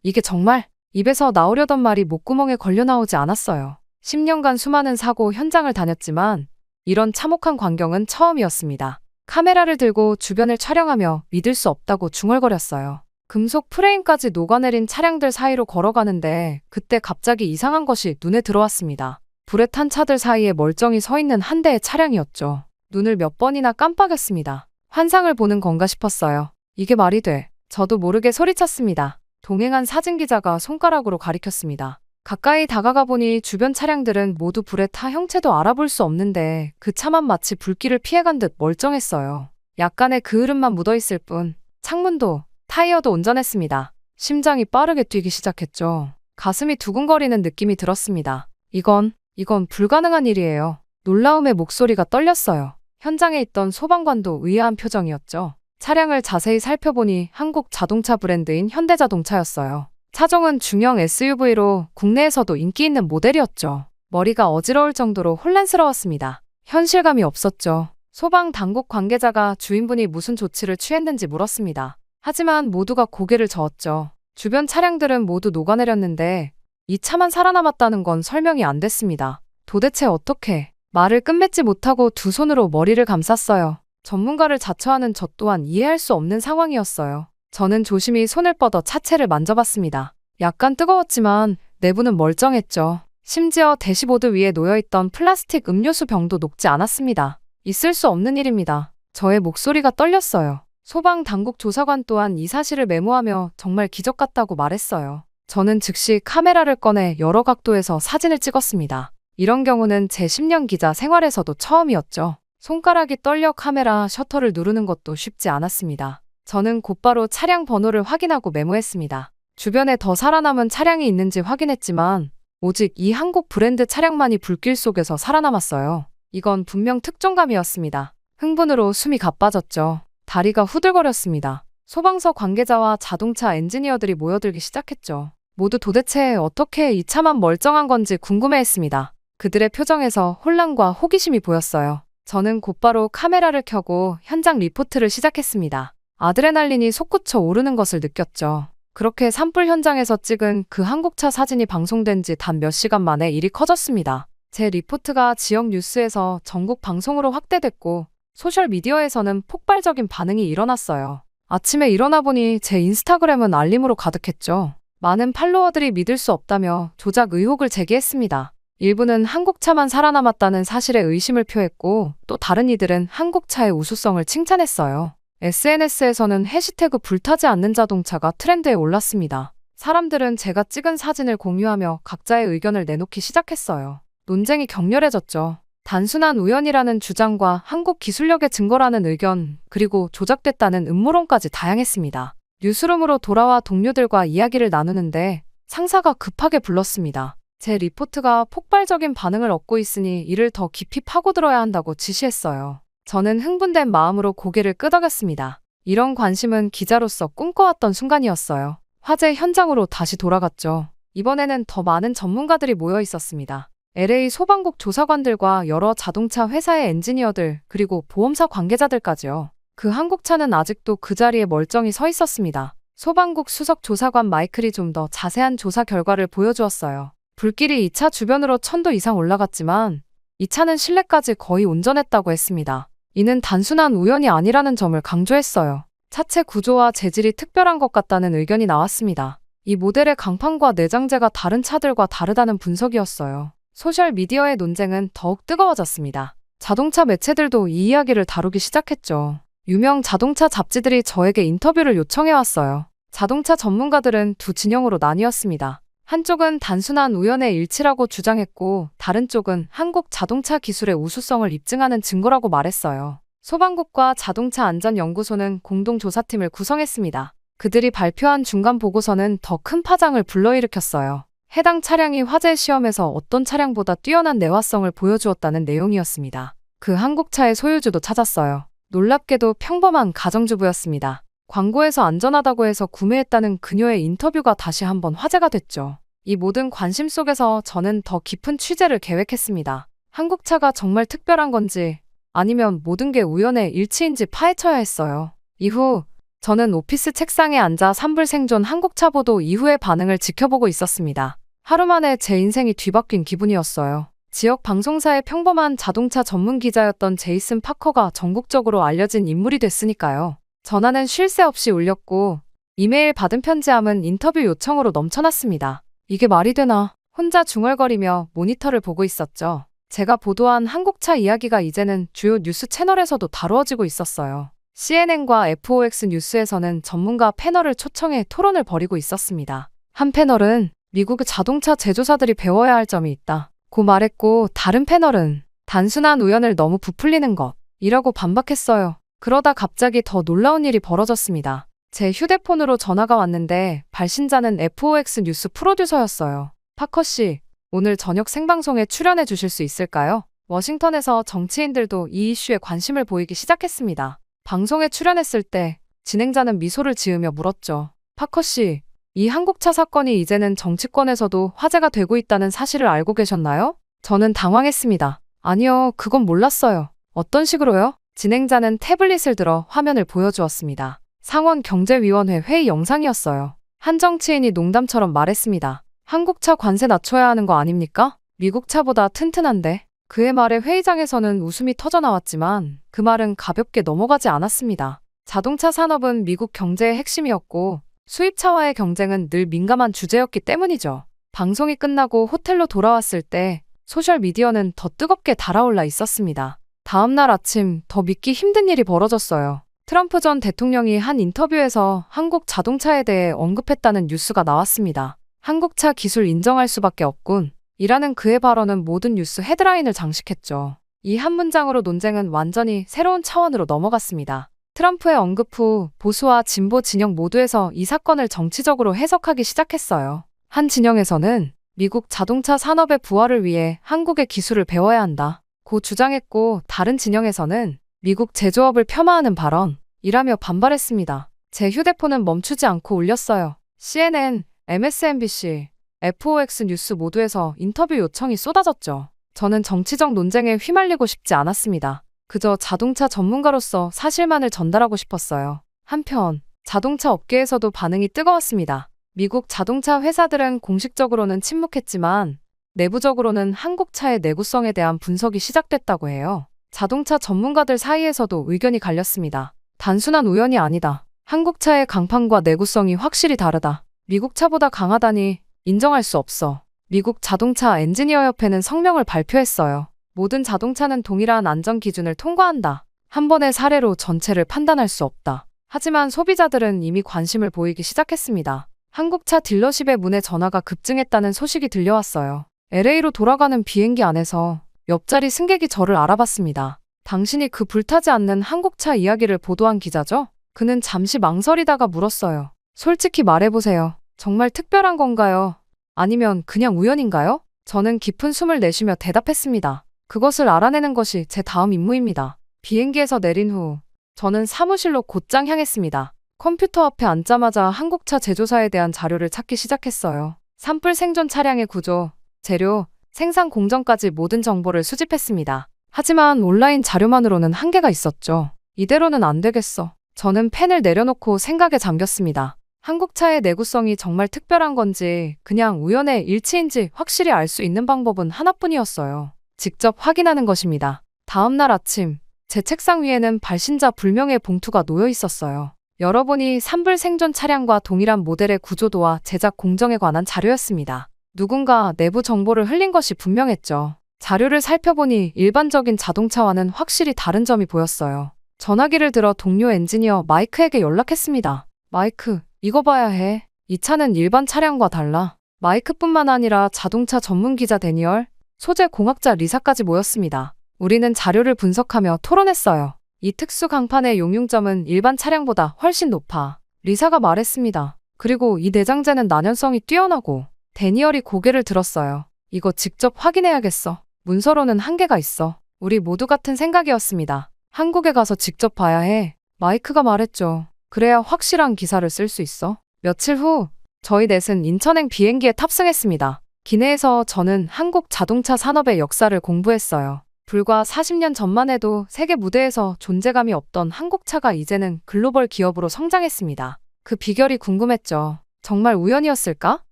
이게 정말? 입에서 나오려던 말이 목구멍에 걸려 나오지 않았어요. 10년간 수많은 사고 현장을 다녔지만 이런 참혹한 광경은 처음이었습니다. 카메라를 들고 주변을 촬영하며 믿을 수 없다고 중얼거렸어요. 금속 프레임까지 녹아내린 차량들 사이로 걸어가는데 그때 갑자기 이상한 것이 눈에 들어왔습니다. 불에 탄 차들 사이에 멀쩡히 서 있는 한 대의 차량이었죠. 눈을 몇 번이나 깜빡였습니다. 환상을 보는 건가 싶었어요. 이게 말이 돼. 저도 모르게 소리쳤습니다. 동행한 사진기자가 손가락으로 가리켰습니다. 가까이 다가가 보니 주변 차량들은 모두 불에 타 형체도 알아볼 수 없는데 그 차만 마치 불길을 피해간 듯 멀쩡했어요. 약간의 그을음만 묻어있을 뿐 창문도 타이어도 온전했습니다. 심장이 빠르게 뛰기 시작했죠. 가슴이 두근거리는 느낌이 들었습니다. 이건 불가능한 일이에요. 놀라움에 목소리가 떨렸어요. 현장에 있던 소방관도 의아한 표정이었죠. 차량을 자세히 살펴보니 한국 자동차 브랜드인 현대자동차였어요. 차종은 중형 SUV로 국내에서도 인기 있는 모델이었죠. 머리가 어지러울 정도로 혼란스러웠습니다. 현실감이 없었죠. 소방 당국 관계자가 주인분이 무슨 조치를 취했는지 물었습니다. 하지만 모두가 고개를 저었죠. 주변 차량들은 모두 녹아내렸는데 이 차만 살아남았다는 건 설명이 안 됐습니다. 도대체 어떻게? 말을 끝맺지 못하고 두 손으로 머리를 감쌌어요. 전문가를 자처하는 저 또한 이해할 수 없는 상황이었어요. 저는 조심히 손을 뻗어 차체를 만져봤습니다. 약간 뜨거웠지만 내부는 멀쩡했죠. 심지어 대시보드 위에 놓여있던 플라스틱 음료수 병도 녹지 않았습니다. 있을 수 없는 일입니다. 저의 목소리가 떨렸어요. 소방 당국 조사관 또한 이 사실을 메모하며 정말 기적 같다고 말했어요. 저는 즉시 카메라를 꺼내 여러 각도에서 사진을 찍었습니다. 이런 경우는 제 10년 기자 생활에서도 처음이었죠. 손가락이 떨려 카메라 셔터를 누르는 것도 쉽지 않았습니다. 저는 곧바로 차량 번호를 확인하고 메모했습니다. 주변에 더 살아남은 차량이 있는지 확인했지만 오직 이 한국 브랜드 차량만이 불길 속에서 살아남았어요. 이건 분명 특종감이었습니다. 흥분으로 숨이 가빠졌죠. 다리가 후들거렸습니다. 소방서 관계자와 자동차 엔지니어들이 모여들기 시작했죠. 모두 도대체 어떻게 이 차만 멀쩡한 건지 궁금해했습니다. 그들의 표정에서 혼란과 호기심이 보였어요. 저는 곧바로 카메라를 켜고 현장 리포트를 시작했습니다. 아드레날린이 솟구쳐 오르는 것을 느꼈죠. 그렇게 산불 현장에서 찍은 그 한국차 사진이 방송된 지 단 몇 시간 만에 일이 커졌습니다. 제 리포트가 지역 뉴스에서 전국 방송으로 확대됐고 소셜미디어에서는 폭발적인 반응이 일어났어요. 아침에 일어나 보니 제 인스타그램은 알림으로 가득했죠. 많은 팔로워들이 믿을 수 없다며 조작 의혹을 제기했습니다. 일부는 한국차만 살아남았다는 사실에 의심을 표했고 또 다른 이들은 한국차의 우수성을 칭찬했어요. SNS에서는 해시태그 불타지 않는 자동차가 트렌드에 올랐습니다. 사람들은 제가 찍은 사진을 공유하며 각자의 의견을 내놓기 시작했어요. 논쟁이 격렬해졌죠. 단순한 우연이라는 주장과 한국 기술력의 증거라는 의견, 그리고 조작됐다는 음모론까지 다양했습니다. 뉴스룸으로 돌아와 동료들과 이야기를 나누는데 상사가 급하게 불렀습니다. 제 리포트가 폭발적인 반응을 얻고 있으니 이를 더 깊이 파고들어야 한다고 지시했어요. 저는 흥분된 마음으로 고개를 끄덕였습니다. 이런 관심은 기자로서 꿈꿔왔던 순간이었어요. 화재 현장으로 다시 돌아갔죠. 이번에는 더 많은 전문가들이 모여 있었습니다. LA 소방국 조사관들과 여러 자동차 회사의 엔지니어들, 그리고 보험사 관계자들까지요. 그 한국차는 아직도 그 자리에 멀쩡히 서 있었습니다. 소방국 수석 조사관 마이클이 좀 더 자세한 조사 결과를 보여주었어요. 불길이 이 차 주변으로 1000도 이상 올라갔지만 이 차는 실내까지 거의 온전했다고 했습니다. 이는 단순한 우연이 아니라는 점을 강조했어요. 차체 구조와 재질이 특별한 것 같다는 의견이 나왔습니다. 이 모델의 강판과 내장재가 다른 차들과 다르다는 분석이었어요. 소셜미디어의 논쟁은 더욱 뜨거워졌습니다. 자동차 매체들도 이 이야기를 다루기 시작했죠. 유명 자동차 잡지들이 저에게 인터뷰를 요청해왔어요. 자동차 전문가들은 두 진영으로 나뉘었습니다. 한쪽은 단순한 우연의 일치라고 주장했고 다른 쪽은 한국 자동차 기술의 우수성을 입증하는 증거라고 말했어요. 소방국과 자동차안전연구소는 공동조사팀을 구성했습니다. 그들이 발표한 중간 보고서는 더 큰 파장을 불러일으켰어요. 해당 차량이 화재 시험에서 어떤 차량보다 뛰어난 내화성을 보여주었다는 내용이었습니다. 그 한국차의 소유주도 찾았어요. 놀랍게도 평범한 가정주부였습니다. 광고에서 안전하다고 해서 구매했다는 그녀의 인터뷰가 다시 한번 화제가 됐죠. 이 모든 관심 속에서 저는 더 깊은 취재를 계획했습니다. 한국차가 정말 특별한 건지 아니면 모든 게 우연의 일치인지 파헤쳐야 했어요. 이후 저는 오피스 책상에 앉아 산불 생존 한국차 보도 이후의 반응을 지켜보고 있었습니다. 하루 만에 제 인생이 뒤바뀐 기분이었어요. 지역 방송사의 평범한 자동차 전문 기자였던 제이슨 파커가 전국적으로 알려진 인물이 됐으니까요. 전화는 쉴 새 없이 울렸고 이메일 받은 편지함은 인터뷰 요청으로 넘쳐났습니다. 이게 말이 되나? 혼자 중얼거리며 모니터를 보고 있었죠. 제가 보도한 한국차 이야기가 이제는 주요 뉴스 채널에서도 다루어지고 있었어요. CNN과 FOX 뉴스에서는 전문가 패널을 초청해 토론을 벌이고 있었습니다. 한 패널은 미국의 자동차 제조사들이 배워야 할 점이 있다고 말했고, 다른 패널은 단순한 우연을 너무 부풀리는 것이라고 반박했어요. 그러다 갑자기 더 놀라운 일이 벌어졌습니다. 제 휴대폰으로 전화가 왔는데 발신자는 FOX 뉴스 프로듀서였어요. 파커 씨, 오늘 저녁 생방송에 출연해 주실 수 있을까요? 워싱턴에서 정치인들도 이 이슈에 관심을 보이기 시작했습니다. 방송에 출연했을 때 진행자는 미소를 지으며 물었죠. 파커 씨, 이 한국차 사건이 이제는 정치권에서도 화제가 되고 있다는 사실을 알고 계셨나요? 저는 당황했습니다. 아니요, 그건 몰랐어요. 어떤 식으로요? 진행자는 태블릿을 들어 화면을 보여주었습니다. 상원경제위원회 회의 영상이었어요. 한 정치인이 농담처럼 말했습니다. 한국차 관세 낮춰야 하는 거 아닙니까? 미국 차보다 튼튼한데. 그의 말에 회의장에서는 웃음이 터져나왔지만 그 말은 가볍게 넘어가지 않았습니다. 자동차 산업은 미국 경제의 핵심이었고 수입차와의 경쟁은 늘 민감한 주제였기 때문이죠. 방송이 끝나고 호텔로 돌아왔을 때 소셜미디어는 더 뜨겁게 달아올라 있었습니다. 다음 날 아침 더 믿기 힘든 일이 벌어졌어요. 트럼프 전 대통령이 한 인터뷰에서 한국 자동차에 대해 언급했다는 뉴스가 나왔습니다. 한국차 기술 인정할 수밖에 없군. 이라는 그의 발언은 모든 뉴스 헤드라인을 장식했죠. 이 한 문장으로 논쟁은 완전히 새로운 차원으로 넘어갔습니다. 트럼프의 언급 후 보수와 진보 진영 모두에서 이 사건을 정치적으로 해석하기 시작했어요. 한 진영에서는 미국 자동차 산업의 부활을 위해 한국의 기술을 배워야 한다고 주장했고, 다른 진영에서는 미국 제조업을 폄하하는 발언이라며 반발했습니다. 제 휴대폰은 멈추지 않고 울렸어요. CNN, MSNBC, FOX 뉴스 모두에서 인터뷰 요청이 쏟아졌죠. 저는 정치적 논쟁에 휘말리고 싶지 않았습니다. 그저 자동차 전문가로서 사실만을 전달하고 싶었어요. 한편 자동차 업계에서도 반응이 뜨거웠습니다. 미국 자동차 회사들은 공식적으로는 침묵했지만 내부적으로는 한국차의 내구성에 대한 분석이 시작됐다고 해요. 자동차 전문가들 사이에서도 의견이 갈렸습니다. 단순한 우연이 아니다. 한국차의 강판과 내구성이 확실히 다르다. 미국 차보다 강하다니 인정할 수 없어. 미국 자동차 엔지니어협회는 성명을 발표했어요. 모든 자동차는 동일한 안전 기준을 통과한다. 한 번의 사례로 전체를 판단할 수 없다. 하지만 소비자들은 이미 관심을 보이기 시작했습니다. 한국차 딜러십의 문에 전화가 급증했다는 소식이 들려왔어요. LA로 돌아가는 비행기 안에서 옆자리 승객이 저를 알아봤습니다. 당신이 그 불타지 않는 한국차 이야기를 보도한 기자죠? 그는 잠시 망설이다가 물었어요. 솔직히 말해보세요. 정말 특별한 건가요? 아니면 그냥 우연인가요? 저는 깊은 숨을 내쉬며 대답했습니다. 그것을 알아내는 것이 제 다음 임무입니다. 비행기에서 내린 후 저는 사무실로 곧장 향했습니다. 컴퓨터 앞에 앉자마자 한국차 제조사에 대한 자료를 찾기 시작했어요. 산불 생존 차량의 구조, 재료, 생산 공정까지 모든 정보를 수집했습니다. 하지만 온라인 자료만으로는 한계가 있었죠. 이대로는 안 되겠어. 저는 펜을 내려놓고 생각에 잠겼습니다. 한국차의 내구성이 정말 특별한 건지 그냥 우연의 일치인지 확실히 알 수 있는 방법은 하나뿐이었어요. 직접 확인하는 것입니다. 다음 날 아침, 제 책상 위에는 발신자 불명의 봉투가 놓여 있었어요. 열어보니 산불 생존 차량과 동일한 모델의 구조도와 제작 공정에 관한 자료였습니다. 누군가 내부 정보를 흘린 것이 분명했죠. 자료를 살펴보니 일반적인 자동차와는 확실히 다른 점이 보였어요. 전화기를 들어 동료 엔지니어 마이크에게 연락했습니다. 마이크, 이거 봐야 해. 이 차는 일반 차량과 달라. 마이크뿐만 아니라 자동차 전문 기자 데니얼, 소재 공학자 리사까지 모였습니다. 우리는 자료를 분석하며 토론했어요. 이 특수 강판의 용융점은 일반 차량보다 훨씬 높아. 리사가 말했습니다. 그리고 이 내장재는 난연성이 뛰어나고. 데니얼이 고개를 들었어요. 이거 직접 확인해야겠어. 문서로는 한계가 있어. 우리 모두 같은 생각이었습니다. 한국에 가서 직접 봐야 해. 마이크가 말했죠. 그래야 확실한 기사를 쓸 수 있어. 며칠 후 저희 넷은 인천행 비행기에 탑승했습니다. 기내에서 저는 한국 자동차 산업의 역사를 공부했어요. 불과 40년 전만 해도 세계 무대에서 존재감이 없던 한국차가 이제는 글로벌 기업으로 성장했습니다. 그 비결이 궁금했죠. 정말 우연이었을까?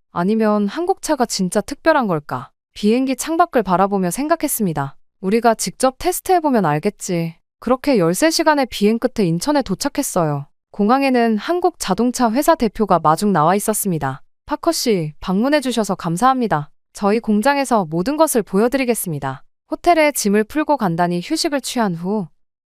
아니면 한국차가 진짜 특별한 걸까? 비행기 창밖을 바라보며 생각했습니다. 우리가 직접 테스트해보면 알겠지. 그렇게 13시간의 비행 끝에 인천에 도착했어요. 공항에는 한국 자동차 회사 대표가 마중 나와 있었습니다. 파커 씨, 방문해주셔서 감사합니다. 저희 공장에서 모든 것을 보여드리겠습니다. 호텔에 짐을 풀고 간단히 휴식을 취한 후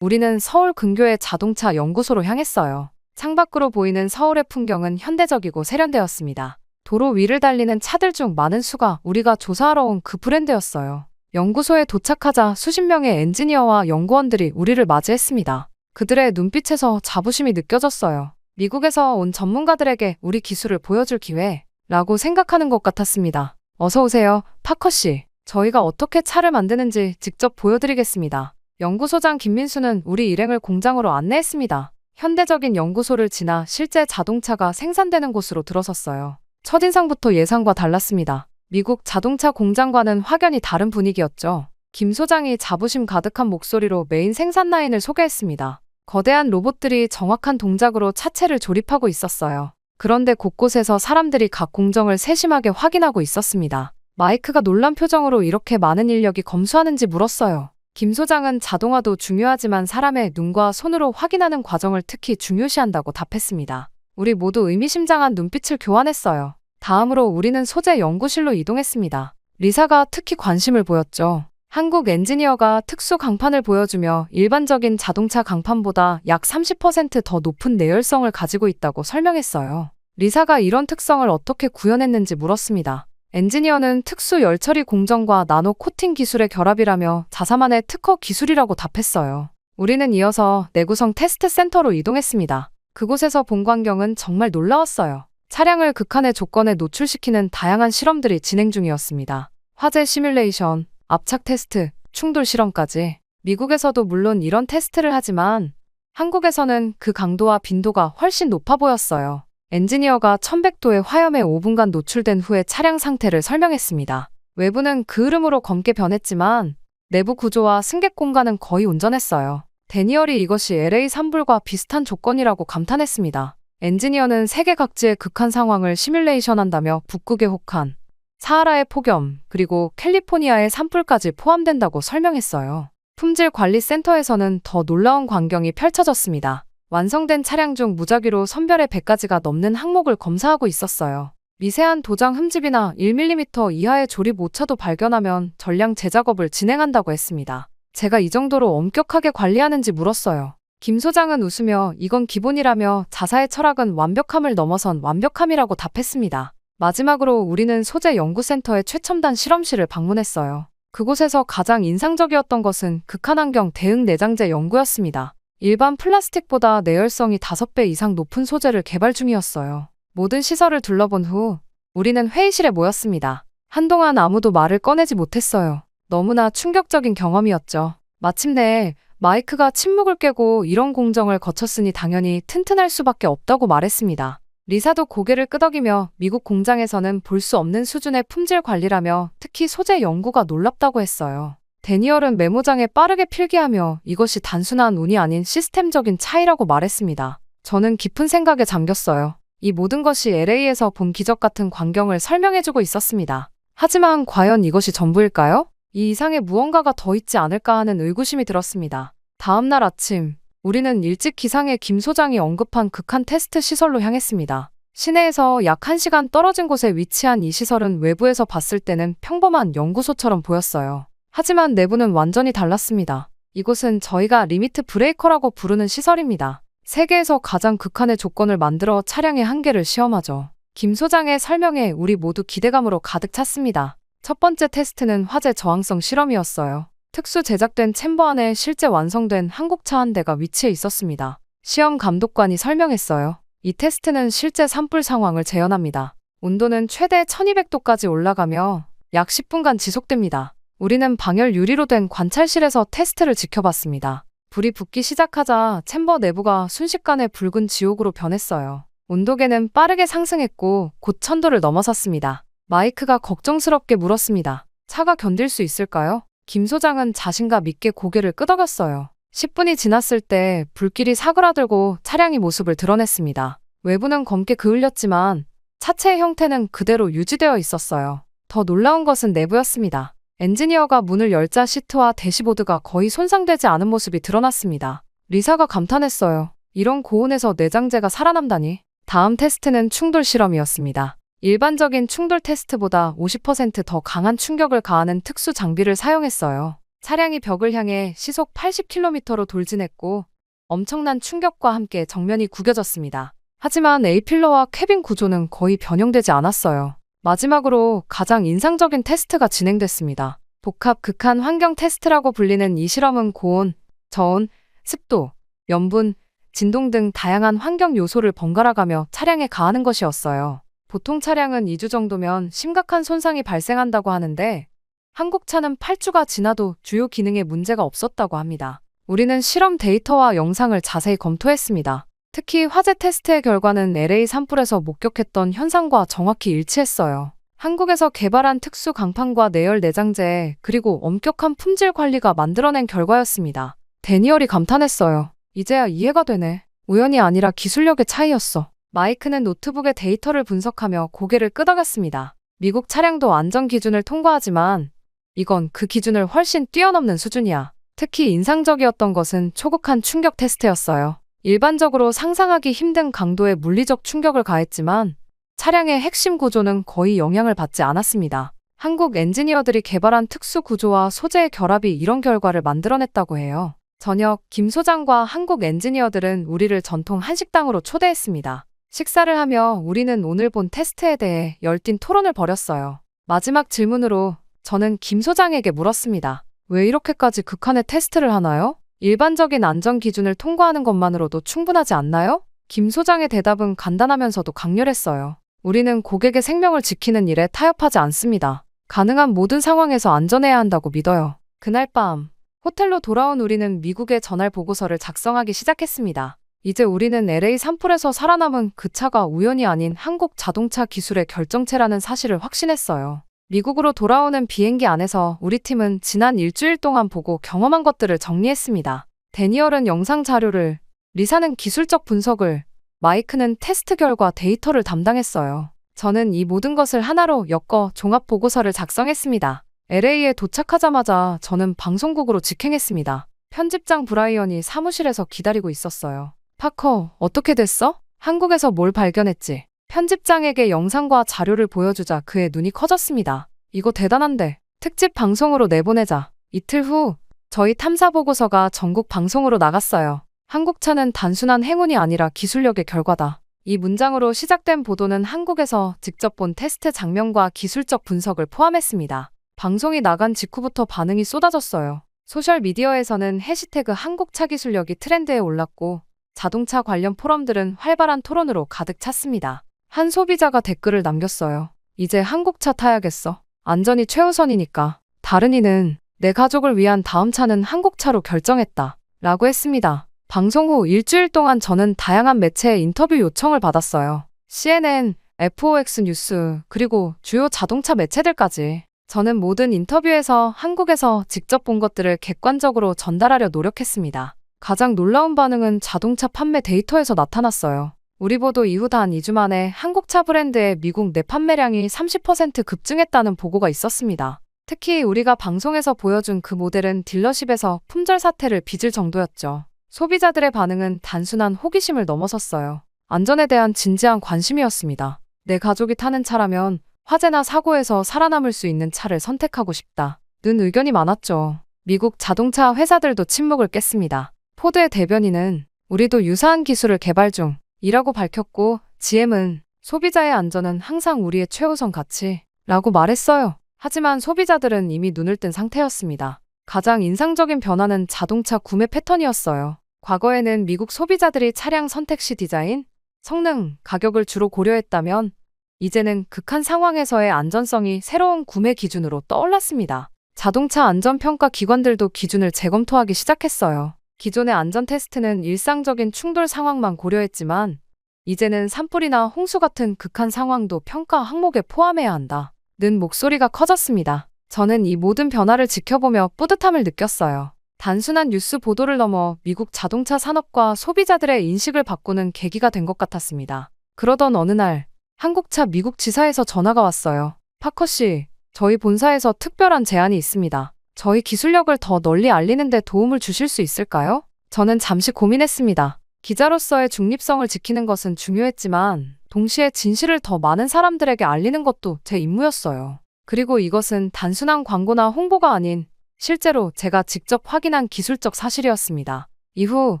우리는 서울 근교의 자동차 연구소로 향했어요. 창밖으로 보이는 서울의 풍경은 현대적이고 세련되었습니다. 도로 위를 달리는 차들 중 많은 수가 우리가 조사하러 온 그 브랜드였어요. 연구소에 도착하자 수십 명의 엔지니어와 연구원들이 우리를 맞이했습니다. 그들의 눈빛에서 자부심이 느껴졌어요. 미국에서 온 전문가들에게 우리 기술을 보여줄 기회라고 생각하는 것 같았습니다. 어서 오세요, 파커 씨. 저희가 어떻게 차를 만드는지 직접 보여드리겠습니다. 연구소장 김민수는 우리 일행을 공장으로 안내했습니다. 현대적인 연구소를 지나 실제 자동차가 생산되는 곳으로 들어섰어요. 첫인상부터 예상과 달랐습니다. 미국 자동차 공장과는 확연히 다른 분위기였죠. 김 소장이 자부심 가득한 목소리로 메인 생산 라인을 소개했습니다. 거대한 로봇들이 정확한 동작으로 차체를 조립하고 있었어요. 그런데 곳곳에서 사람들이 각 공정을 세심하게 확인하고 있었습니다. 마이크가 놀란 표정으로 이렇게 많은 인력이 검수하는지 물었어요. 김 소장은 자동화도 중요하지만 사람의 눈과 손으로 확인하는 과정을 특히 중요시한다고 답했습니다. 우리 모두 의미심장한 눈빛을 교환했어요. 다음으로 우리는 소재 연구실로 이동했습니다. 리사가 특히 관심을 보였죠. 한국 엔지니어가 특수 강판을 보여주며 일반적인 자동차 강판보다 약 30% 더 높은 내열성을 가지고 있다고 설명했어요. 리사가 이런 특성을 어떻게 구현했는지 물었습니다. 엔지니어는 특수 열처리 공정과 나노 코팅 기술의 결합이라며 자사만의 특허 기술이라고 답했어요. 우리는 이어서 내구성 테스트 센터로 이동했습니다. 그곳에서 본 광경은 정말 놀라웠어요. 차량을 극한의 조건에 노출시키는 다양한 실험들이 진행 중이었습니다. 화재 시뮬레이션, 압착 테스트, 충돌 실험까지. 미국에서도 물론 이런 테스트를 하지만 한국에서는 그 강도와 빈도가 훨씬 높아 보였어요. 엔지니어가 1100도의 화염에 5분간 노출된 후의 차량 상태를 설명했습니다. 외부는 그 흐름으로 검게 변했지만 내부 구조와 승객 공간은 거의 온전했어요. 데니얼이 이것이 LA 산불과 비슷한 조건이라고 감탄했습니다. 엔지니어는 세계 각지의 극한 상황을 시뮬레이션한다며 북극의 혹한, 사하라의 폭염, 그리고 캘리포니아의 산불까지 포함된다고 설명했어요. 품질관리센터에서는 더 놀라운 광경이 펼쳐졌습니다. 완성된 차량 중 무작위로 선별의 100가지가 넘는 항목을 검사하고 있었어요. 미세한 도장 흠집이나 1mm 이하의 조립 오차도 발견하면 전량 재작업을 진행한다고 했습니다. 제가 이 정도로 엄격하게 관리하는지 물었어요. 김 소장은 웃으며 이건 기본이라며 자사의 철학은 완벽함을 넘어선 완벽함이라고 답했습니다. 마지막으로 우리는 소재 연구센터의 최첨단 실험실을 방문했어요. 그곳에서 가장 인상적이었던 것은 극한환경 대응 내장재 연구였습니다. 일반 플라스틱보다 내열성이 5배 이상 높은 소재를 개발 중이었어요. 모든 시설을 둘러본 후 우리는 회의실에 모였습니다. 한동안 아무도 말을 꺼내지 못했어요. 너무나 충격적인 경험이었죠. 마침내 마이크가 침묵을 깨고 이런 공정을 거쳤으니 당연히 튼튼할 수밖에 없다고 말했습니다. 리사도 고개를 끄덕이며 미국 공장에서는 볼 수 없는 수준의 품질 관리라며 특히 소재 연구가 놀랍다고 했어요. 데니얼은 메모장에 빠르게 필기하며 이것이 단순한 운이 아닌 시스템적인 차이라고 말했습니다. 저는 깊은 생각에 잠겼어요. 이 모든 것이 LA에서 본 기적 같은 광경을 설명해주고 있었습니다. 하지만 과연 이것이 전부일까요? 이 이상의 무언가가 더 있지 않을까 하는 의구심이 들었습니다. 다음 날 아침, 우리는 일찍 기상해 김 소장이 언급한 극한 테스트 시설로 향했습니다. 시내에서 약 1시간 떨어진 곳에 위치한 이 시설은 외부에서 봤을 때는 평범한 연구소처럼 보였어요. 하지만 내부는 완전히 달랐습니다. 이곳은 저희가 리미트 브레이커라고 부르는 시설입니다. 세계에서 가장 극한의 조건을 만들어 차량의 한계를 시험하죠. 김 소장의 설명에 우리 모두 기대감으로 가득 찼습니다. 첫 번째 테스트는 화재 저항성 실험이었어요. 특수 제작된 챔버 안에 실제 완성된 한국차 한 대가 위치해 있었습니다. 시험 감독관이 설명했어요. 이 테스트는 실제 산불 상황을 재현합니다. 온도는 최대 1200도까지 올라가며 약 10분간 지속됩니다. 우리는 방열 유리로 된 관찰실에서 테스트를 지켜봤습니다. 불이 붙기 시작하자 챔버 내부가 순식간에 붉은 지옥으로 변했어요. 온도계는 빠르게 상승했고 곧 1000도를 넘어섰습니다. 마이크가 걱정스럽게 물었습니다. 차가 견딜 수 있을까요? 김 소장은 자신감 있게 고개를 끄덕였어요. 10분이 지났을 때 불길이 사그라들고 차량이 모습을 드러냈습니다. 외부는 검게 그을렸지만 차체의 형태는 그대로 유지되어 있었어요. 더 놀라운 것은 내부였습니다. 엔지니어가 문을 열자 시트와 대시보드가 거의 손상되지 않은 모습이 드러났습니다. 리사가 감탄했어요. 이런 고온에서 내장재가 살아남다니. 다음 테스트는 충돌 실험이었습니다. 일반적인 충돌 테스트보다 50%더 강한 충격을 가하는 특수 장비를 사용했어요. 차량이 벽을 향해 시속 80km로 돌진했고 엄청난 충격과 함께 정면이 구겨졌습니다. 하지만 A필러와 캐빈 구조는 거의 변형되지 않았어요. 마지막으로 가장 인상적인 테스트가 진행됐습니다. 복합 극한 환경 테스트라고 불리는 이 실험은 고온, 저온, 습도, 염분, 진동 등 다양한 환경 요소를 번갈아가며 차량에 가하는 것이었어요. 보통 차량은 2주 정도면 심각한 손상이 발생한다고 하는데 한국 차는 8주가 지나도 주요 기능에 문제가 없었다고 합니다. 우리는 실험 데이터와 영상을 자세히 검토했습니다. 특히 화재 테스트의 결과는 LA 산불에서 목격했던 현상과 정확히 일치했어요. 한국에서 개발한 특수 강판과 내열 내장재 그리고 엄격한 품질 관리가 만들어낸 결과였습니다. 데니얼이 감탄했어요. 이제야 이해가 되네. 우연이 아니라 기술력의 차이였어. 마이크는 노트북의 데이터를 분석하며 고개를 끄덕였습니다. 미국 차량도 안전 기준을 통과하지만 이건 그 기준을 훨씬 뛰어넘는 수준이야. 특히 인상적이었던 것은 초극한 충격 테스트였어요. 일반적으로 상상하기 힘든 강도의 물리적 충격을 가했지만 차량의 핵심 구조는 거의 영향을 받지 않았습니다. 한국 엔지니어들이 개발한 특수 구조와 소재의 결합이 이런 결과를 만들어냈다고 해요. 저녁, 김 소장과 한국 엔지니어들은 우리를 전통 한식당으로 초대했습니다. 식사를 하며 우리는 오늘 본 테스트에 대해 열띤 토론을 벌였어요. 마지막 질문으로 저는 김 소장에게 물었습니다. 왜 이렇게까지 극한의 테스트를 하나요? 일반적인 안전 기준을 통과하는 것만으로도 충분하지 않나요? 김 소장의 대답은 간단하면서도 강렬했어요. 우리는 고객의 생명을 지키는 일에 타협하지 않습니다. 가능한 모든 상황에서 안전해야 한다고 믿어요. 그날 밤, 호텔로 돌아온 우리는 미국에 전할 보고서를 작성하기 시작했습니다. 이제 우리는 LA 산불에서 살아남은 그 차가 우연이 아닌 한국 자동차 기술의 결정체라는 사실을 확신했어요. 미국으로 돌아오는 비행기 안에서 우리 팀은 지난 일주일 동안 보고 경험한 것들을 정리했습니다. 데니얼은 영상 자료를, 리사는 기술적 분석을, 마이크는 테스트 결과 데이터를 담당했어요. 저는 이 모든 것을 하나로 엮어 종합 보고서를 작성했습니다. LA에 도착하자마자 저는 방송국으로 직행했습니다. 편집장 브라이언이 사무실에서 기다리고 있었어요. 파커, 어떻게 됐어? 한국에서 뭘 발견했지? 편집장에게 영상과 자료를 보여주자 그의 눈이 커졌습니다. 이거 대단한데. 특집 방송으로 내보내자. 이틀 후 저희 탐사 보고서가 전국 방송으로 나갔어요. 한국차는 단순한 행운이 아니라 기술력의 결과다. 이 문장으로 시작된 보도는 한국에서 직접 본 테스트 장면과 기술적 분석을 포함했습니다. 방송이 나간 직후부터 반응이 쏟아졌어요. 소셜미디어에서는 해시태그 한국차 기술력이 트렌드에 올랐고 자동차 관련 포럼들은 활발한 토론으로 가득 찼습니다. 한 소비자가 댓글을 남겼어요. 이제 한국차 타야겠어. 안전이 최우선이니까. 다른 이는 내 가족을 위한 다음 차는 한국차로 결정했다. 라고 했습니다. 방송 후 일주일 동안 저는 다양한 매체의 인터뷰 요청을 받았어요. CNN, FOX 뉴스, 그리고 주요 자동차 매체들까지. 저는 모든 인터뷰에서 한국에서 직접 본 것들을 객관적으로 전달하려 노력했습니다. 가장 놀라운 반응은 자동차 판매 데이터에서 나타났어요. 우리 보도 이후 단 2주 만에 한국차 브랜드의 미국 내 판매량이 30% 급증했다는 보고가 있었습니다. 특히 우리가 방송에서 보여준 그 모델은 딜러십에서 품절 사태를 빚을 정도였죠. 소비자들의 반응은 단순한 호기심을 넘어섰어요. 안전에 대한 진지한 관심이었습니다. 내 가족이 타는 차라면 화재나 사고에서 살아남을 수 있는 차를 선택하고 싶다. 는 의견이 많았죠. 미국 자동차 회사들도 침묵을 깼습니다. 포드의 대변인은 우리도 유사한 기술을 개발 중 이라고 밝혔고 GM은 소비자의 안전은 항상 우리의 최우선 가치라고 말했어요. 하지만 소비자들은 이미 눈을 뜬 상태였습니다. 가장 인상적인 변화는 자동차 구매 패턴이었어요. 과거에는 미국 소비자들이 차량 선택 시 디자인, 성능, 가격을 주로 고려했다면 이제는 극한 상황에서의 안전성이 새로운 구매 기준으로 떠올랐습니다. 자동차 안전평가 기관들도 기준을 재검토하기 시작했어요. 기존의 안전 테스트는 일상적인 충돌 상황만 고려했지만 이제는 산불이나 홍수 같은 극한 상황도 평가 항목에 포함해야 한다. 는 목소리가 커졌습니다. 저는 이 모든 변화를 지켜보며 뿌듯함을 느꼈어요. 단순한 뉴스 보도를 넘어 미국 자동차 산업과 소비자들의 인식을 바꾸는 계기가 된 것 같았습니다. 그러던 어느 날 한국차 미국 지사에서 전화가 왔어요. 파커 씨, 저희 본사에서 특별한 제안이 있습니다. 저희 기술력을 더 널리 알리는 데 도움을 주실 수 있을까요? 저는 잠시 고민했습니다. 기자로서의 중립성을 지키는 것은 중요했지만 동시에 진실을 더 많은 사람들에게 알리는 것도 제 임무였어요. 그리고 이것은 단순한 광고나 홍보가 아닌 실제로 제가 직접 확인한 기술적 사실이었습니다. 이후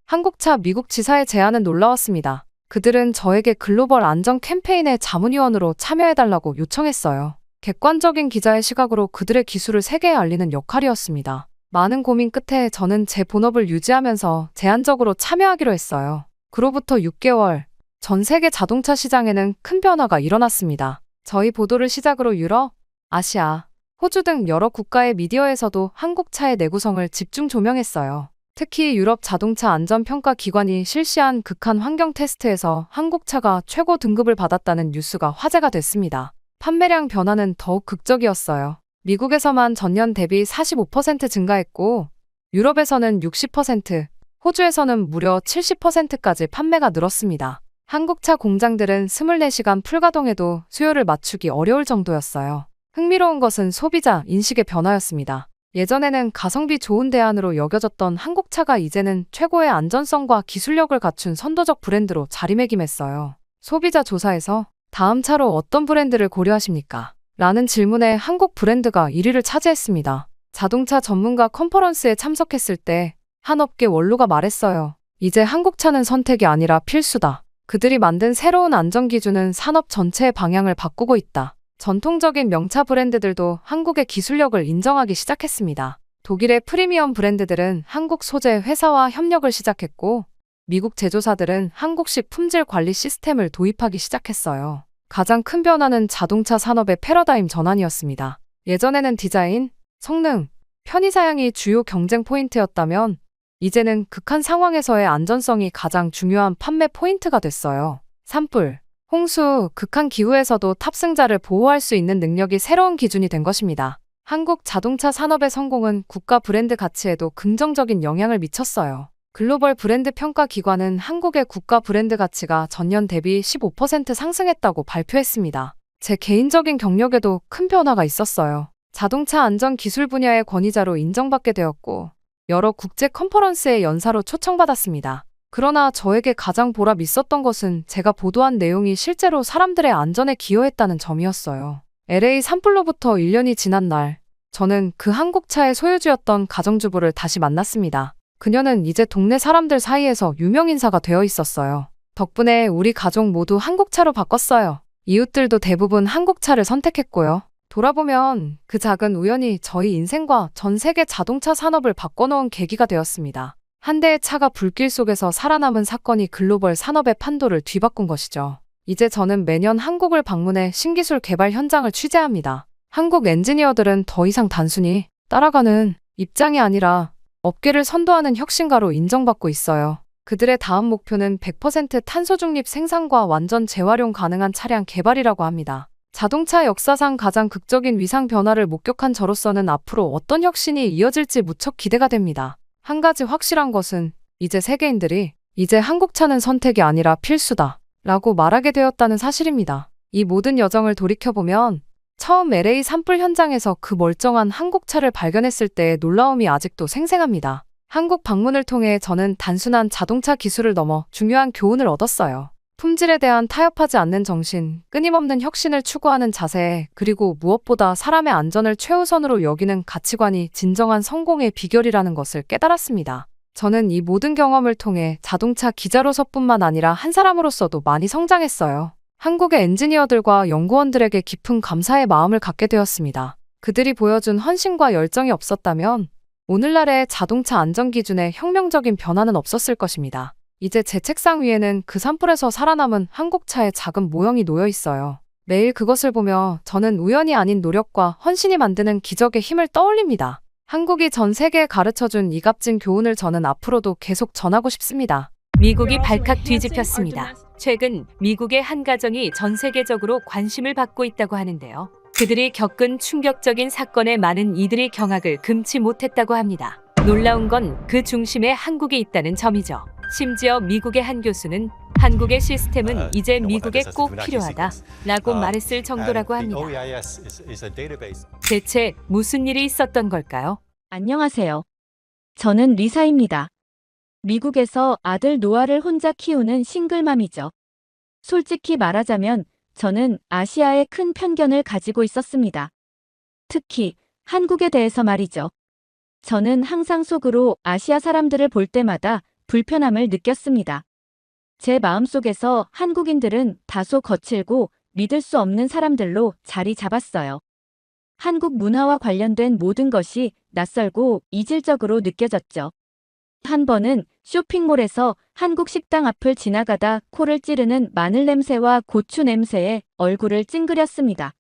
한국차 미국 지사의 제안은 놀라웠습니다. 그들은 저에게 글로벌 안전 캠페인의 자문위원으로 참여해달라고 요청했어요. 객관적인 기자의 시각으로 그들의 기술을 세계에 알리는 역할이었습니다. 많은 고민 끝에 저는 제 본업을 유지하면서 제한적으로 참여하기로 했어요. 그로부터 6개월, 전 세계 자동차 시장에는 큰 변화가 일어났습니다. 저희 보도를 시작으로 유럽, 아시아, 호주 등 여러 국가의 미디어에서도 한국차의 내구성을 집중 조명했어요. 특히 유럽 자동차 안전평가 기관이 실시한 극한 환경 테스트에서 한국차가 최고 등급을 받았다는 뉴스가 화제가 됐습니다. 판매량 변화는 더욱 극적이었어요. 미국에서만 전년 대비 45% 증가했고, 유럽에서는 60%, 호주에서는 무려 70%까지 판매가 늘었습니다. 한국차 공장들은 24시간 풀가동해도 수요를 맞추기 어려울 정도였어요. 흥미로운 것은 소비자 인식의 변화였습니다. 예전에는 가성비 좋은 대안으로 여겨졌던 한국차가 이제는 최고의 안전성과 기술력을 갖춘 선도적 브랜드로 자리매김했어요. 소비자 조사에서 다음 차로 어떤 브랜드를 고려하십니까? 라는 질문에 한국 브랜드가 1위를 차지했습니다. 자동차 전문가 컨퍼런스에 참석했을 때 한 업계 원로가 말했어요. 이제 한국차는 선택이 아니라 필수다. 그들이 만든 새로운 안전기준은 산업 전체의 방향을 바꾸고 있다. 전통적인 명차 브랜드들도 한국의 기술력을 인정하기 시작했습니다. 독일의 프리미엄 브랜드들은 한국 소재 회사와 협력을 시작했고, 미국 제조사들은 한국식 품질 관리 시스템을 도입하기 시작했어요. 가장 큰 변화는 자동차 산업의 패러다임 전환이었습니다. 예전에는 디자인, 성능, 편의사양이 주요 경쟁 포인트였다면, 이제는 극한 상황에서의 안전성이 가장 중요한 판매 포인트가 됐어요. 산불, 홍수, 극한 기후에서도 탑승자를 보호할 수 있는 능력이 새로운 기준이 된 것입니다. 한국 자동차 산업의 성공은 국가 브랜드 가치에도 긍정적인 영향을 미쳤어요. 글로벌 브랜드 평가 기관은 한국의 국가 브랜드 가치가 전년 대비 15% 상승했다고 발표했습니다. 제 개인적인 경력에도 큰 변화가 있었어요. 자동차 안전 기술 분야의 권위자로 인정받게 되었고, 여러 국제 컨퍼런스의 연사로 초청받았습니다. 그러나 저에게 가장 보람 있었던 것은 제가 보도한 내용이 실제로 사람들의 안전에 기여했다는 점이었어요. LA 산불로부터 1년이 지난 날, 저는 그 한국차의 소유주였던 가정주부를 다시 만났습니다. 그녀는 이제 동네 사람들 사이에서 유명 인사가 되어 있었어요. 덕분에 우리 가족 모두 한국차로 바꿨어요. 이웃들도 대부분 한국차를 선택했고요. 돌아보면 그 작은 우연이 저희 인생과 전 세계 자동차 산업을 바꿔놓은 계기가 되었습니다. 한 대의 차가 불길 속에서 살아남은 사건이 글로벌 산업의 판도를 뒤바꾼 것이죠. 이제 저는 매년 한국을 방문해 신기술 개발 현장을 취재합니다. 한국 엔지니어들은 더 이상 단순히 따라가는 입장이 아니라 업계를 선도하는 혁신가로 인정받고 있어요. 그들의 다음 목표는 100% 탄소 중립 생산과 완전 재활용 가능한 차량 개발이라고 합니다. 자동차 역사상 가장 극적인 위상 변화를 목격한 저로서는 앞으로 어떤 혁신이 이어질지 무척 기대가 됩니다. 한 가지 확실한 것은 이제 세계인들이 이제 한국차는 선택이 아니라 필수다 라고 말하게 되었다는 사실입니다. 이 모든 여정을 돌이켜보면 처음 LA 산불 현장에서 그 멀쩡한 한국차를 발견했을 때의 놀라움이 아직도 생생합니다. 한국 방문을 통해 저는 단순한 자동차 기술을 넘어 중요한 교훈을 얻었어요. 품질에 대한 타협하지 않는 정신, 끊임없는 혁신을 추구하는 자세, 그리고 무엇보다 사람의 안전을 최우선으로 여기는 가치관이 진정한 성공의 비결이라는 것을 깨달았습니다. 저는 이 모든 경험을 통해 자동차 기자로서뿐만 아니라 한 사람으로서도 많이 성장했어요. 한국의 엔지니어들과 연구원들에게 깊은 감사의 마음을 갖게 되었습니다. 그들이 보여준 헌신과 열정이 없었다면 오늘날의 자동차 안전 기준에 혁명적인 변화는 없었을 것입니다. 이제 제 책상 위에는 그 산불에서 살아남은 한국차의 작은 모형이 놓여 있어요. 매일 그것을 보며 저는 우연이 아닌 노력과 헌신이 만드는 기적의 힘을 떠올립니다. 한국이 전 세계에 가르쳐준 이 값진 교훈을 저는 앞으로도 계속 전하고 싶습니다. 미국이 발칵 뒤집혔습니다. 최근 미국의 한 가정이 전 세계적으로 관심을 받고 있다고 하는데요. 그들이 겪은 충격적인 사건에 많은 이들이 경악을 금치 못했다고 합니다. 놀라운 건 그 중심에 한국이 있다는 점이죠. 심지어 미국의 한 교수는 한국의 시스템은 이제 미국에 꼭 필요하다 라고 말했을 정도라고 합니다. 대체 무슨 일이 있었던 걸까요? 안녕하세요. 저는 리사입니다. 미국에서 아들 노아를 혼자 키우는 싱글맘이죠. 솔직히 말하자면 저는 아시아에 큰 편견을 가지고 있었습니다. 특히 한국에 대해서 말이죠. 저는 항상 속으로 아시아 사람들을 볼 때마다 불편함을 느꼈습니다. 제 마음속에서 한국인들은 다소 거칠고 믿을 수 없는 사람들로 자리 잡았어요. 한국 문화와 관련된 모든 것이 낯설고 이질적으로 느껴졌죠. 한 번은 쇼핑몰에서 한국 식당 앞을 지나가다 코를 찌르는 마늘 냄새와 고추 냄새에 얼굴을 찡그렸습니다.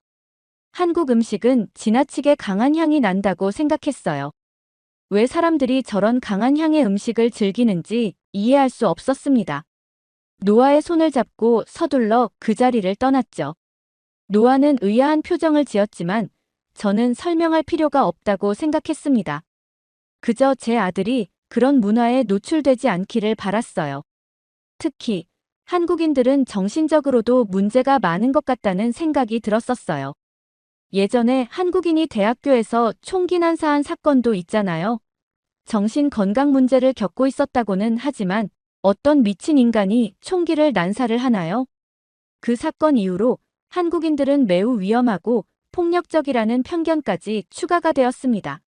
한국 음식은 지나치게 강한 향이 난다고 생각했어요. 왜 사람들이 저런 강한 향의 음식을 즐기는지 이해할 수 없었습니다. 노아의 손을 잡고 서둘러 그 자리를 떠났죠. 노아는 의아한 표정을 지었지만 저는 설명할 필요가 없다고 생각했습니다. 그저 제 아들이 그런 문화에 노출되지 않기를 바랐어요. 특히 한국인들은 정신적으로도 문제가 많은 것 같다는 생각이 들었었어요. 예전에 한국인이 대학교에서 총기 난사한 사건도 있잖아요. 정신 건강 문제를 겪고 있었다고는 하지만 어떤 미친 인간이 총기를 난사를 하나요? 그 사건 이후로 한국인들은 매우 위험하고 폭력적이라는 편견까지 추가가 되었습니다.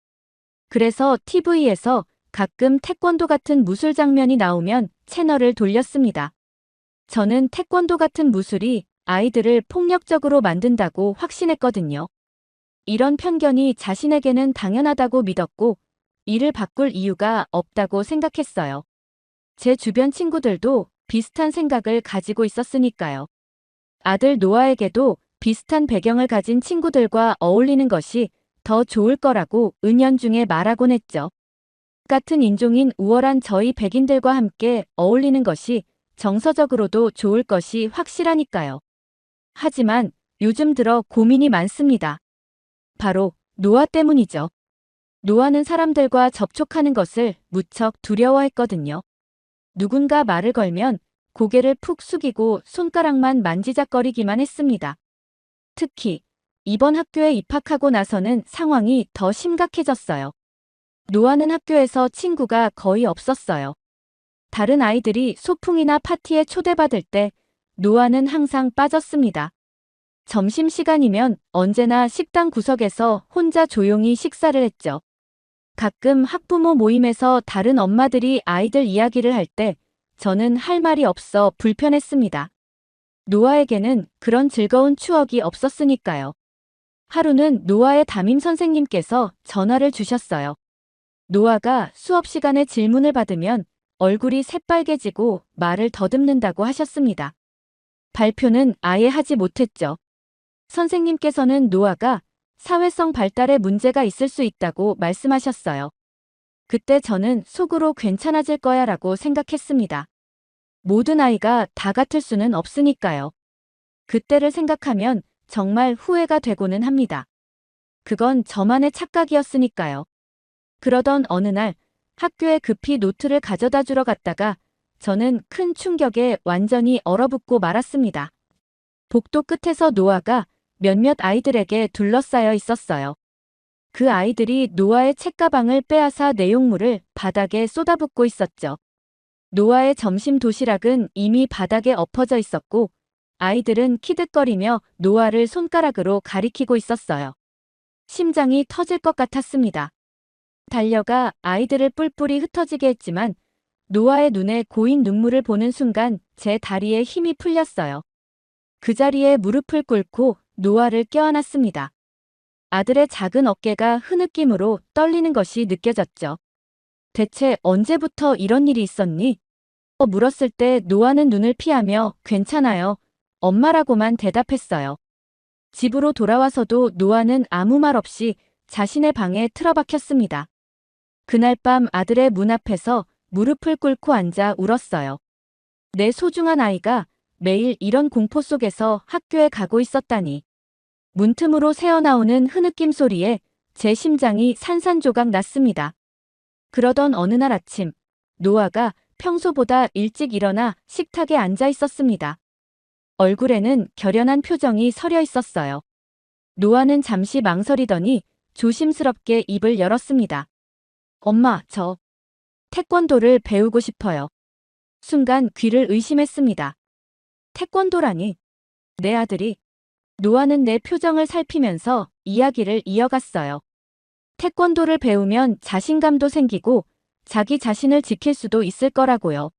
그래서 TV에서 가끔 태권도 같은 무술 장면이 나오면 채널을 돌렸습니다. 저는 태권도 같은 무술이 아이들을 폭력적으로 만든다고 확신했거든요. 이런 편견이 자신에게는 당연하다고 믿었고 이를 바꿀 이유가 없다고 생각했어요. 제 주변 친구들도 비슷한 생각을 가지고 있었으니까요. 아들 노아에게도 비슷한 배경을 가진 친구들과 어울리는 것이 더 좋을 거라고 은연중에 말하곤 했죠. 같은 인종인 우월한 저희 백인들과 함께 어울리는 것이 정서적으로도 좋을 것이 확실하니까요. 하지만 요즘 들어 고민이 많습니다. 바로 노아 때문이죠. 노아는 사람들과 접촉하는 것을 무척 두려워했거든요. 누군가 말을 걸면 고개를 푹 숙이고 손가락만 만지작거리기만 했습니다. 특히 이번 학교에 입학하고 나서는 상황이 더 심각해졌어요. 노아는 학교에서 친구가 거의 없었어요. 다른 아이들이 소풍이나 파티에 초대받을 때 노아는 항상 빠졌습니다. 점심시간이면 언제나 식당 구석에서 혼자 조용히 식사를 했죠. 가끔 학부모 모임에서 다른 엄마들이 아이들 이야기를 할 때 저는 할 말이 없어 불편했습니다. 노아에게는 그런 즐거운 추억이 없었으니까요. 하루는 노아의 담임 선생님께서 전화를 주셨어요. 노아가 수업 시간에 질문을 받으면 얼굴이 새빨개지고 말을 더듬는다고 하셨습니다. 발표는 아예 하지 못했죠. 선생님께서는 노아가 사회성 발달에 문제가 있을 수 있다고 말씀하셨어요. 그때 저는 속으로 괜찮아질 거야 라고 생각했습니다. 모든 아이가 다 같을 수는 없으니까요. 그때를 생각하면 정말 후회가 되고는 합니다. 그건 저만의 착각이었으니까요. 그러던 어느 날 학교에 급히 노트를 가져다 주러 갔다가 저는 큰 충격에 완전히 얼어붙고 말았습니다. 복도 끝에서 노아가 몇몇 아이들에게 둘러싸여 있었어요. 그 아이들이 노아의 책가방을 빼앗아 내용물을 바닥에 쏟아붓고 있었죠. 노아의 점심 도시락은 이미 바닥에 엎어져 있었고 아이들은 키득거리며 노아를 손가락으로 가리키고 있었어요. 심장이 터질 것 같았습니다. 달려가 아이들을 뿔뿔이 흩어지게 했지만 노아의 눈에 고인 눈물을 보는 순간 제 다리에 힘이 풀렸어요. 그 자리에 무릎을 꿇고 노아를 껴안았습니다. 아들의 작은 어깨가 흐느낌으로 떨리는 것이 느껴졌죠. 대체 언제부터 이런 일이 있었니? 물었을 때 노아는 눈을 피하며 괜찮아요. 엄마라고만 대답했어요. 집으로 돌아와서도 노아는 아무 말 없이 자신의 방에 틀어박혔습니다. 그날 밤 아들의 문 앞에서 무릎을 꿇고 앉아 울었어요. 내 소중한 아이가 매일 이런 공포 속에서 학교에 가고 있었다니. 문틈으로 새어나오는 흐느낌 소리에 제 심장이 산산조각 났습니다. 그러던 어느 날 아침, 노아가 평소보다 일찍 일어나 식탁에 앉아 있었습니다. 얼굴에는 결연한 표정이 서려 있었어요. 노아는 잠시 망설이더니 조심스럽게 입을 열었습니다. 엄마, 저 태권도를 배우고 싶어요. 순간 귀를 의심했습니다. 태권도라니. 내 아들이. 노아는 내 표정을 살피면서 이야기를 이어갔어요. 태권도를 배우면 자신감도 생기고 자기 자신을 지킬 수도 있을 거라고요.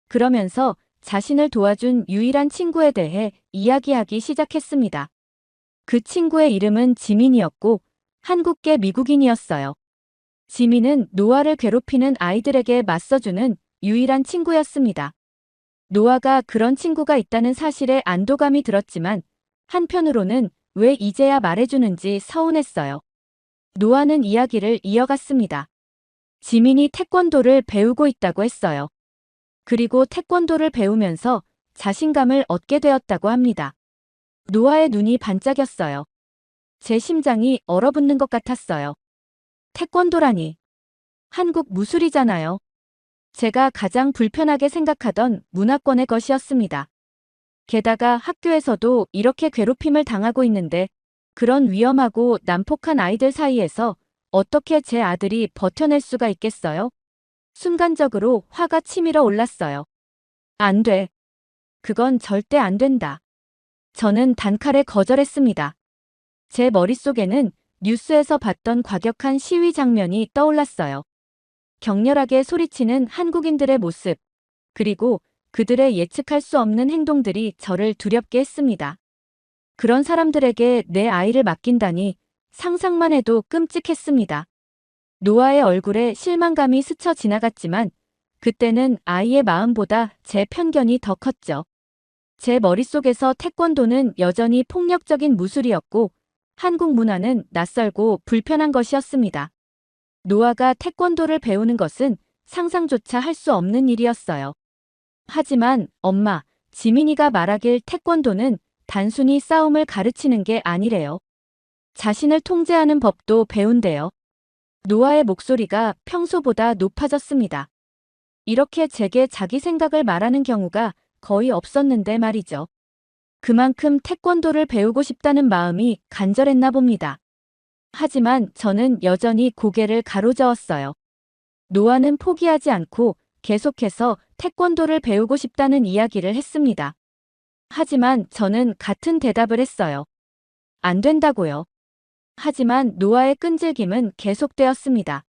그러면서 자신을 도와준 유일한 친구에 대해 이야기하기 시작했습니다. 그 친구의 이름은 지민이었고 한국계 미국인이었어요. 지민은 노아를 괴롭히는 아이들에게 맞서주는 유일한 친구였습니다. 노아가 그런 친구가 있다는 사실에 안도감이 들었지만 한편으로는 왜 이제야 말해주는지 서운했어요. 노아는 이야기를 이어갔습니다. 지민이 태권도를 배우고 있다고 했어요. 그리고 태권도를 배우면서 자신감을 얻게 되었다고 합니다. 노아의 눈이 반짝였어요. 제 심장이 얼어붙는 것 같았어요. 태권도라니. 한국 무술이잖아요. 제가 가장 불편하게 생각하던 문화권의 것이었습니다. 게다가 학교에서도 이렇게 괴롭힘을 당하고 있는데 그런 위험하고 난폭한 아이들 사이에서 어떻게 제 아들이 버텨낼 수가 있겠어요? 순간적으로 화가 치밀어 올랐어요. 안 돼. 그건 절대 안 된다. 저는 단칼에 거절했습니다. 제 머릿속에는 뉴스에서 봤던 과격한 시위 장면이 떠올랐어요. 격렬하게 소리치는 한국인들의 모습, 그리고 그들의 예측할 수 없는 행동들이 저를 두렵게 했습니다. 그런 사람들에게 내 아이를 맡긴다니 상상만 해도 끔찍했습니다. 노아의 얼굴에 실망감이 스쳐 지나갔지만 그때는 아이의 마음보다 제 편견이 더 컸죠. 제 머릿속에서 태권도는 여전히 폭력적인 무술이었고 한국 문화는 낯설고 불편한 것이었습니다. 노아가 태권도를 배우는 것은 상상조차 할 수 없는 일이었어요. 하지만 엄마, 지민이가 말하길 태권도는 단순히 싸움을 가르치는 게 아니래요. 자신을 통제하는 법도 배운대요. 노아의 목소리가 평소보다 높아졌습니다. 이렇게 제게 자기 생각을 말하는 경우가 거의 없었는데 말이죠. 그만큼 태권도를 배우고 싶다는 마음이 간절했나 봅니다. 하지만 저는 여전히 고개를 가로저었어요. 노아는 포기하지 않고 계속해서 태권도를 배우고 싶다는 이야기를 했습니다. 하지만 저는 같은 대답을 했어요. 안 된다고요. 하지만 노아의 끈질김은 계속되었습니다.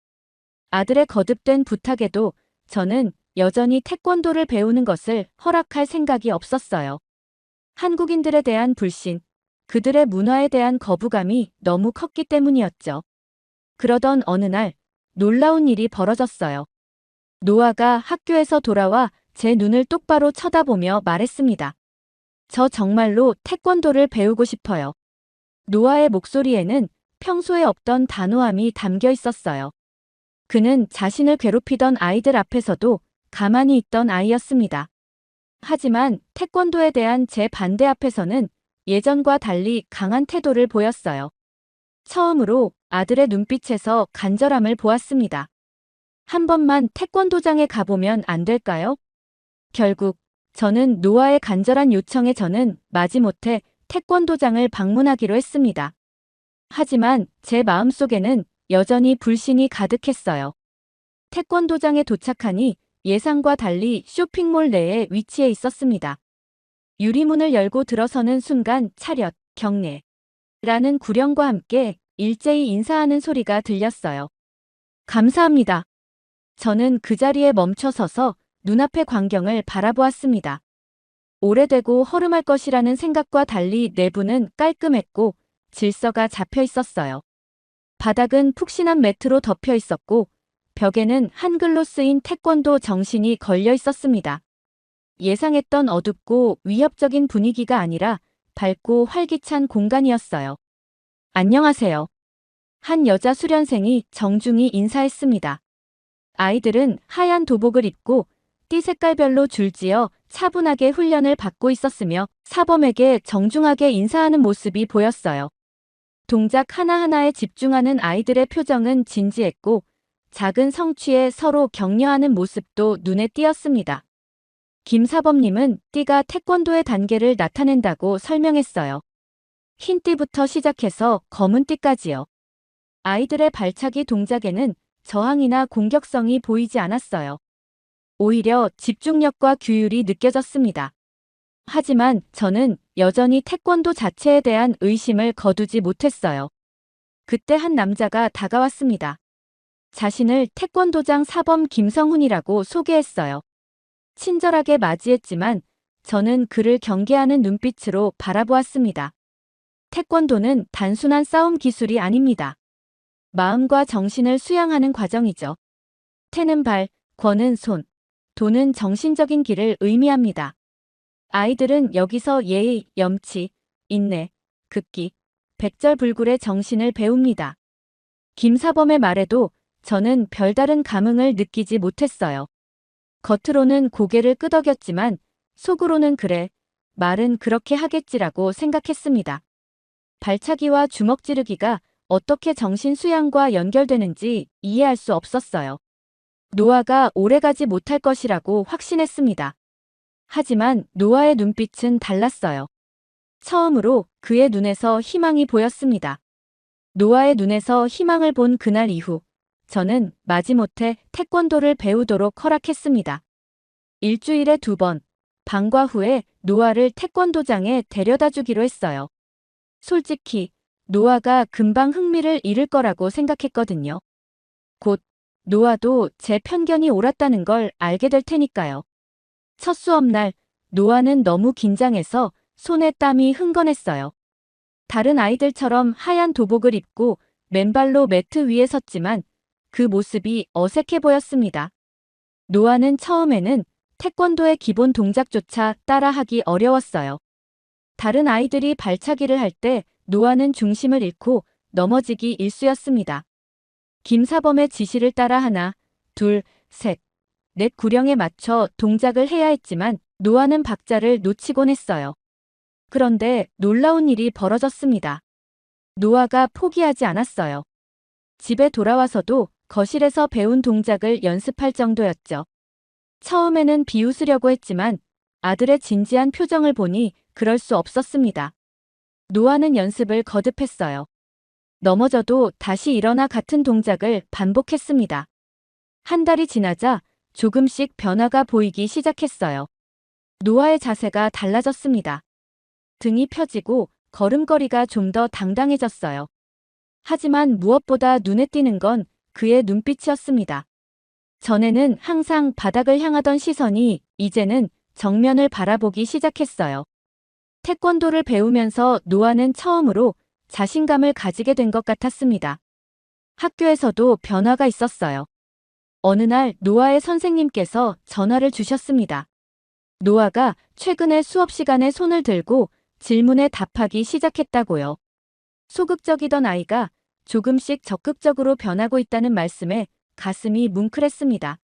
아들의 거듭된 부탁에도 저는 여전히 태권도를 배우는 것을 허락할 생각이 없었어요. 한국인들에 대한 불신, 그들의 문화에 대한 거부감이 너무 컸기 때문이었죠. 그러던 어느 날 놀라운 일이 벌어졌어요. 노아가 학교에서 돌아와 제 눈을 똑바로 쳐다보며 말했습니다. 저 정말로 태권도를 배우고 싶어요. 노아의 목소리에는 평소에 없던 단호함이 담겨 있었어요. 그는 자신을 괴롭히던 아이들 앞에서도 가만히 있던 아이였습니다. 하지만 태권도에 대한 제 반대 앞에서는 예전과 달리 강한 태도를 보였어요. 처음으로 아들의 눈빛에서 간절함을 보았습니다. 한 번만 태권도장에 가보면 안 될까요? 결국 저는 노아의 간절한 요청에 저는 마지못해 태권도장을 방문하기로 했습니다. 하지만 제 마음속에는 여전히 불신이 가득했어요. 태권도장에 도착하니 예상과 달리 쇼핑몰 내에 위치해 있었습니다. 유리문을 열고 들어서는 순간 차렷, 경례 라는 구령과 함께 일제히 인사하는 소리가 들렸어요. 감사합니다. 저는 그 자리에 멈춰 서서 눈앞의 광경을 바라보았습니다. 오래되고 허름할 것이라는 생각과 달리 내부는 깔끔했고 질서가 잡혀 있었어요. 바닥은 푹신한 매트로 덮여 있었고 벽에는 한글로 쓰인 태권도 정신이 걸려 있었습니다. 예상했던 어둡고 위협적인 분위기가 아니라 밝고 활기찬 공간이었어요. 안녕하세요. 한 여자 수련생이 정중히 인사했습니다. 아이들은 하얀 도복을 입고 띠 색깔별로 줄지어 차분하게 훈련을 받고 있었으며 사범에게 정중하게 인사하는 모습이 보였어요. 동작 하나하나에 집중하는 아이들의 표정은 진지했고 작은 성취에 서로 격려하는 모습도 눈에 띄었습니다. 김 사범님은 띠가 태권도의 단계를 나타낸다고 설명했어요. 흰 띠부터 시작해서 검은 띠까지요. 아이들의 발차기 동작에는 저항이나 공격성이 보이지 않았어요. 오히려 집중력과 규율이 느껴졌습니다. 하지만 저는 여전히 태권도 자체에 대한 의심을 거두지 못했어요. 그때 한 남자가 다가왔습니다. 자신을 태권도장 사범 김성훈이라고 소개했어요. 친절하게 맞이했지만 저는 그를 경계하는 눈빛으로 바라보았습니다. 태권도는 단순한 싸움 기술이 아닙니다. 마음과 정신을 수양하는 과정이죠. 태는 발, 권은 손, 도는 정신적인 길을 의미합니다. 아이들은 여기서 예의, 염치, 인내, 극기, 백절불굴의 정신을 배웁니다. 김사범의 말에도 저는 별다른 감흥을 느끼지 못했어요. 겉으로는 고개를 끄덕였지만 속으로는 그래, 말은 그렇게 하겠지라고 생각했습니다. 발차기와 주먹 찌르기가 어떻게 정신 수양과 연결되는지 이해할 수 없었어요. 노아가 오래가지 못할 것이라고 확신했습니다. 하지만 노아의 눈빛은 달랐어요. 처음으로 그의 눈에서 희망이 보였습니다. 노아의 눈에서 희망을 본 그날 이후 저는 마지못해 태권도를 배우도록 허락했습니다. 일주일에 2번, 방과 후에 노아를 태권도장에 데려다 주기로 했어요. 솔직히 노아가 금방 흥미를 잃을 거라고 생각했거든요. 곧 노아도 제 편견이 옳았다는 걸 알게 될 테니까요. 첫 수업날 노아는 너무 긴장해서 손에 땀이 흥건했어요. 다른 아이들처럼 하얀 도복을 입고 맨발로 매트 위에 섰지만 그 모습이 어색해 보였습니다. 노아는 처음에는 태권도의 기본 동작조차 따라하기 어려웠어요. 다른 아이들이 발차기를 할 때 노아는 중심을 잃고 넘어지기 일쑤였습니다. 김사범의 지시를 따라 하나, 둘, 셋, 넷 구령에 맞춰 동작을 해야 했지만 노아는 박자를 놓치곤 했어요. 그런데 놀라운 일이 벌어졌습니다. 노아가 포기하지 않았어요. 집에 돌아와서도 거실에서 배운 동작을 연습할 정도였죠. 처음에는 비웃으려고 했지만 아들의 진지한 표정을 보니 그럴 수 없었습니다. 노아는 연습을 거듭했어요. 넘어져도 다시 일어나 같은 동작을 반복했습니다. 한 달이 지나자 조금씩 변화가 보이기 시작했어요. 노아의 자세가 달라졌습니다. 등이 펴지고 걸음걸이가 좀 더 당당해졌어요. 하지만 무엇보다 눈에 띄는 건 그의 눈빛이었습니다. 전에는 항상 바닥을 향하던 시선이 이제는 정면을 바라보기 시작했어요. 태권도를 배우면서 노아는 처음으로 자신감을 가지게 된 것 같았습니다. 학교에서도 변화가 있었어요. 어느 날 노아의 선생님께서 전화를 주셨습니다. 노아가 최근에 수업 시간에 손을 들고 질문에 답하기 시작했다고요. 소극적이던 아이가 조금씩 적극적으로 변하고 있다는 말씀에 가슴이 뭉클했습니다.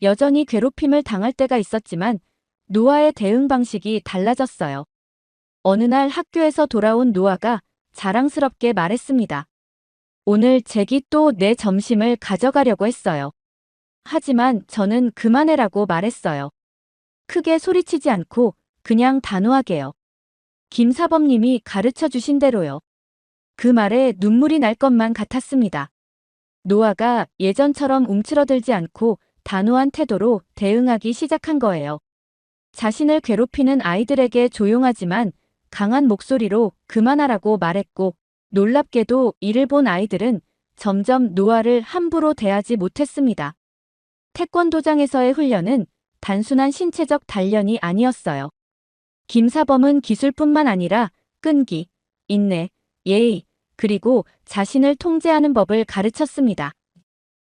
여전히 괴롭힘을 당할 때가 있었지만 노아의 대응 방식이 달라졌어요. 어느 날 학교에서 돌아온 노아가 자랑스럽게 말했습니다. 오늘 잭이 또 내 점심을 가져가려고 했어요. 하지만 저는 그만해라고 말했어요. 크게 소리치지 않고 그냥 단호하게요. 김사범님이 가르쳐 주신 대로요. 그 말에 눈물이 날 것만 같았습니다. 노아가 예전처럼 움츠러들지 않고 단호한 태도로 대응하기 시작한 거예요. 자신을 괴롭히는 아이들에게 조용하지만 강한 목소리로 그만하라고 말했고, 놀랍게도 이를 본 아이들은 점점 노아를 함부로 대하지 못했습니다. 태권도장에서의 훈련은 단순한 신체적 단련이 아니었어요. 김사범은 기술뿐만 아니라 끈기, 인내, 예의, 그리고 자신을 통제하는 법을 가르쳤습니다.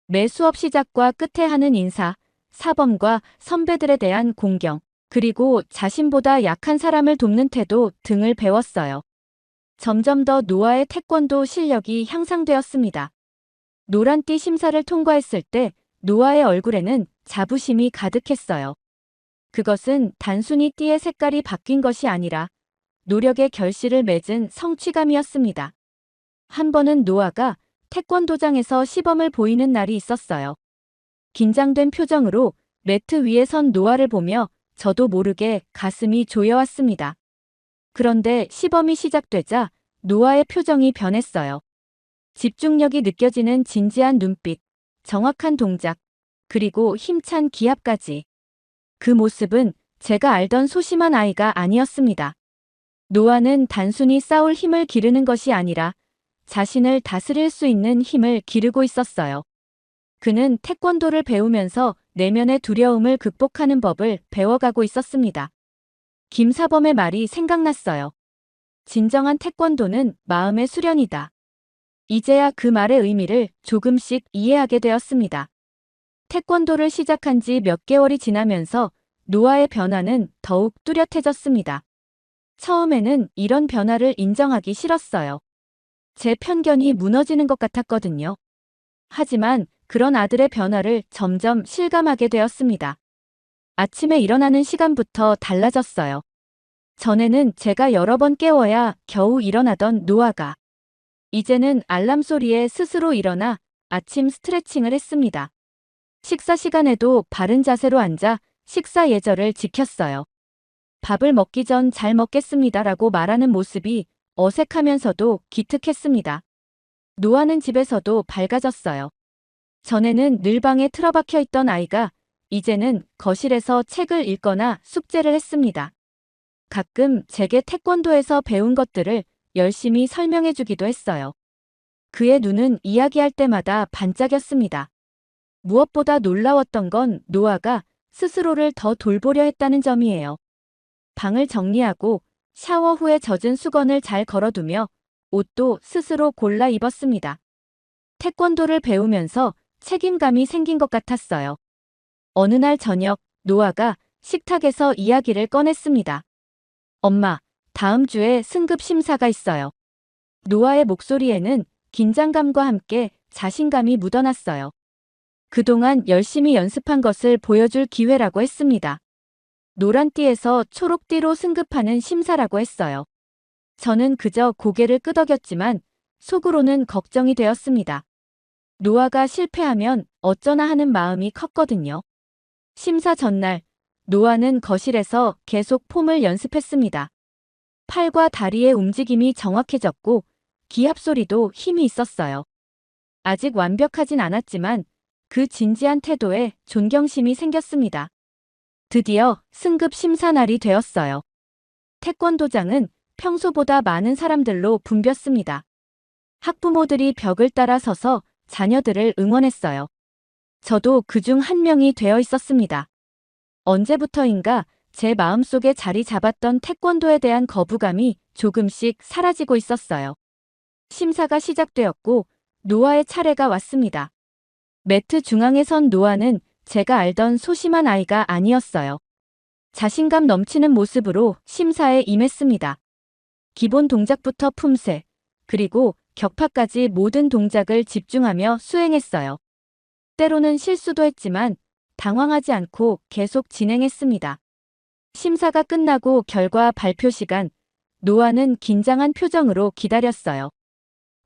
매 수업 시작과 끝에 하는 인사, 사범과 선배들에 대한 공경, 그리고 자신보다 약한 사람을 돕는 태도 등을 배웠어요. 점점 더 노아의 태권도 실력이 향상되었습니다. 노란띠 심사를 통과했을 때 노아의 얼굴에는 자부심이 가득했어요. 그것은 단순히 띠의 색깔이 바뀐 것이 아니라 노력의 결실을 맺은 성취감이었습니다. 한 번은 노아가 태권도장에서 시범을 보이는 날이 있었어요. 긴장된 표정으로 매트 위에 선 노아를 보며 저도 모르게 가슴이 조여왔습니다. 그런데 시범이 시작되자 노아의 표정이 변했어요. 집중력이 느껴지는 진지한 눈빛, 정확한 동작, 그리고 힘찬 기합까지. 그 모습은 제가 알던 소심한 아이가 아니었습니다. 노아는 단순히 싸울 힘을 기르는 것이 아니라 자신을 다스릴 수 있는 힘을 기르고 있었어요. 그는 태권도를 배우면서 내면의 두려움을 극복하는 법을 배워가고 있었습니다. 김사범의 말이 생각났어요. 진정한 태권도는 마음의 수련이다. 이제야 그 말의 의미를 조금씩 이해하게 되었습니다. 태권도를 시작한 지 몇 개월이 지나면서 노아의 변화는 더욱 뚜렷해졌습니다. 처음에는 이런 변화를 인정하기 싫었어요. 제 편견이 무너지는 것 같았거든요. 하지만 그런 아들의 변화를 점점 실감하게 되었습니다. 아침에 일어나는 시간부터 달라졌어요. 전에는 제가 여러 번 깨워야 겨우 일어나던 노아가 이제는 알람 소리에 스스로 일어나 아침 스트레칭을 했습니다. 식사 시간에도 바른 자세로 앉아 식사 예절을 지켰어요. 밥을 먹기 전 잘 먹겠습니다라고 말하는 모습이 어색하면서도 기특했습니다. 노아는 집에서도 밝아졌어요. 전에는 늘 방에 틀어박혀 있던 아이가 이제는 거실에서 책을 읽거나 숙제를 했습니다. 가끔 제게 태권도에서 배운 것들을 열심히 설명해 주기도 했어요. 그의 눈은 이야기할 때마다 반짝였습니다. 무엇보다 놀라웠던 건 노아가 스스로를 더 돌보려 했다는 점이에요. 방을 정리하고 샤워 후에 젖은 수건을 잘 걸어두며 옷도 스스로 골라 입었습니다. 태권도를 배우면서 책임감이 생긴 것 같았어요. 어느 날 저녁, 노아가 식탁에서 이야기를 꺼냈습니다. 엄마, 다음 주에 승급 심사가 있어요. 노아의 목소리에는 긴장감과 함께 자신감이 묻어났어요. 그동안 열심히 연습한 것을 보여줄 기회라고 했습니다. 노란띠에서 초록띠로 승급하는 심사라고 했어요. 저는 그저 고개를 끄덕였지만 속으로는 걱정이 되었습니다. 노아가 실패하면 어쩌나 하는 마음이 컸거든요. 심사 전날, 노아는 거실에서 계속 폼을 연습했습니다. 팔과 다리의 움직임이 정확해졌고 기합 소리도 힘이 있었어요. 아직 완벽하진 않았지만 그 진지한 태도에 존경심이 생겼습니다. 드디어 승급 심사 날이 되었어요. 태권도장은 평소보다 많은 사람들로 붐볐습니다. 학부모들이 벽을 따라 서서 자녀들을 응원했어요. 저도 그중 한 명이 되어 있었습니다. 언제부터인가 제 마음속에 자리 잡았던 태권도에 대한 거부감이 조금씩 사라지고 있었어요. 심사가 시작되었고 노아의 차례가 왔습니다. 매트 중앙에 선 노아는 제가 알던 소심한 아이가 아니었어요. 자신감 넘치는 모습으로 심사에 임했습니다. 기본 동작부터 품새, 그리고 격파까지 모든 동작을 집중하며 수행했어요. 때로는 실수도 했지만 당황하지 않고 계속 진행했습니다. 심사가 끝나고 결과 발표 시간, 노아는 긴장한 표정으로 기다렸어요.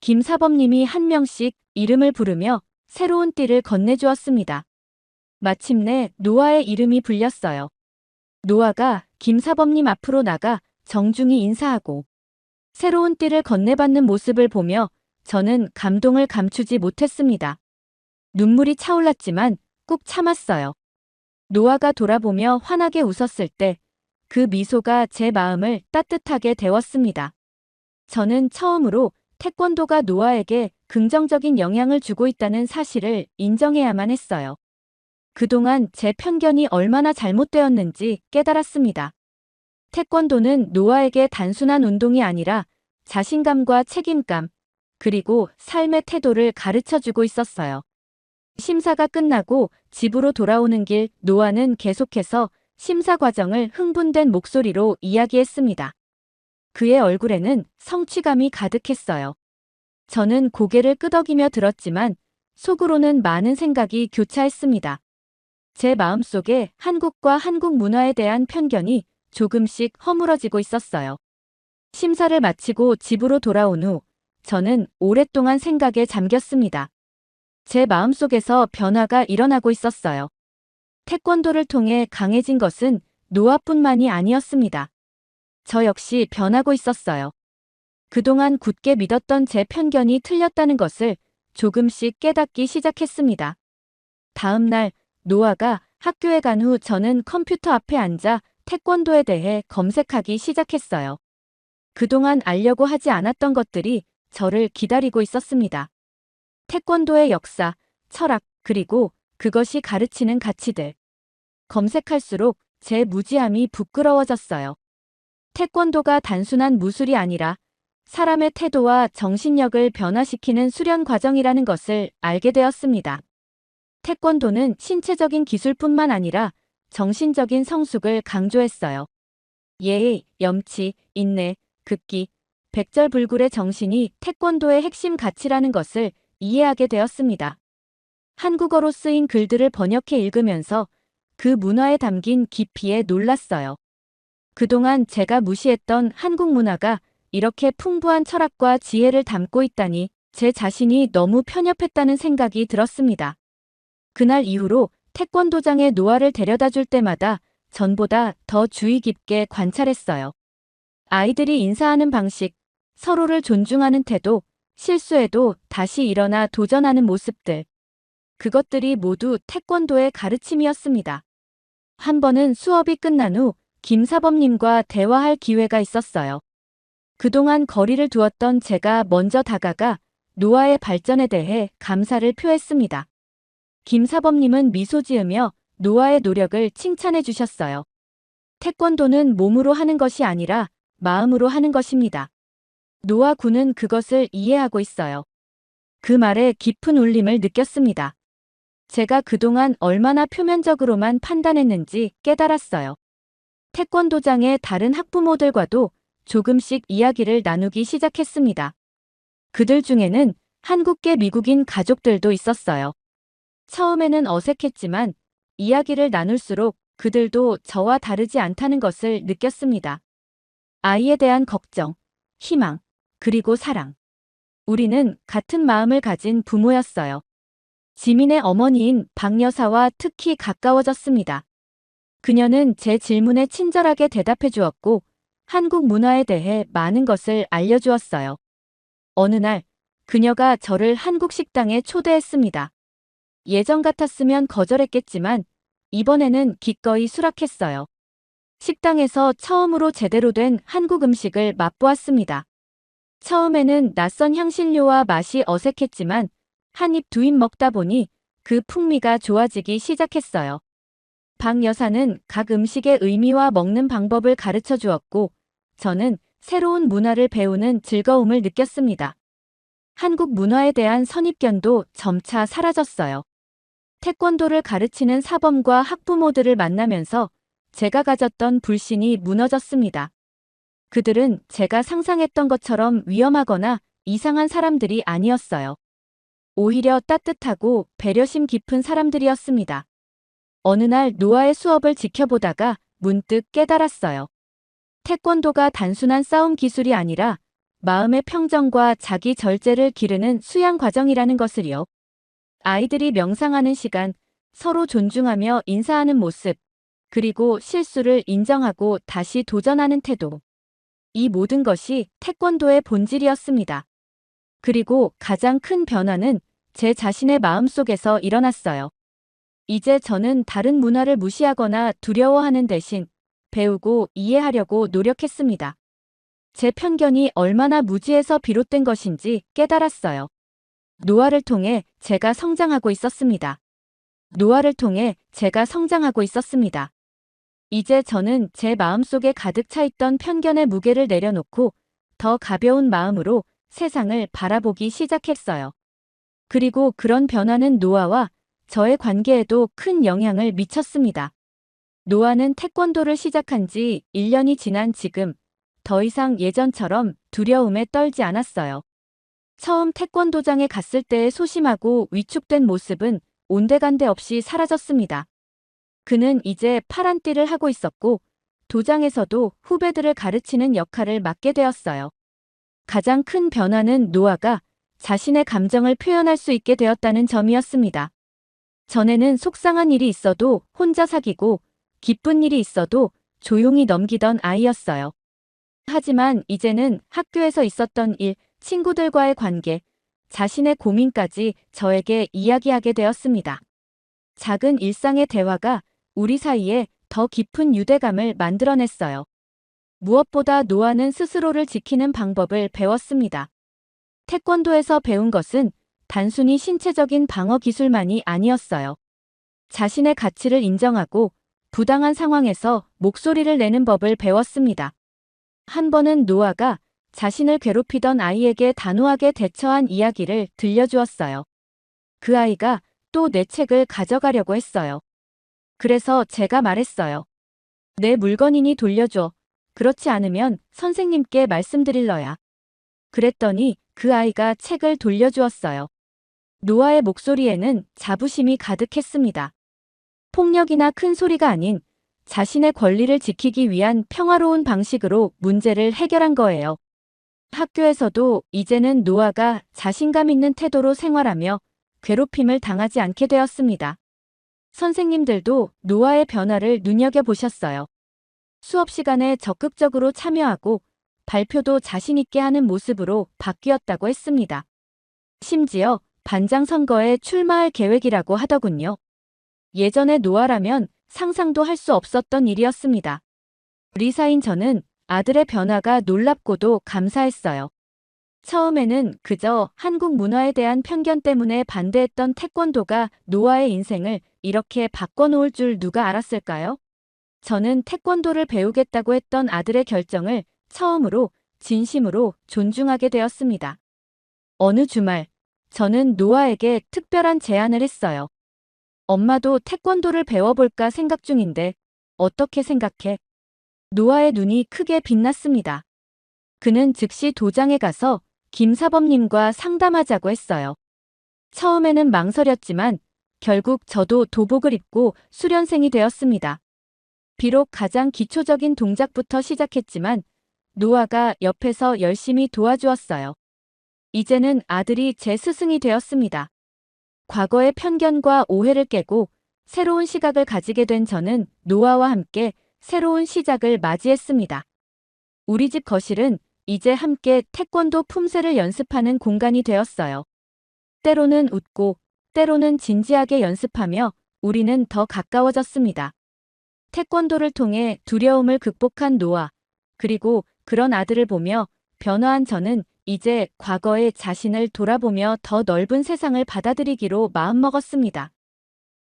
김사범님이 한 명씩 이름을 부르며 새로운 띠를 건네주었습니다. 마침내 노아의 이름이 불렸어요. 노아가 김사범님 앞으로 나가 정중히 인사하고 새로운 띠를 건네받는 모습을 보며 저는 감동을 감추지 못했습니다. 눈물이 차올랐지만 꾹 참았어요. 노아가 돌아보며 환하게 웃었을 때 그 미소가 제 마음을 따뜻하게 데웠습니다. 저는 처음으로 태권도가 노아에게 긍정적인 영향을 주고 있다는 사실을 인정해야만 했어요. 그동안 제 편견이 얼마나 잘못되었는지 깨달았습니다. 태권도는 노아에게 단순한 운동이 아니라 자신감과 책임감, 그리고 삶의 태도를 가르쳐주고 있었어요. 심사가 끝나고 집으로 돌아오는 길, 노아는 계속해서 심사 과정을 흥분된 목소리로 이야기했습니다. 그의 얼굴에는 성취감이 가득했어요. 저는 고개를 끄덕이며 들었지만 속으로는 많은 생각이 교차했습니다. 제 마음속에 한국과 한국 문화에 대한 편견이 조금씩 허물어지고 있었어요. 심사를 마치고 집으로 돌아온 후 저는 오랫동안 생각에 잠겼습니다. 제 마음속에서 변화가 일어나고 있었어요. 태권도를 통해 강해진 것은 노아뿐만이 아니었습니다. 저 역시 변하고 있었어요. 그동안 굳게 믿었던 제 편견이 틀렸다는 것을 조금씩 깨닫기 시작했습니다. 다음 날 노아가 학교에 간 후 저는 컴퓨터 앞에 앉아 태권도에 대해 검색하기 시작했어요. 그동안 알려고 하지 않았던 것들이 저를 기다리고 있었습니다. 태권도의 역사, 철학, 그리고 그것이 가르치는 가치들. 검색할수록 제 무지함이 부끄러워졌어요. 태권도가 단순한 무술이 아니라 사람의 태도와 정신력을 변화시키는 수련 과정이라는 것을 알게 되었습니다. 태권도는 신체적인 기술뿐만 아니라 정신적인 성숙을 강조했어요. 예의, 염치, 인내, 극기, 백절불굴의 정신이 태권도의 핵심 가치라는 것을 이해하게 되었습니다. 한국어로 쓰인 글들을 번역해 읽으면서 그 문화에 담긴 깊이에 놀랐어요. 그동안 제가 무시했던 한국 문화가 이렇게 풍부한 철학과 지혜를 담고 있다니 제 자신이 너무 편협했다는 생각이 들었습니다. 그날 이후로 태권도장에 노아를 데려다 줄 때마다 전보다 더 주의 깊게 관찰했어요. 아이들이 인사하는 방식, 서로를 존중하는 태도, 실수해도 다시 일어나 도전하는 모습들. 그것들이 모두 태권도의 가르침이었습니다. 한 번은 수업이 끝난 후 김사범님과 대화할 기회가 있었어요. 그동안 거리를 두었던 제가 먼저 다가가 노아의 발전에 대해 감사를 표했습니다. 김사범님은 미소 지으며 노아의 노력을 칭찬해 주셨어요. 태권도는 몸으로 하는 것이 아니라 마음으로 하는 것입니다. 노아 군은 그것을 이해하고 있어요. 그 말에 깊은 울림을 느꼈습니다. 제가 그동안 얼마나 표면적으로만 판단했는지 깨달았어요. 태권도장의 다른 학부모들과도 조금씩 이야기를 나누기 시작했습니다. 그들 중에는 한국계 미국인 가족들도 있었어요. 처음에는 어색했지만 이야기를 나눌수록 그들도 저와 다르지 않다는 것을 느꼈습니다. 아이에 대한 걱정, 희망, 그리고 사랑. 우리는 같은 마음을 가진 부모였어요. 지민의 어머니인 박 여사와 특히 가까워졌습니다. 그녀는 제 질문에 친절하게 대답해 주었고 한국 문화에 대해 많은 것을 알려주었어요. 어느 날 그녀가 저를 한국 식당에 초대했습니다. 예전 같았으면 거절했겠지만 이번에는 기꺼이 수락했어요. 식당에서 처음으로 제대로 된 한국 음식을 맛보았습니다. 처음에는 낯선 향신료와 맛이 어색했지만 한 입 두 입 먹다 보니 그 풍미가 좋아지기 시작했어요. 박 여사는 각 음식의 의미와 먹는 방법을 가르쳐 주었고 저는 새로운 문화를 배우는 즐거움을 느꼈습니다. 한국 문화에 대한 선입견도 점차 사라졌어요. 태권도를 가르치는 사범과 학부모들을 만나면서 제가 가졌던 불신이 무너졌습니다. 그들은 제가 상상했던 것처럼 위험하거나 이상한 사람들이 아니었어요. 오히려 따뜻하고 배려심 깊은 사람들이었습니다. 어느 날 노아의 수업을 지켜보다가 문득 깨달았어요. 태권도가 단순한 싸움 기술이 아니라 마음의 평정과 자기 절제를 기르는 수양 과정이라는 것을요. 아이들이 명상하는 시간, 서로 존중하며 인사하는 모습, 그리고 실수를 인정하고 다시 도전하는 태도. 이 모든 것이 태권도의 본질이었습니다. 그리고 가장 큰 변화는 제 자신의 마음속에서 일어났어요. 이제 저는 다른 문화를 무시하거나 두려워하는 대신 배우고 이해하려고 노력했습니다. 제 편견이 얼마나 무지에서 비롯된 것인지 깨달았어요. 노아를 통해 제가 성장하고 있었습니다. 노아를 통해 제가 성장하고 있었습니다. 이제 저는 제 마음속에 가득 차 있던 편견의 무게를 내려놓고 더 가벼운 마음으로 세상을 바라보기 시작했어요. 그리고 그런 변화는 노아와 저의 관계에도 큰 영향을 미쳤습니다. 노아는 태권도를 시작한 지 1년이 지난 지금 더 이상 예전처럼 두려움에 떨지 않았어요. 처음 태권도장에 갔을 때의 소심하고 위축된 모습은 온데간데 없이 사라졌습니다. 그는 이제 파란 띠를 하고 있었고 도장에서도 후배들을 가르치는 역할을 맡게 되었어요. 가장 큰 변화는 노아가 자신의 감정을 표현할 수 있게 되었다는 점이었습니다. 전에는 속상한 일이 있어도 혼자 사귀고 기쁜 일이 있어도 조용히 넘기던 아이였어요. 하지만 이제는 학교에서 있었던 일, 친구들과의 관계, 자신의 고민까지 저에게 이야기하게 되었습니다. 작은 일상의 대화가 우리 사이에 더 깊은 유대감을 만들어냈어요. 무엇보다 노아는 스스로를 지키는 방법을 배웠습니다. 태권도에서 배운 것은 단순히 신체적인 방어 기술만이 아니었어요. 자신의 가치를 인정하고 부당한 상황에서 목소리를 내는 법을 배웠습니다. 한 번은 노아가 자신을 괴롭히던 아이에게 단호하게 대처한 이야기를 들려주었어요. 그 아이가 또 내 책을 가져가려고 했어요. 그래서 제가 말했어요. 내 물건이니 돌려줘. 그렇지 않으면 선생님께 말씀드릴러야. 그랬더니 그 아이가 책을 돌려주었어요. 노아의 목소리에는 자부심이 가득했습니다. 폭력이나 큰 소리가 아닌 자신의 권리를 지키기 위한 평화로운 방식으로 문제를 해결한 거예요. 학교에서도 이제는 노아가 자신감 있는 태도로 생활하며 괴롭힘을 당하지 않게 되었습니다. 선생님들도 노아의 변화를 눈여겨보셨어요. 수업 시간에 적극적으로 참여하고 발표도 자신 있게 하는 모습으로 바뀌었다고 했습니다. 심지어 반장 선거에 출마할 계획이라고 하더군요. 예전에 노아라면 상상도 할 수 없었던 일이었습니다. 리사인 저는 아들의 변화가 놀랍고도 감사했어요. 처음에는 그저 한국 문화에 대한 편견 때문에 반대했던 태권도가 노아의 인생을 이렇게 바꿔놓을 줄 누가 알았을까요? 저는 태권도를 배우겠다고 했던 아들의 결정을 처음으로 진심으로 존중하게 되었습니다. 어느 주말, 저는 노아에게 특별한 제안을 했어요. 엄마도 태권도를 배워볼까 생각 중인데 어떻게 생각해? 노아의 눈이 크게 빛났습니다. 그는 즉시 도장에 가서 김사범님과 상담하자고 했어요. 처음에는 망설였지만 결국 저도 도복을 입고 수련생이 되었습니다. 비록 가장 기초적인 동작부터 시작했지만 노아가 옆에서 열심히 도와주었어요. 이제는 아들이 제 스승이 되었습니다. 과거의 편견과 오해를 깨고 새로운 시각을 가지게 된 저는 노아와 함께 새로운 시작을 맞이했습니다. 우리 집 거실은 이제 함께 태권도 품새를 연습하는 공간이 되었어요. 때로는 웃고 때로는 진지하게 연습하며 우리는 더 가까워졌습니다. 태권도를 통해 두려움을 극복한 노아, 그리고 그런 아들을 보며 변화한 저는 이제 과거의 자신을 돌아보며 더 넓은 세상을 받아들이기로 마음먹었습니다.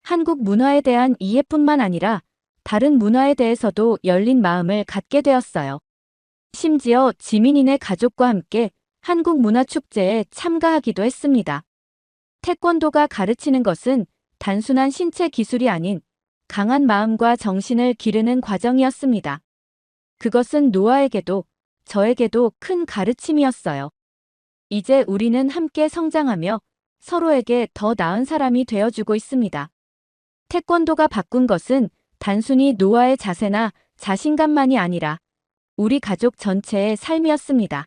한국 문화에 대한 이해뿐만 아니라 다른 문화에 대해서도 열린 마음을 갖게 되었어요. 심지어 지민이네 가족과 함께 한국 문화축제에 참가하기도 했습니다. 태권도가 가르치는 것은 단순한 신체 기술이 아닌 강한 마음과 정신을 기르는 과정이었습니다. 그것은 노아에게도 저에게도 큰 가르침이었어요. 이제 우리는 함께 성장하며 서로에게 더 나은 사람이 되어주고 있습니다. 태권도가 바꾼 것은 단순히 노아의 자세나 자신감만이 아니라 우리 가족 전체의 삶이었습니다.